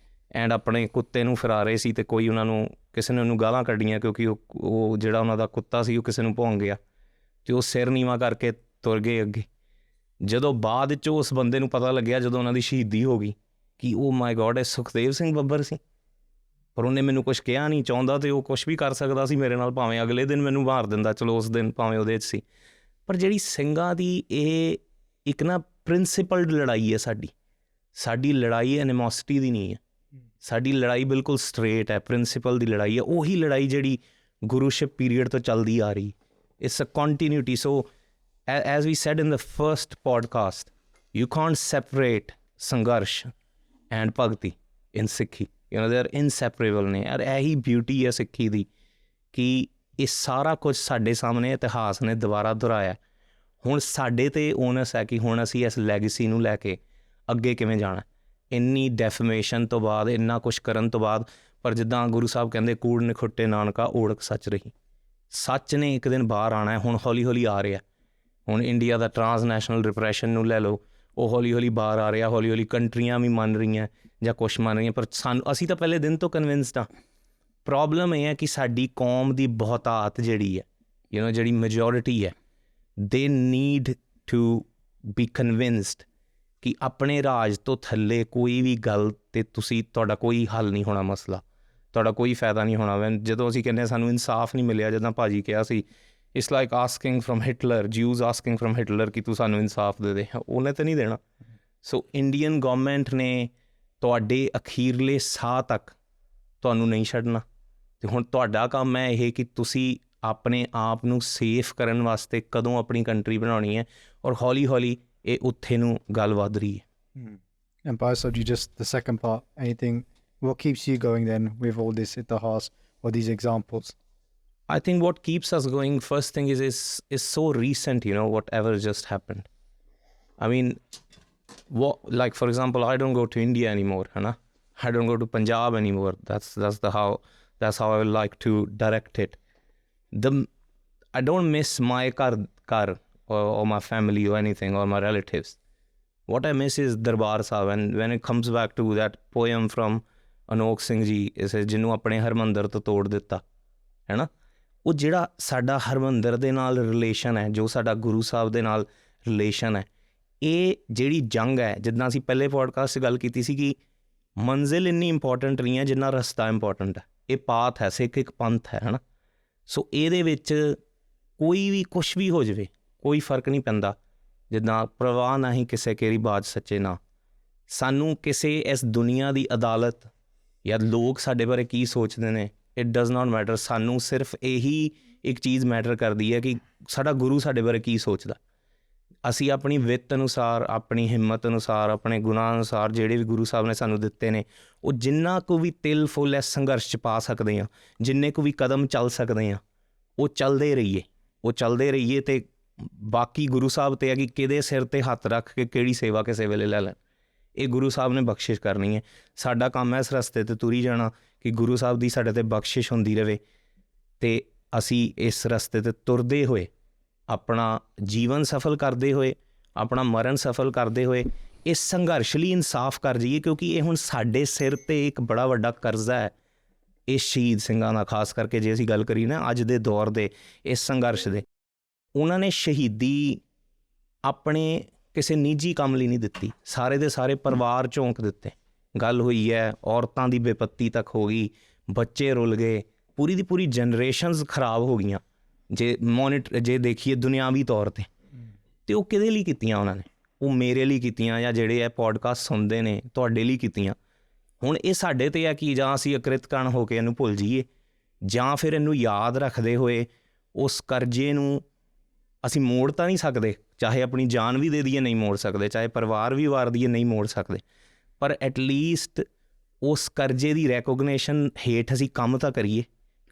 ਐਂਡ ਆਪਣੇ ਕੁੱਤੇ ਨੂੰ ਫਿਰਾ ਰਹੇ ਸੀ, ਅਤੇ ਕੋਈ ਉਹਨਾਂ ਨੂੰ ਕਿਸੇ ਨੇ ਉਹਨੂੰ ਗਾਲਾਂ ਕੱਢੀਆਂ ਕਿਉਂਕਿ ਉਹ ਜਿਹੜਾ ਉਹਨਾਂ ਦਾ ਕੁੱਤਾ ਸੀ ਉਹ ਕਿਸੇ ਨੂੰ ਭੌਂਕ ਗਿਆ ਅਤੇ ਉਹ ਸਿਰ ਨੀਵਾਂ ਕਰਕੇ ਤੁਰ ਗਏ ਅੱਗੇ. ਜਦੋਂ ਬਾਅਦ 'ਚ ਉਸ ਬੰਦੇ ਨੂੰ ਪਤਾ ਲੱਗਿਆ, ਜਦੋਂ ਉਹਨਾਂ ਦੀ ਸ਼ਹੀਦੀ ਹੋ ਗਈ, ਕਿ ਉਹ ਮਾਈ ਗੋਡ ਇਹ ਸੁਖਦੇਵ ਸਿੰਘ ਬੱਬਰ ਸੀ, ਪਰ ਉਹਨੇ ਮੈਨੂੰ ਕੁਛ ਕਿਹਾ ਨਹੀਂ, ਚਾਹੁੰਦਾ ਤੇ ਉਹ ਕੁਛ ਵੀ ਕਰ ਸਕਦਾ ਸੀ ਮੇਰੇ ਨਾਲ, ਭਾਵੇਂ ਅਗਲੇ ਦਿਨ ਮੈਨੂੰ ਮਾਰ ਦਿੰਦਾ, ਚਲੋ ਉਸ ਦਿਨ ਭਾਵੇਂ ਉਹਦੇ 'ਚ ਸੀ. ਪਰ ਜਿਹੜੀ ਸਿੰਘਾਂ ਦੀ ਇਹ ਇੱਕ ਨਾ ਪ੍ਰਿੰਸੀਪਲਡ ਲੜਾਈ ਹੈ, ਸਾਡੀ ਲੜਾਈ ਐਨੀਮੋਸਿਟੀ ਦੀ ਨਹੀਂ ਹੈ, ਸਾਡੀ ਲੜਾਈ ਬਿਲਕੁਲ ਸਟਰੇਟ ਹੈ, ਪ੍ਰਿੰਸੀਪਲ ਦੀ ਲੜਾਈ ਹੈ. ਉਹੀ ਲੜਾਈ ਜਿਹੜੀ ਗੁਰੂਸ਼ਿਪ ਪੀਰੀਅਡ ਤੋਂ ਚੱਲਦੀ ਆ ਰਹੀ. It's a continuity. So as we said in the first podcast, you can't separate Sangharsh and Bhakti in Sikhi. You know, they are inseparable ਨੇ. ਯਾਰ ਇਹੀ ਬਿਊਟੀ ਹੈ ਸਿੱਖੀ ਦੀ, ਕਿ ਇਹ ਸਾਰਾ ਕੁਝ ਸਾਡੇ ਸਾਹਮਣੇ ਇਤਿਹਾਸ ਨੇ ਦੁਬਾਰਾ ਦੁਹਰਾਇਆ. ਹੁਣ ਸਾਡੇ 'ਤੇ ਓਨਸ ਹੈ ਕਿ ਹੁਣ ਅਸੀਂ ਇਸ ਲੈਗੇਸੀ ਨੂੰ ਲੈ ਕੇ ਅੱਗੇ ਕਿਵੇਂ ਜਾਣਾ. ਇੰਨੀ ਡੈਫਰਮੇਸ਼ਨ ਤੋਂ ਬਾਅਦ, ਇੰਨਾ ਕੁਛ ਕਰਨ ਤੋਂ ਬਾਅਦ, ਪਰ ਜਿੱਦਾਂ ਗੁਰੂ ਸਾਹਿਬ ਕਹਿੰਦੇ, ਕੂੜ ਨਿਖੁੱਟੇ ਨਾਨਕਾ ਓੜਕ ਸੱਚ ਰਹੀ. ਸੱਚ ਨੇ ਇੱਕ ਦਿਨ ਬਾਹਰ ਆਉਣਾ. ਹੁਣ ਹੌਲੀ ਹੌਲੀ ਆ ਰਿਹਾ. ਹੁਣ ਇੰਡੀਆ ਦਾ ਟਰਾਂਸਨੈਸ਼ਨਲ ਡਿਪਰੈਸ਼ਨ ਨੂੰ ਲੈ ਲਓ, ਉਹ ਹੌਲੀ ਹੌਲੀ ਬਾਹਰ ਆ ਰਿਹਾ. ਹੌਲੀ ਹੌਲੀ ਕੰਟਰੀਆਂ ਵੀ ਮੰਨ ਰਹੀਆਂ ਜਾਂ ਕੁਛ ਮੰਨ ਰਹੀਆਂ, ਪਰ ਅਸੀਂ ਤਾਂ ਪਹਿਲੇ ਦਿਨ ਤੋਂ ਕਨਵਿੰਸਡ ਹਾਂ. ਪ੍ਰੋਬਲਮ ਇਹ ਹੈ ਕਿ ਸਾਡੀ ਕੌਮ ਦੀ ਬਹੁਤਾਤ ਜਿਹੜੀ ਹੈ, ਯੂ ਨੋ, ਜਿਹੜੀ ਮੈਜੋਰਿਟੀ ਹੈ, ਦੇ ਨੀਡ ਟੂ ਬੀ ਕਨਵਿੰਸਡ ਕਿ ਆਪਣੇ ਰਾਜ ਤੋਂ ਥੱਲੇ ਕੋਈ ਵੀ ਗੱਲ 'ਤੇ ਤੁਹਾਡਾ ਕੋਈ ਹੱਲ ਨਹੀਂ ਹੋਣਾ, ਮਸਲਾ ਤੁਹਾਡਾ ਕੋਈ ਫਾਇਦਾ ਨਹੀਂ ਹੋਣਾ. ਜਦੋਂ ਅਸੀਂ ਕਹਿੰਦੇ ਸਾਨੂੰ ਇਨਸਾਫ ਨਹੀਂ ਮਿਲਿਆ, ਜਿੱਦਾਂ ਭਾਜੀ ਕਿਹਾ ਸੀ, it's like asking from Hitler, Jews asking from Hitler ਕਿ ਤੂੰ ਸਾਨੂੰ ਇਨਸਾਫ ਦੇ ਦੇ. ਉਹਨੇ ਤਾਂ ਨਹੀਂ ਦੇਣਾ. ਸੋ ਇੰਡੀਅਨ ਗੌਰਮੈਂਟ ਨੇ ਤੁਹਾਡੇ ਅਖੀਰਲੇ ਸਾਹ ਤੱਕ ਤੁਹਾਨੂੰ ਨਹੀਂ ਛੱਡਣਾ. ਅਤੇ ਹੁਣ ਤੁਹਾਡਾ ਕੰਮ ਹੈ ਇਹ ਕਿ ਤੁਸੀਂ ਆਪਣੇ ਆਪ ਨੂੰ ਸੇਫ ਕਰਨ ਵਾਸਤੇ ਕਦੋਂ ਆਪਣੀ ਕੰਟਰੀ ਬਣਾਉਣੀ ਹੈ, ਔਰ ਹੌਲੀ ਹੌਲੀ ਇਹ ਉੱਥੇ ਨੂੰ ਗੱਲ ਵੱਧ ਰਹੀ ਹੈ. And Bhai Sahib, just the second part, anything, what keeps you going then with all this itihas or these examples? I think what keeps us going, first thing is so recent, you know, whatever just happened. I mean, like for example, I don't go to India anymore, I don't go to Punjab anymore. That's how I would like to direct it. I don't miss my car or my family or anything or my relatives. What I miss is Darbar Sahib, and when it comes back to that poem from Anokh Singh Ji, it says ਜਿਹਨੂੰ ਆਪਣੇ ਹਰਮੰਦਰ ਤੋਂ ਤੋੜ ਦਿੱਤਾ, ਹੈ ਨਾ, ਉਹ ਜਿਹੜਾ ਸਾਡਾ ਹਰਮੰਦਰ ਦੇ ਨਾਲ ਰਿਲੇਸ਼ਨ ਹੈ, ਜੋ ਸਾਡਾ ਗੁਰੂ ਸਾਹਿਬ ਦੇ ਨਾਲ ਰਿਲੇਸ਼ਨ ਹੈ, ਇਹ ਜਿਹੜੀ ਜੰਗ ਹੈ, ਜਿੱਦਾਂ ਅਸੀਂ ਪਹਿਲੇ ਪੋਡਕਾਸਟ 'ਚ ਗੱਲ ਕੀਤੀ ਸੀ ਕਿ ਮੰਜ਼ਿਲ ਇੰਨੀ ਇੰਪੋਰਟੈਂਟ ਨਹੀਂ ਹੈ ਜਿੰਨਾ ਰਸਤਾ ਇੰਪੋਰਟੈਂਟ ਹੈ। ਇਹ ਪਾਥ ਹੈ, ਸਿੱਖ ਇੱਕ ਪੰਥ ਹੈ ਨਾ। ਸੋ ਇਹਦੇ ਵਿੱਚ ਕੋਈ ਵੀ ਕੁਛ ਵੀ ਹੋ ਜਾਵੇ, ਕੋਈ ਫਰਕ ਨਹੀਂ ਪੈਂਦਾ, ਜਿੱਦਾਂ ਪ੍ਰਵਾਹ ਨਾ ਹੀ ਕਿਸੇ ਕੇਰੀ ਬਾਜ ਸੱਚੇ ਨਾ। ਸਾਨੂੰ ਕਿਸੇ ਇਸ ਦੁਨੀਆ ਦੀ ਅਦਾਲਤ ਜਾਂ ਲੋਕ ਸਾਡੇ ਬਾਰੇ ਕੀ ਸੋਚਦੇ ਨੇ, ਇਟ ਡਜ਼ ਨਾਟ ਮੈਟਰ। ਸਾਨੂੰ ਸਿਰਫ ਇਹੀ ਇੱਕ ਚੀਜ਼ ਮੈਟਰ ਕਰਦੀ ਹੈ ਕਿ ਸਾਡਾ ਗੁਰੂ ਸਾਡੇ ਬਾਰੇ ਕੀ ਸੋਚਦਾ। ਅਸੀਂ ਆਪਣੀ ਵਿੱਤ ਅਨੁਸਾਰ, ਆਪਣੀ ਹਿੰਮਤ ਅਨੁਸਾਰ, ਆਪਣੇ ਗੁਣਾਂ ਅਨੁਸਾਰ ਜਿਹੜੇ ਵੀ ਗੁਰੂ ਸਾਹਿਬ ਨੇ ਸਾਨੂੰ ਦਿੱਤੇ ਨੇ, ਉਹ ਜਿੰਨਾ ਕੁ ਵੀ ਤਿਲ ਫੁੱਲ ਇਸ ਸੰਘਰਸ਼ 'ਚ ਪਾ ਸਕਦੇ ਹਾਂ, ਜਿੰਨੇ ਕੁ ਵੀ ਕਦਮ ਚੱਲ ਸਕਦੇ ਹਾਂ, ਉਹ ਚੱਲਦੇ ਰਹੀਏ। ਅਤੇ ਬਾਕੀ ਗੁਰੂ ਸਾਹਿਬ 'ਤੇ ਹੈ ਕਿ ਕਿਹਦੇ ਸਿਰ 'ਤੇ ਹੱਥ ਰੱਖ ਕੇ ਕਿਹੜੀ ਸੇਵਾ ਕਿਸੇ ਵੇਲੇ ਲੈ ਲੈਣ। ਇਹ ਗੁਰੂ ਸਾਹਿਬ ਨੇ ਬਖਸ਼ਿਸ਼ ਕਰਨੀ ਹੈ। ਸਾਡਾ ਕੰਮ ਹੈ ਇਸ ਰਸਤੇ 'ਤੇ ਤੁਰੀ ਜਾਣਾ ਕਿ ਗੁਰੂ ਸਾਹਿਬ ਦੀ ਸਾਡੇ 'ਤੇ ਬਖਸ਼ਿਸ਼ ਹੁੰਦੀ ਰਹੇ ਅਤੇ ਅਸੀਂ ਇਸ ਰਸਤੇ 'ਤੇ ਤੁਰਦੇ ਹੋਏ, ਆਪਣਾ ਜੀਵਨ ਸਫਲ ਕਰਦੇ ਹੋਏ, ਆਪਣਾ ਮਰਨ ਸਫਲ ਕਰਦੇ ਹੋਏ ਇਸ ਸੰਘਰਸ਼ ਲਈ ਇਨਸਾਫ ਕਰ ਜਾਈਏ, ਕਿਉਂਕਿ ਇਹ ਹੁਣ ਸਾਡੇ ਸਿਰ 'ਤੇ ਇੱਕ ਬੜਾ ਵੱਡਾ ਕਰਜ਼ਾ ਹੈ ਇਸ ਸ਼ਹੀਦ ਸਿੰਘਾਂ ਦਾ। ਖਾਸ ਕਰਕੇ ਜੇ ਅਸੀਂ ਗੱਲ ਕਰੀਏ ਨਾ ਅੱਜ ਦੇ ਦੌਰ ਦੇ ਇਸ ਸੰਘਰਸ਼ ਦੇ, ਉਹਨਾਂ ਨੇ ਸ਼ਹੀਦੀ ਆਪਣੇ ਕਿਸੇ ਨਿੱਜੀ ਕੰਮ ਲਈ ਨਹੀਂ ਦਿੱਤੀ, ਸਾਰੇ ਦੇ ਸਾਰੇ ਪਰਿਵਾਰ ਝੋਂਕ ਦਿੱਤੇ। ਗੱਲ ਹੋਈ ਹੈ ਔਰਤਾਂ ਦੀ ਬੇਪੱਤੀ ਤੱਕ ਹੋ ਗਈ, ਬੱਚੇ ਰੁੱਲ ਗਏ, ਪੂਰੀ ਦੀ ਪੂਰੀ ਜਨਰੇਸ਼ਨਸ ਖਰਾਬ ਹੋ ਗਈਆਂ ਜੇ ਦੇਖੀਏ ਦੁਨਿਆਵੀ ਤੌਰ 'ਤੇ। ਅਤੇ ਉਹ ਕਿਹਦੇ ਲਈ ਕੀਤੀਆਂ ਉਹਨਾਂ ਨੇ? ਉਹ ਮੇਰੇ ਲਈ ਕੀਤੀਆਂ, ਜਾਂ ਜਿਹੜੇ ਇਹ ਪੋਡਕਾਸਟ ਸੁਣਦੇ ਨੇ ਤੁਹਾਡੇ ਲਈ ਕੀਤੀਆਂ। ਹੁਣ ਇਹ ਸਾਡੇ 'ਤੇ ਹੈ ਕਿ ਜਾਂ ਅਸੀਂ ਅਕ੍ਰਿਤ ਕਣ ਹੋ ਕੇ ਇਹਨੂੰ ਭੁੱਲ ਜਾਈਏ, ਜਾਂ ਫਿਰ ਇਹਨੂੰ ਯਾਦ ਰੱਖਦੇ ਹੋਏ ਉਸ ਕਰਜ਼ੇ ਨੂੰ ਅਸੀਂ ਮੋੜ ਤਾਂ ਨਹੀਂ ਸਕਦੇ, ਚਾਹੇ ਆਪਣੀ ਜਾਨ ਵੀ ਦੇ ਦਈਏ ਨਹੀਂ ਮੋੜ ਸਕਦੇ, ਚਾਹੇ ਪਰਿਵਾਰ ਵੀ ਵਾਰ ਦਈਏ ਨਹੀਂ ਮੋੜ ਸਕਦੇ, ਪਰ ਐਟਲੀਸਟ ਉਸ ਕਰਜ਼ੇ ਦੀ ਰੈਕੋਗਨੇਸ਼ਨ ਹੇਠ ਅਸੀਂ ਕੰਮ ਤਾਂ ਕਰੀਏ,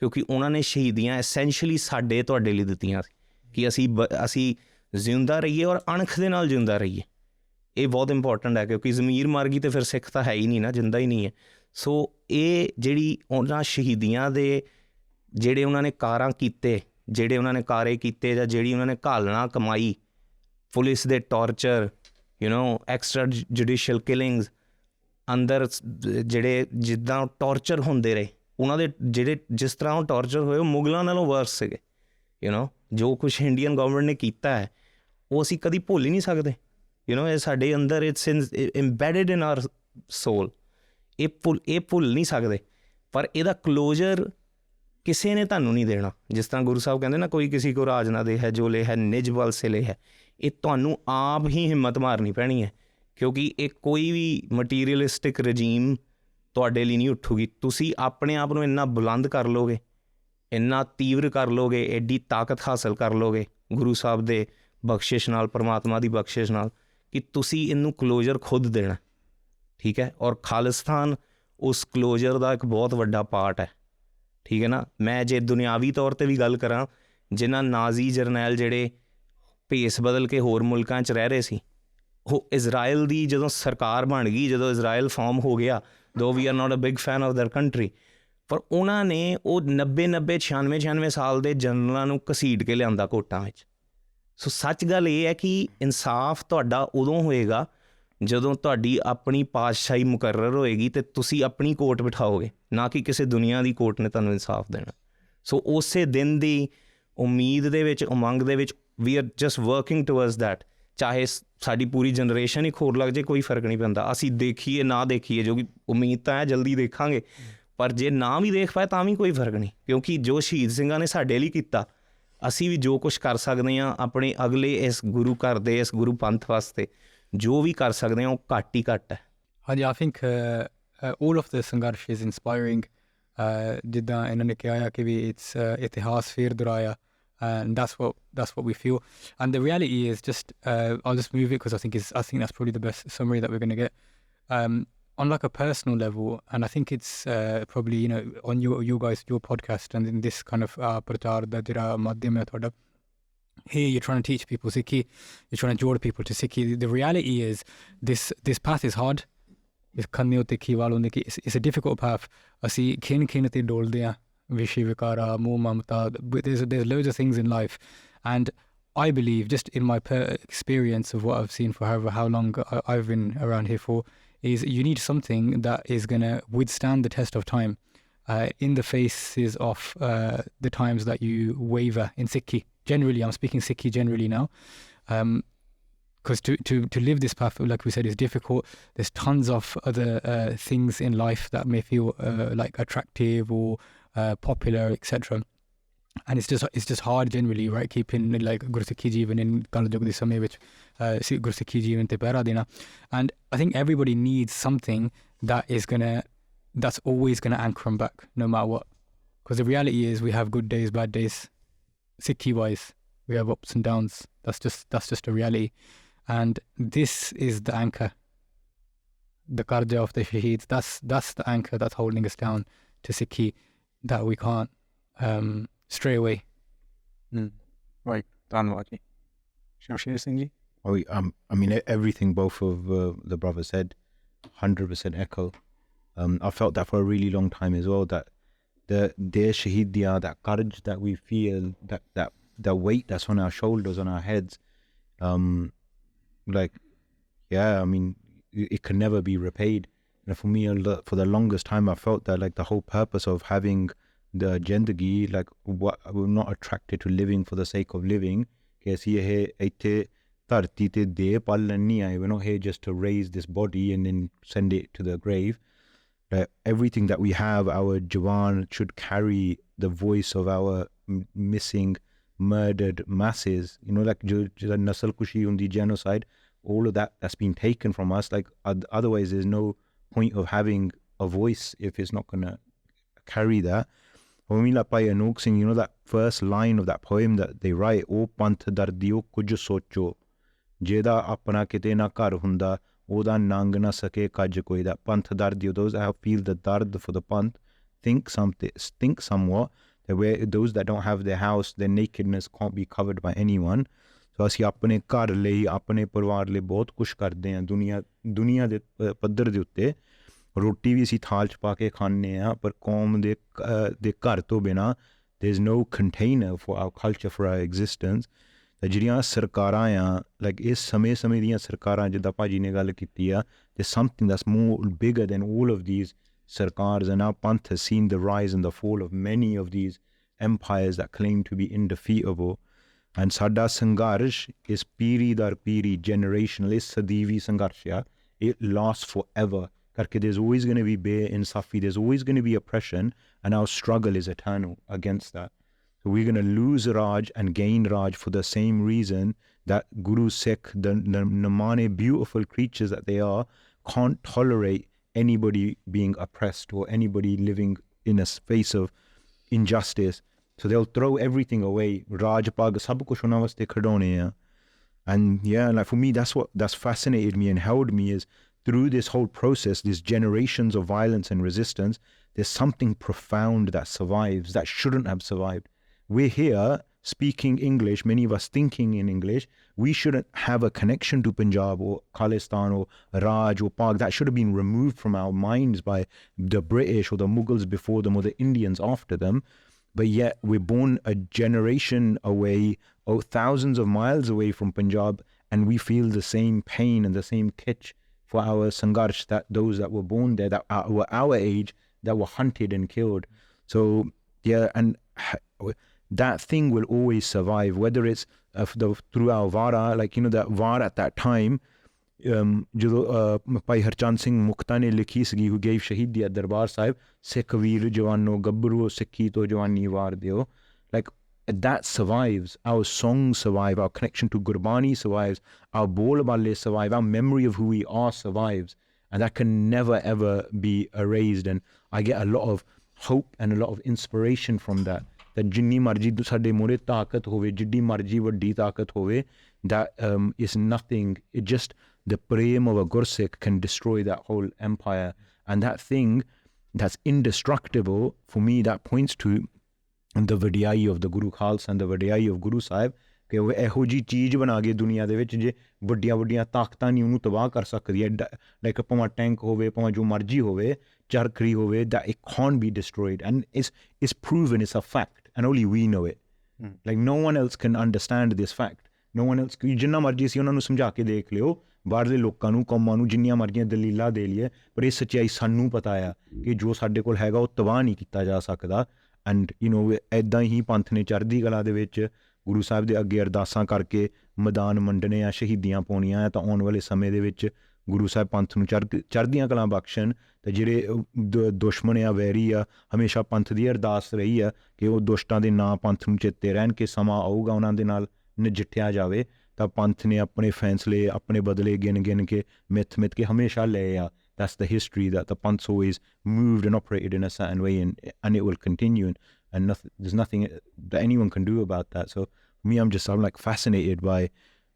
ਕਿਉਂਕਿ ਉਹਨਾਂ ਨੇ ਸ਼ਹੀਦੀਆਂ ਐਸੈਂਸ਼ਲੀ ਸਾਡੇ ਤੁਹਾਡੇ ਲਈ ਦਿੱਤੀਆਂ ਸੀ ਕਿ ਅਸੀਂ ਜਿਉਂਦਾ ਰਹੀਏ ਔਰ ਅਣਖ ਦੇ ਨਾਲ ਜਿਉਂਦਾ ਰਹੀਏ। ਇਹ ਬਹੁਤ ਇੰਪੋਰਟੈਂਟ ਹੈ, ਕਿਉਂਕਿ ਜ਼ਮੀਰ ਮਰ ਗਈ ਅਤੇ ਫਿਰ ਸਿੱਖ ਤਾਂ ਹੈ ਹੀ ਨਹੀਂ ਨਾ, ਜਿੰਦਾ ਹੀ ਨਹੀਂ ਹੈ। ਸੋ ਇਹ ਜਿਹੜੀ ਉਹਨਾਂ ਸ਼ਹੀਦੀਆਂ ਦੇ ਜਿਹੜੇ ਉਹਨਾਂ ਨੇ ਕਾਰਾਂ ਕੀਤੇ, ਜਿਹੜੇ ਉਹਨਾਂ ਨੇ ਕਾਰੇ ਕੀਤੇ, ਜਾਂ ਜਿਹੜੀ ਉਹਨਾਂ ਨੇ ਘਾਲਣਾ ਕਮਾਈ, ਪੁਲਿਸ ਦੇ ਟੌਰਚਰ, ਐਕਸਟਰਾ ਜੁਡੀਸ਼ੀਅਲ ਕਿਲਿੰਗਸ, ਅੰਦਰ ਜਿਹੜੇ ਜਿੱਦਾਂ ਟੌਰਚਰ ਹੁੰਦੇ ਰਹੇ, ਉਹਨਾਂ ਦੇ ਜਿਹੜੇ ਜਿਸ ਤਰ੍ਹਾਂ ਉਹ ਟੌਰਚਰ ਹੋਏ ਉਹ ਮੁਗਲਾਂ ਨਾਲੋਂ ਵਰਸ ਸੀਗੇ। ਜੋ ਕੁਛ ਇੰਡੀਅਨ ਗਵਰਨਮੈਂਟ ਨੇ ਕੀਤਾ ਹੈ ਉਹ ਅਸੀਂ ਕਦੀ ਭੁੱਲ ਹੀ ਨਹੀਂ ਸਕਦੇ। ਇਹ ਸਾਡੇ ਅੰਦਰ ਇਟਸ ਇੰਬੈਡਡ ਇਨ ਆਰ ਸੋਲ। ਇਹ ਭੁੱਲ ਨਹੀਂ ਸਕਦੇ, ਪਰ ਇਹਦਾ ਕਲੋਜ਼ਰ ਕਿਸੇ ਨੇ ਤੁਹਾਨੂੰ ਨਹੀਂ ਦੇਣਾ। ਜਿਸ ਤਰ੍ਹਾਂ ਗੁਰੂ ਸਾਹਿਬ ਕਹਿੰਦੇ ਨਾ, ਕੋਈ ਕਿਸੇ ਕੋ ਰਾਜ ਨਾ ਦੇ ਹੈ, ਜੋ ਲੇ ਹੈ ਨਿਜ ਬਲ ਸੇ ਲੇ ਹੈ। ਇਹ ਤੁਹਾਨੂੰ ਆਪ ਹੀ ਹਿੰਮਤ ਮਾਰਨੀ ਪੈਣੀ ਹੈ, ਕਿਉਂਕਿ ਇਹ ਕੋਈ ਵੀ ਮਟੀਰੀਅਲਿਸਟਿਕ ਰਜੀਮ ਤੁਹਾਡੇ ਲਈ ਨਹੀਂ ਉੱਠੂਗੀ। ਤੁਸੀਂ ਆਪਣੇ ਆਪ ਨੂੰ ਇੰਨਾ ਬੁਲੰਦ ਕਰ ਲੋਗੇ, ਇੰਨਾ ਤੀਵਰ ਕਰ ਲੋਗੇ, ਐਡੀ ਤਾਕਤ ਹਾਸਲ ਕਰ ਲੋਗੇ ਗੁਰੂ ਸਾਹਿਬ ਦੇ ਬਖਸ਼ਿਸ਼ ਨਾਲ, ਪਰਮਾਤਮਾ ਦੀ ਬਖਸ਼ਿਸ਼ ਨਾਲ, ਕਿ ਤੁਸੀਂ ਇਹਨੂੰ ਕਲੋਜ਼ਰ ਖੁਦ ਦੇਣਾ। ਠੀਕ ਹੈ, ਔਰ ਖਾਲਿਸਤਾਨ ਉਸ ਕਲੋਜ਼ਰ ਦਾ ਇੱਕ ਬਹੁਤ ਵੱਡਾ ਪਾਰਟ ਹੈ। ਠੀਕ ਹੈ ਨਾ। ਮੈਂ ਜੇ ਦੁਨਿਆਵੀ ਤੌਰ 'ਤੇ ਵੀ ਗੱਲ ਕਰਾਂ, ਜਿਨ੍ਹਾਂ ਨਾਜ਼ੀ ਜਰਨੈਲ ਜਿਹੜੇ ਭੇਸ ਬਦਲ ਕੇ ਹੋਰ ਮੁਲਕਾਂ 'ਚ ਰਹਿ ਰਹੇ ਸੀ, ਉਹ ਇਜ਼ਰਾਈਲ ਦੀ ਜਦੋਂ ਸਰਕਾਰ ਬਣ ਗਈ, ਜਦੋਂ ਇਜ਼ਰਾਈਲ ਫਾਰਮ ਹੋ ਗਿਆ, though we are not a big fan of their country, ਪਰ ਉਹਨਾਂ ਨੇ ਉਹ 90 96 ਸਾਲ ਦੇ ਜਨਰਲਾਂ ਨੂੰ ਘਸੀਟ ਕੇ ਲਿਆਂਦਾ ਕੋਟਾਂ ਵਿੱਚ। ਸੋ ਸੱਚ ਗੱਲ ਇਹ ਹੈ ਕਿ ਇਨਸਾਫ ਤੁਹਾਡਾ ਉਦੋਂ ਹੋਏਗਾ ਜਦੋਂ ਤੁਹਾਡੀ ਆਪਣੀ ਪਾਤਸ਼ਾਹੀ ਮੁਕਰਰ ਹੋਏਗੀ ਅਤੇ ਤੁਸੀਂ ਆਪਣੀ ਕੋਰਟ ਬਿਠਾਓਗੇ, ਨਾ ਕਿ ਕਿਸੇ ਦੁਨੀਆ ਦੀ ਕੋਰਟ ਨੇ ਤੁਹਾਨੂੰ ਇਨਸਾਫ ਦੇਣਾ। ਸੋ ਉਸੇ ਦਿਨ ਦੀ ਉਮੀਦ ਦੇ ਵਿੱਚ, ਉਮੰਗ ਦੇ ਵਿੱਚ we are just working towards that. ਚਾਹੇ ਸਾਡੀ ਪੂਰੀ ਜਨਰੇਸ਼ਨ ਇੱਕ ਹੋਰ ਲੱਗ ਜਾਏ, ਕੋਈ ਫਰਕ ਨਹੀਂ ਪੈਂਦਾ। ਅਸੀਂ ਦੇਖੀਏ ਨਾ ਦੇਖੀਏ, ਜੋ ਕਿ ਉਮੀਦ ਤਾਂ ਹੈ ਜਲਦੀ ਦੇਖਾਂਗੇ, ਪਰ ਜੇ ਨਾ ਵੀ ਦੇਖ ਪਾਏ ਤਾਂ ਵੀ ਕੋਈ ਫਰਕ ਨਹੀਂ, ਕਿਉਂਕਿ ਜੋ ਸ਼ਹੀਦ ਸਿੰਘਾਂ ਨੇ ਸਾਡੇ ਲਈ ਕੀਤਾ, ਅਸੀਂ ਵੀ ਜੋ ਕੁਛ ਕਰ ਸਕਦੇ ਹਾਂ ਆਪਣੇ ਅਗਲੇ ਇਸ ਗੁਰੂ ਘਰ ਦੇ, ਇਸ ਗੁਰੂ ਪੰਥ ਵਾਸਤੇ ਜੋ ਵੀ ਕਰ ਸਕਦੇ ਹਾਂ, ਉਹ ਘੱਟ ਹੀ ਘੱਟ ਹੈ। ਹਾਂਜੀ, I think all of the ਸੰਘਰਸ਼ is inspiring। ਜਿੱਦਾਂ ਇਹਨਾਂ ਨੇ ਕਿਹਾ ਕਿ ਵੀ ਇਟਸ ਇਤਿਹਾਸ ਫੇਰ ਦੁਹਰਾਇਆ, and that's what we feel. And the reality is just I'll just move it because I think that's probably the best summary that we're going to get. On like a personal level, and I think it's probably, you know, on your podcast and in this kind of pratar da jira madhyam hai thoda, here you're trying to teach people Sikhi, you're trying to draw people to Sikhi. The reality is this path is hard. It's a difficult path. Asi khin te dolde ha, vishi vikara, moh mamta. There's loads of things in life, and I believe, just in my experience of what I've seen for however how long I've been around here for, is you need something that is going to withstand the test of time in the faces of the times that you waver in Sikhi. Generally, I'm speaking Sikhi generally now. Because to live this path, like we said, is difficult. There's tons of other things in life that may feel like attractive or popular, etc. And it's just hard generally, right? Keeping like Guru Sikhi Jeevan in Kalajug di samay vich Guru Sikhi Jeevan te pehra dena. And I think everybody needs something that's always gonna anchor them back, no matter what. Because the reality is, we have good days, bad days. Sikhi wise, we have ups and downs. That's just a reality. And this is the anchor, the karja of the shaheeds. That's the anchor that's holding us down to Sikhi, that we can't stray away. Right. Dhanwad ji. Shamsher Singh Ji. I mean, everything both of the brothers said, 100% echo. I felt that for a really long time as well, that their shahidiya, that courage that we feel, that weight that's on our shoulders, on our heads, like, yeah, I mean, it can never be repaid. And for me, for the longest time, I felt that like the whole purpose of having the jindagi, like what, we're not attracted to living for the sake of living. We're not here just to raise this body and then send it to the grave. Everything that we have, our Jawan should carry the voice of our missing, murdered masses. You know, like Nasal Kushi on the genocide, all of that's been taken from us. Like otherwise, there's no point of having a voice if it's not gonna carry that. When we like Bhai Anokh Singh, you know, that first line of that poem that they write, "O panth dardiyo kuj socho, jeda apna kite na kar hunda, oda nang na sake kaj koi." That panth dardiyo, those that feel the dard for the panth, think somewhat. That those that don't have their house, their nakedness can't be covered by anyone. So ਅਸੀਂ ਆਪਣੇ ਘਰ ਲਈ, ਆਪਣੇ ਪਰਿਵਾਰ ਲਈ ਬਹੁਤ ਕੁਛ ਕਰਦੇ ਹਾਂ ਦੁਨੀਆ ਦੇ ਪੱਧਰ ਦੇ ਉੱਤੇ। ਰੋਟੀ ਵੀ ਅਸੀਂ ਥਾਲ 'ਚ ਪਾ ਕੇ ਖਾਂਦੇ ਹਾਂ, ਪਰ ਕੌਮ ਦੇ ਘਰ ਤੋਂ ਬਿਨਾਂ there is no container for our culture, for our existence. ਤਾਂ ਜਿਹੜੀਆਂ ਸਰਕਾਰਾਂ ਆ, ਲਾਈਕ ਇਸ ਸਮੇਂ ਦੀਆਂ ਸਰਕਾਰਾਂ, ਜਿੱਦਾਂ ਭਾਜੀ ਨੇ ਗੱਲ ਕੀਤੀ ਆ, there's something that's more bigger than all of these sarkars, and our panth has seen the rise and the fall of many of these empires that claim to be indefeatable. And Sada Sangharsh is Piri Dar Piri, generational, is Sadivi Sangharsha. It lasts forever. Karke there's always going to be Insafi, there's always going to be oppression, and our struggle is eternal against that. So we're going to lose Raj and gain Raj for the same reason that Guru Sikh, the Namane, beautiful creatures that they are, can't tolerate anybody being oppressed or anybody living in a space of injustice. So they'll throw everything away. Raj Pag, sab kuch hona vaste khadone hai. And yeah, like for me, that's fascinated me and held me, is through this whole process, these generations of violence and resistance, there's something profound that survives, that shouldn't have survived. We're here speaking English, many of us thinking in English. We shouldn't have a connection to Punjab or Khalistan or Raj or Pak. That should have been removed from our minds by the British or the Mughals before them or the Indians after them. But yet we're born a generation away, or thousands of miles away from Punjab, and we feel the same pain and the same kitch for our Sangharsh, that those that were born there, that were our age, that were hunted and killed. So yeah, and that thing will always survive, whether it's through our Vara, like, you know, that Vara at that time, Bhai Harjinder Singh Mukhta ne likhi sigi, who gave Shahidi at Darbar Sahib, Sikh Veer Jawano Gabru Sikhi to Jawani War Deo. Like, that survives. Our songs survive, our connection to Gurbani survives, our Bolballe survive, our memory of who we are survives, and that can never ever be erased. And I get a lot of hope and a lot of inspiration from that. That jinni marji sade more taakat hove, jiddi marji vaddi taakat hove, that is nothing. It just the prem of a Gursikh can destroy that whole empire. And that thing that's indestructible, for me, that points to the vadiyai of the Guru Khalsa and the vadiyai of Guru Sahib, ਕਿ ਉਹ ਇਹੋ ਜਿਹੀ ਚੀਜ਼ ਬਣਾ ਕੇ ਦੁਨੀਆ ਦੇ ਵਿੱਚ ਜੇ ਵੱਡੀਆਂ ਵੱਡੀਆਂ ਤਾਕਤਾਂ ਨਹੀਂ ਉਹਨੂੰ ਤਬਾਹ ਕਰ ਸਕਦੀ ਹੈ, ਲਾਈਕ ਭਾਵੇਂ ਟੈਂਕ ਹੋਵੇ, ਭਾਵੇਂ ਜੋ ਮਰਜ਼ੀ ਹੋਵੇ, ਚਰਖੜੀ ਹੋਵੇ, that it can't be destroyed. And it's proven, it's a fact, and only we know it. Like no one else can understand this fact. No one else, ਜਿੰਨਾ ਮਰਜ਼ੀ ਸੀ ਉਹਨਾਂ ਨੂੰ ਸਮਝਾ ਕੇ ਦੇਖ ਲਿਓ, ਬਾਹਰਲੇ ਲੋਕਾਂ ਨੂੰ, ਕੌਮਾਂ ਨੂੰ, ਜਿੰਨੀਆਂ ਮਰਜ਼ੀਆਂ ਦਲੀਲਾਂ ਦੇ ਲਈਏ, ਪਰ ਇਹ ਸੱਚਾਈ ਸਾਨੂੰ ਪਤਾ ਆ ਕਿ ਜੋ ਸਾਡੇ ਕੋਲ ਹੈਗਾ ਉਹ ਤਬਾਹ ਨਹੀਂ ਕੀਤਾ ਜਾ ਸਕਦਾ. ਐਂਡ ਇੱਦਾਂ ਹੀ ਪੰਥ ਨੇ ਚੜ੍ਹਦੀ ਕਲਾ ਦੇ ਵਿੱਚ ਗੁਰੂ ਸਾਹਿਬ ਦੇ ਅੱਗੇ ਅਰਦਾਸਾਂ ਕਰਕੇ ਮੈਦਾਨ ਵੰਡਣੇ ਆ, ਸ਼ਹੀਦੀਆਂ ਪਾਉਣੀਆਂ ਆ, ਤਾਂ ਆਉਣ ਵਾਲੇ ਸਮੇਂ ਦੇ ਵਿੱਚ ਗੁਰੂ ਸਾਹਿਬ ਪੰਥ ਨੂੰ ਚੜ੍ਹਦੀਆਂ ਕਲਾਂ ਬਖਸ਼ਣ. ਤੇ ਜਿਹੜੇ ਦੁਸ਼ਮਣ ਆ, ਵੈਰੀ ਆ, ਹਮੇਸ਼ਾ ਪੰਥ ਦੀ ਅਰਦਾਸ ਰਹੀ ਆ ਕਿ ਉਹ ਦੁਸ਼ਟਾਂ ਦੇ ਨਾਂ ਪੰਥ ਨੂੰ ਚੇਤੇ ਰਹਿਣ, ਕਿ ਸਮਾਂ ਆਊਗਾ ਉਹਨਾਂ ਦੇ ਨਾਲ ਨਜਿੱਠਿਆ ਜਾਵੇ. ਤਾਂ ਪੰਥ ਨੇ ਆਪਣੇ ਫੈਸਲੇ, ਆਪਣੇ ਬਦਲੇ ਗਿਣ ਕੇ, ਮਿੱਥ ਕੇ ਹਮੇਸ਼ਾ ਲਏ ਆ. That's the history, that the Panth's always moved and operated in a certain way, and it will continue, and there's nothing that anyone can do about that. So for me, I'm like fascinated by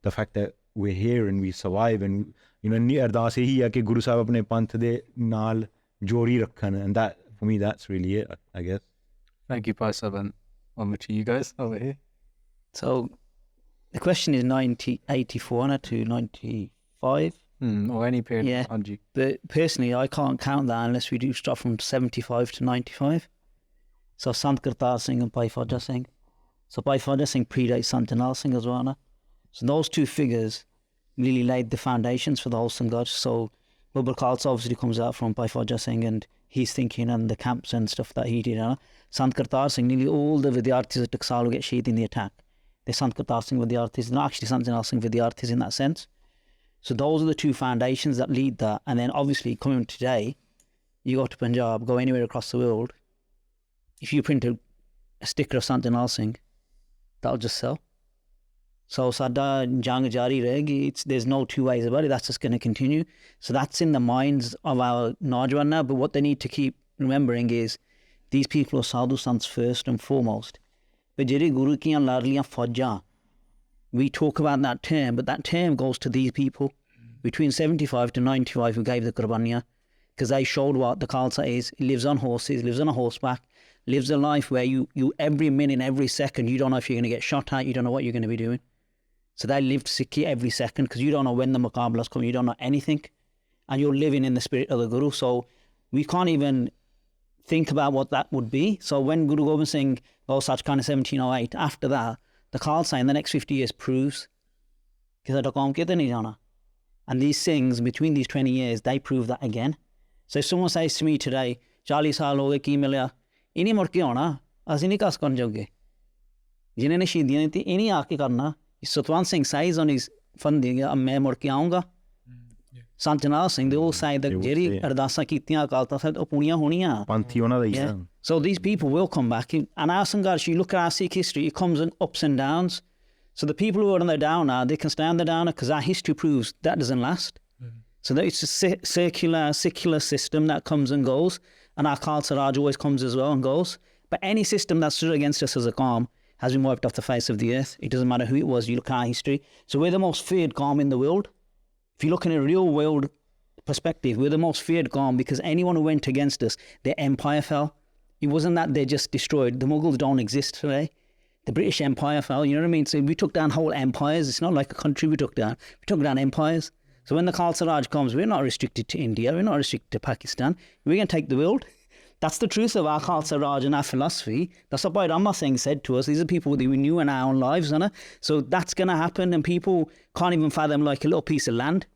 the fact that we're here and we survive, and ਇੰਨੀ ਅਰਦਾਸ ਇਹੀ ਆ ਕਿ ਗੁਰੂ ਸਾਹਿਬ ਆਪਣੇ ਪੰਥ ਦੇ ਨਾਲ ਜੋੜੀ ਰੱਖਣ, and that for me, that's really it, I guess. Thank you, Bhai Satwant. Over to you guys over here. So the question is 1984 to 95. Or any period. Yeah. Anji. But personally, I can't count that unless we do stuff from 75 to 95. So Sant Kartar Singh and Bhai Fauja Singh. So Bhai Fauja Singh predates Sant Janal Singh as well. So those two figures really laid the foundations for the whole Sangharsh. So Labh Khalsa obviously comes out from Bhai Fauja Singh and his thinking and the camps and stuff that he did. Sant Kartar Singh, nearly all the Vidyarthis at Taksal get shahed in the attack. They're Sant Kartar Singh Vidyarthis, not actually Sant Janal Singh Vidyarthis in that sense. So those are the two foundations that lead that. And then obviously coming today, you go to Punjab, go anywhere across the world, if you print a sticker of Sant Janal Singh, that'll just sell. So sada jang jari rahegi, there's no two ways about it, that's just going to continue. So that's in the minds of our Najwan now, but what they need to keep remembering is these people are sadhu sants first and foremost. But jere guru kiyan larliyan faujan, we talk about that term, but that term goes to these people between 75 to 95 who gave the Qurbaniya, because they showed what the Khalsa is. It lives on horses, lives on a horseback, lives a life where you every minute, every second, you don't know if you're going to get shot at, you don't know what you're going to be doing. So they lived Sikhi every second, because you don't know when the Muqabalas come, you don't know anything, and you're living in the spirit of the Guru. So we can't even think about what that would be. So when Guru Gobind Singh goes such kind of 1708, after that, the Khalsa in the next 50 years proves कि साडा कौम किते नहीं जाना. And these things, between these 20 years, they prove that again. So if someone says to me today, 40 साल हो गए की मिलिया, इन्हीं मुड़ के आना, असीं नहीं कस करन जोगे. जिन्हें ने शहीदियां दी इन्हीं आके करना. Satwant Singh says on his funding, मैं मुड़ के आऊँगा. Sant Janal Singh, they all say that ਜਿਹੜੀ ਅਰਦਾਸਾਂ ਕੀਤੀਆਂ ਅਕਾਲ ਤਖਤ ਸਾਹਿਬ ਉਹ ਪੂਰੀਆਂ ਹੋਣੀਆਂ. ਪੰਥੀ ਉਹਨਾਂ ਦਾ ਹੀ ਹੈ. So these people will come back. And our Sangharsh, you look at our Sikh history, it comes in ups and downs. So the people who are on the downer, they can stay on the downer because our history proves that doesn't last. So that it's a secular system that comes and goes. And our Khalsa Raj always comes as well and goes. But any system that stood against us as a Qawm has been wiped off the face of the earth. It doesn't matter who it was, you look at our history. So we're the most feared Qawm in the world. If you look in a real world perspective, we're the most feared Qawm because anyone who went against us, their empire fell. It wasn't that they just destroyed. The Mughals don't exist today. The British Empire fell, you know what I mean? So we took down whole empires. It's not like a country we took down. We took down empires. So when the Khalsa Raj comes, we're not restricted to India. We're not restricted to Pakistan. We're going to take the world. That's the truth of our Khalsa Raj and our philosophy. That's what Bhai Rama Singh said to us. These are people that we knew in our own lives. So that's going to happen, and people can't even fathom like a little piece of land.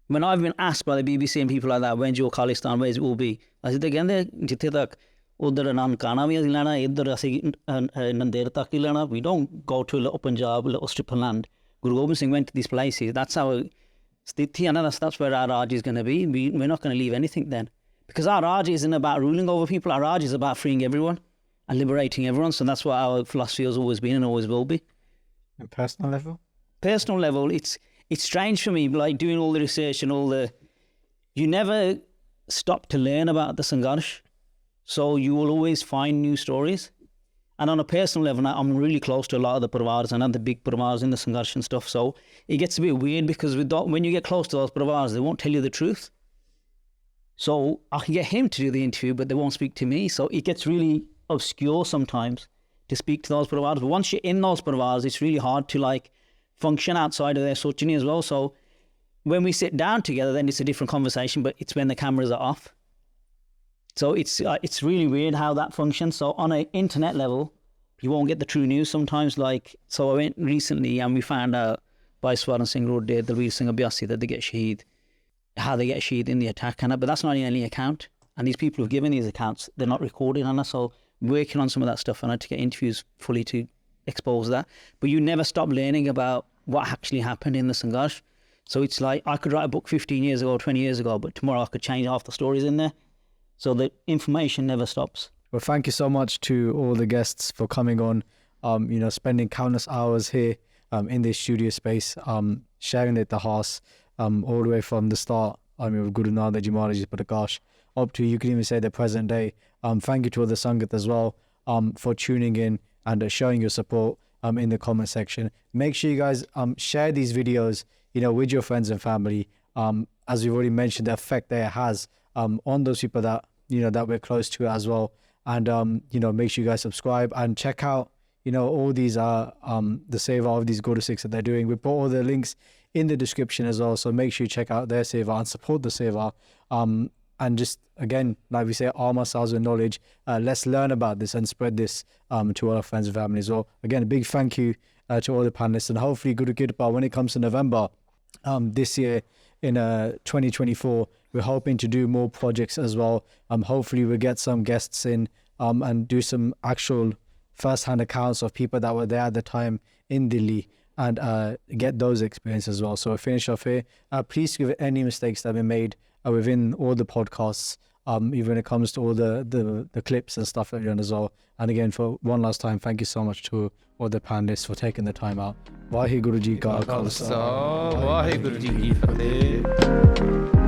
When I've been asked by the BBC and people like that, when's your Khalistan, where's it will be? I said, again, jithe tak udhar Nankana bhi assi lena, idhar assi Nandir tak hi lena. We don't go to a little Punjab, a little strip of land. Guru Gobind Singh went to these places. That's our stithi, and that's where our Raj is going to be. We're not going to leave anything then. Because our Raj isn't about ruling over people. Our Raj is about freeing everyone and liberating everyone. So that's what our philosophy has always been and always will be. On personal level? Personal level, it's strange for me, like doing all the research and all the... You never stop to learn about the Sangharsh. So you will always find new stories. And on a personal level, I'm really close to a lot of the Parvars and other big Parvars in the Sangharsh and stuff. So it gets a bit weird because when you get close to those Parvars, they won't tell you the truth. So I can get him to do the interview, but they won't speak to me. So it gets really obscure sometimes to speak to those Parvars. But once you're in those Parvars, it's really hard to like function outside of their sochni as well. So when we sit down together, then it's a different conversation, but it's when the cameras are off. So it's really weird how that functions. So on an internet level, you won't get the true news sometimes. Like, so I went recently and we found out by Swaran Singh Road, Dalveer Singh Abhyasi, that they get shaheed, how they get shaheed in the attack. But that's not in any account. And these people who've given these accounts, they're not recorded on us. So working on some of that stuff, and I had to get interviews fully to expose that. But you never stop learning about what actually happened in the Sangharsh. So it's like I could write a book 15 years ago, 20 years ago, but tomorrow I could change half the stories in there. So the information never stops. Well, thank you so much to all the guests for coming on, spending countless hours here in this studio space, sharing the itihas all the way from the start, with Guru Nanak Ji Maharaj's Prakash up to, you can even say, the present day. Thank you to all the Sangat as well for tuning in and showing your support in the comment section. Make sure you guys share these videos, with your friends and family. As we've already mentioned, the effect that it has on those people that that we're close to as well. And make sure you guys subscribe and check out all these the seva of these Guru Sikhs that they're doing. We put all the links in the description as well, so make sure you check out their seva and support the seva. And just again, like we say, arm ourselves with knowledge. Let's learn about this and spread this to all our friends and family as well. Again, a big thank you to all the panelists, and hopefully Guru Kirpa, when it comes to November this year in 2024, we're hoping to do more projects as well. Hopefully we'll get some guests in and do some actual first-hand accounts of people that were there at the time in Delhi and get those experiences as well. So we'll finish off here. Please give any mistakes that have been made within all the podcasts, even when it comes to all the clips and stuff that we've done as well. And again, for one last time, thank you so much to all the panelists for taking the time out. Vaheguru Ji Ka Khalsa, Vaheguru Ji Ki Fateh.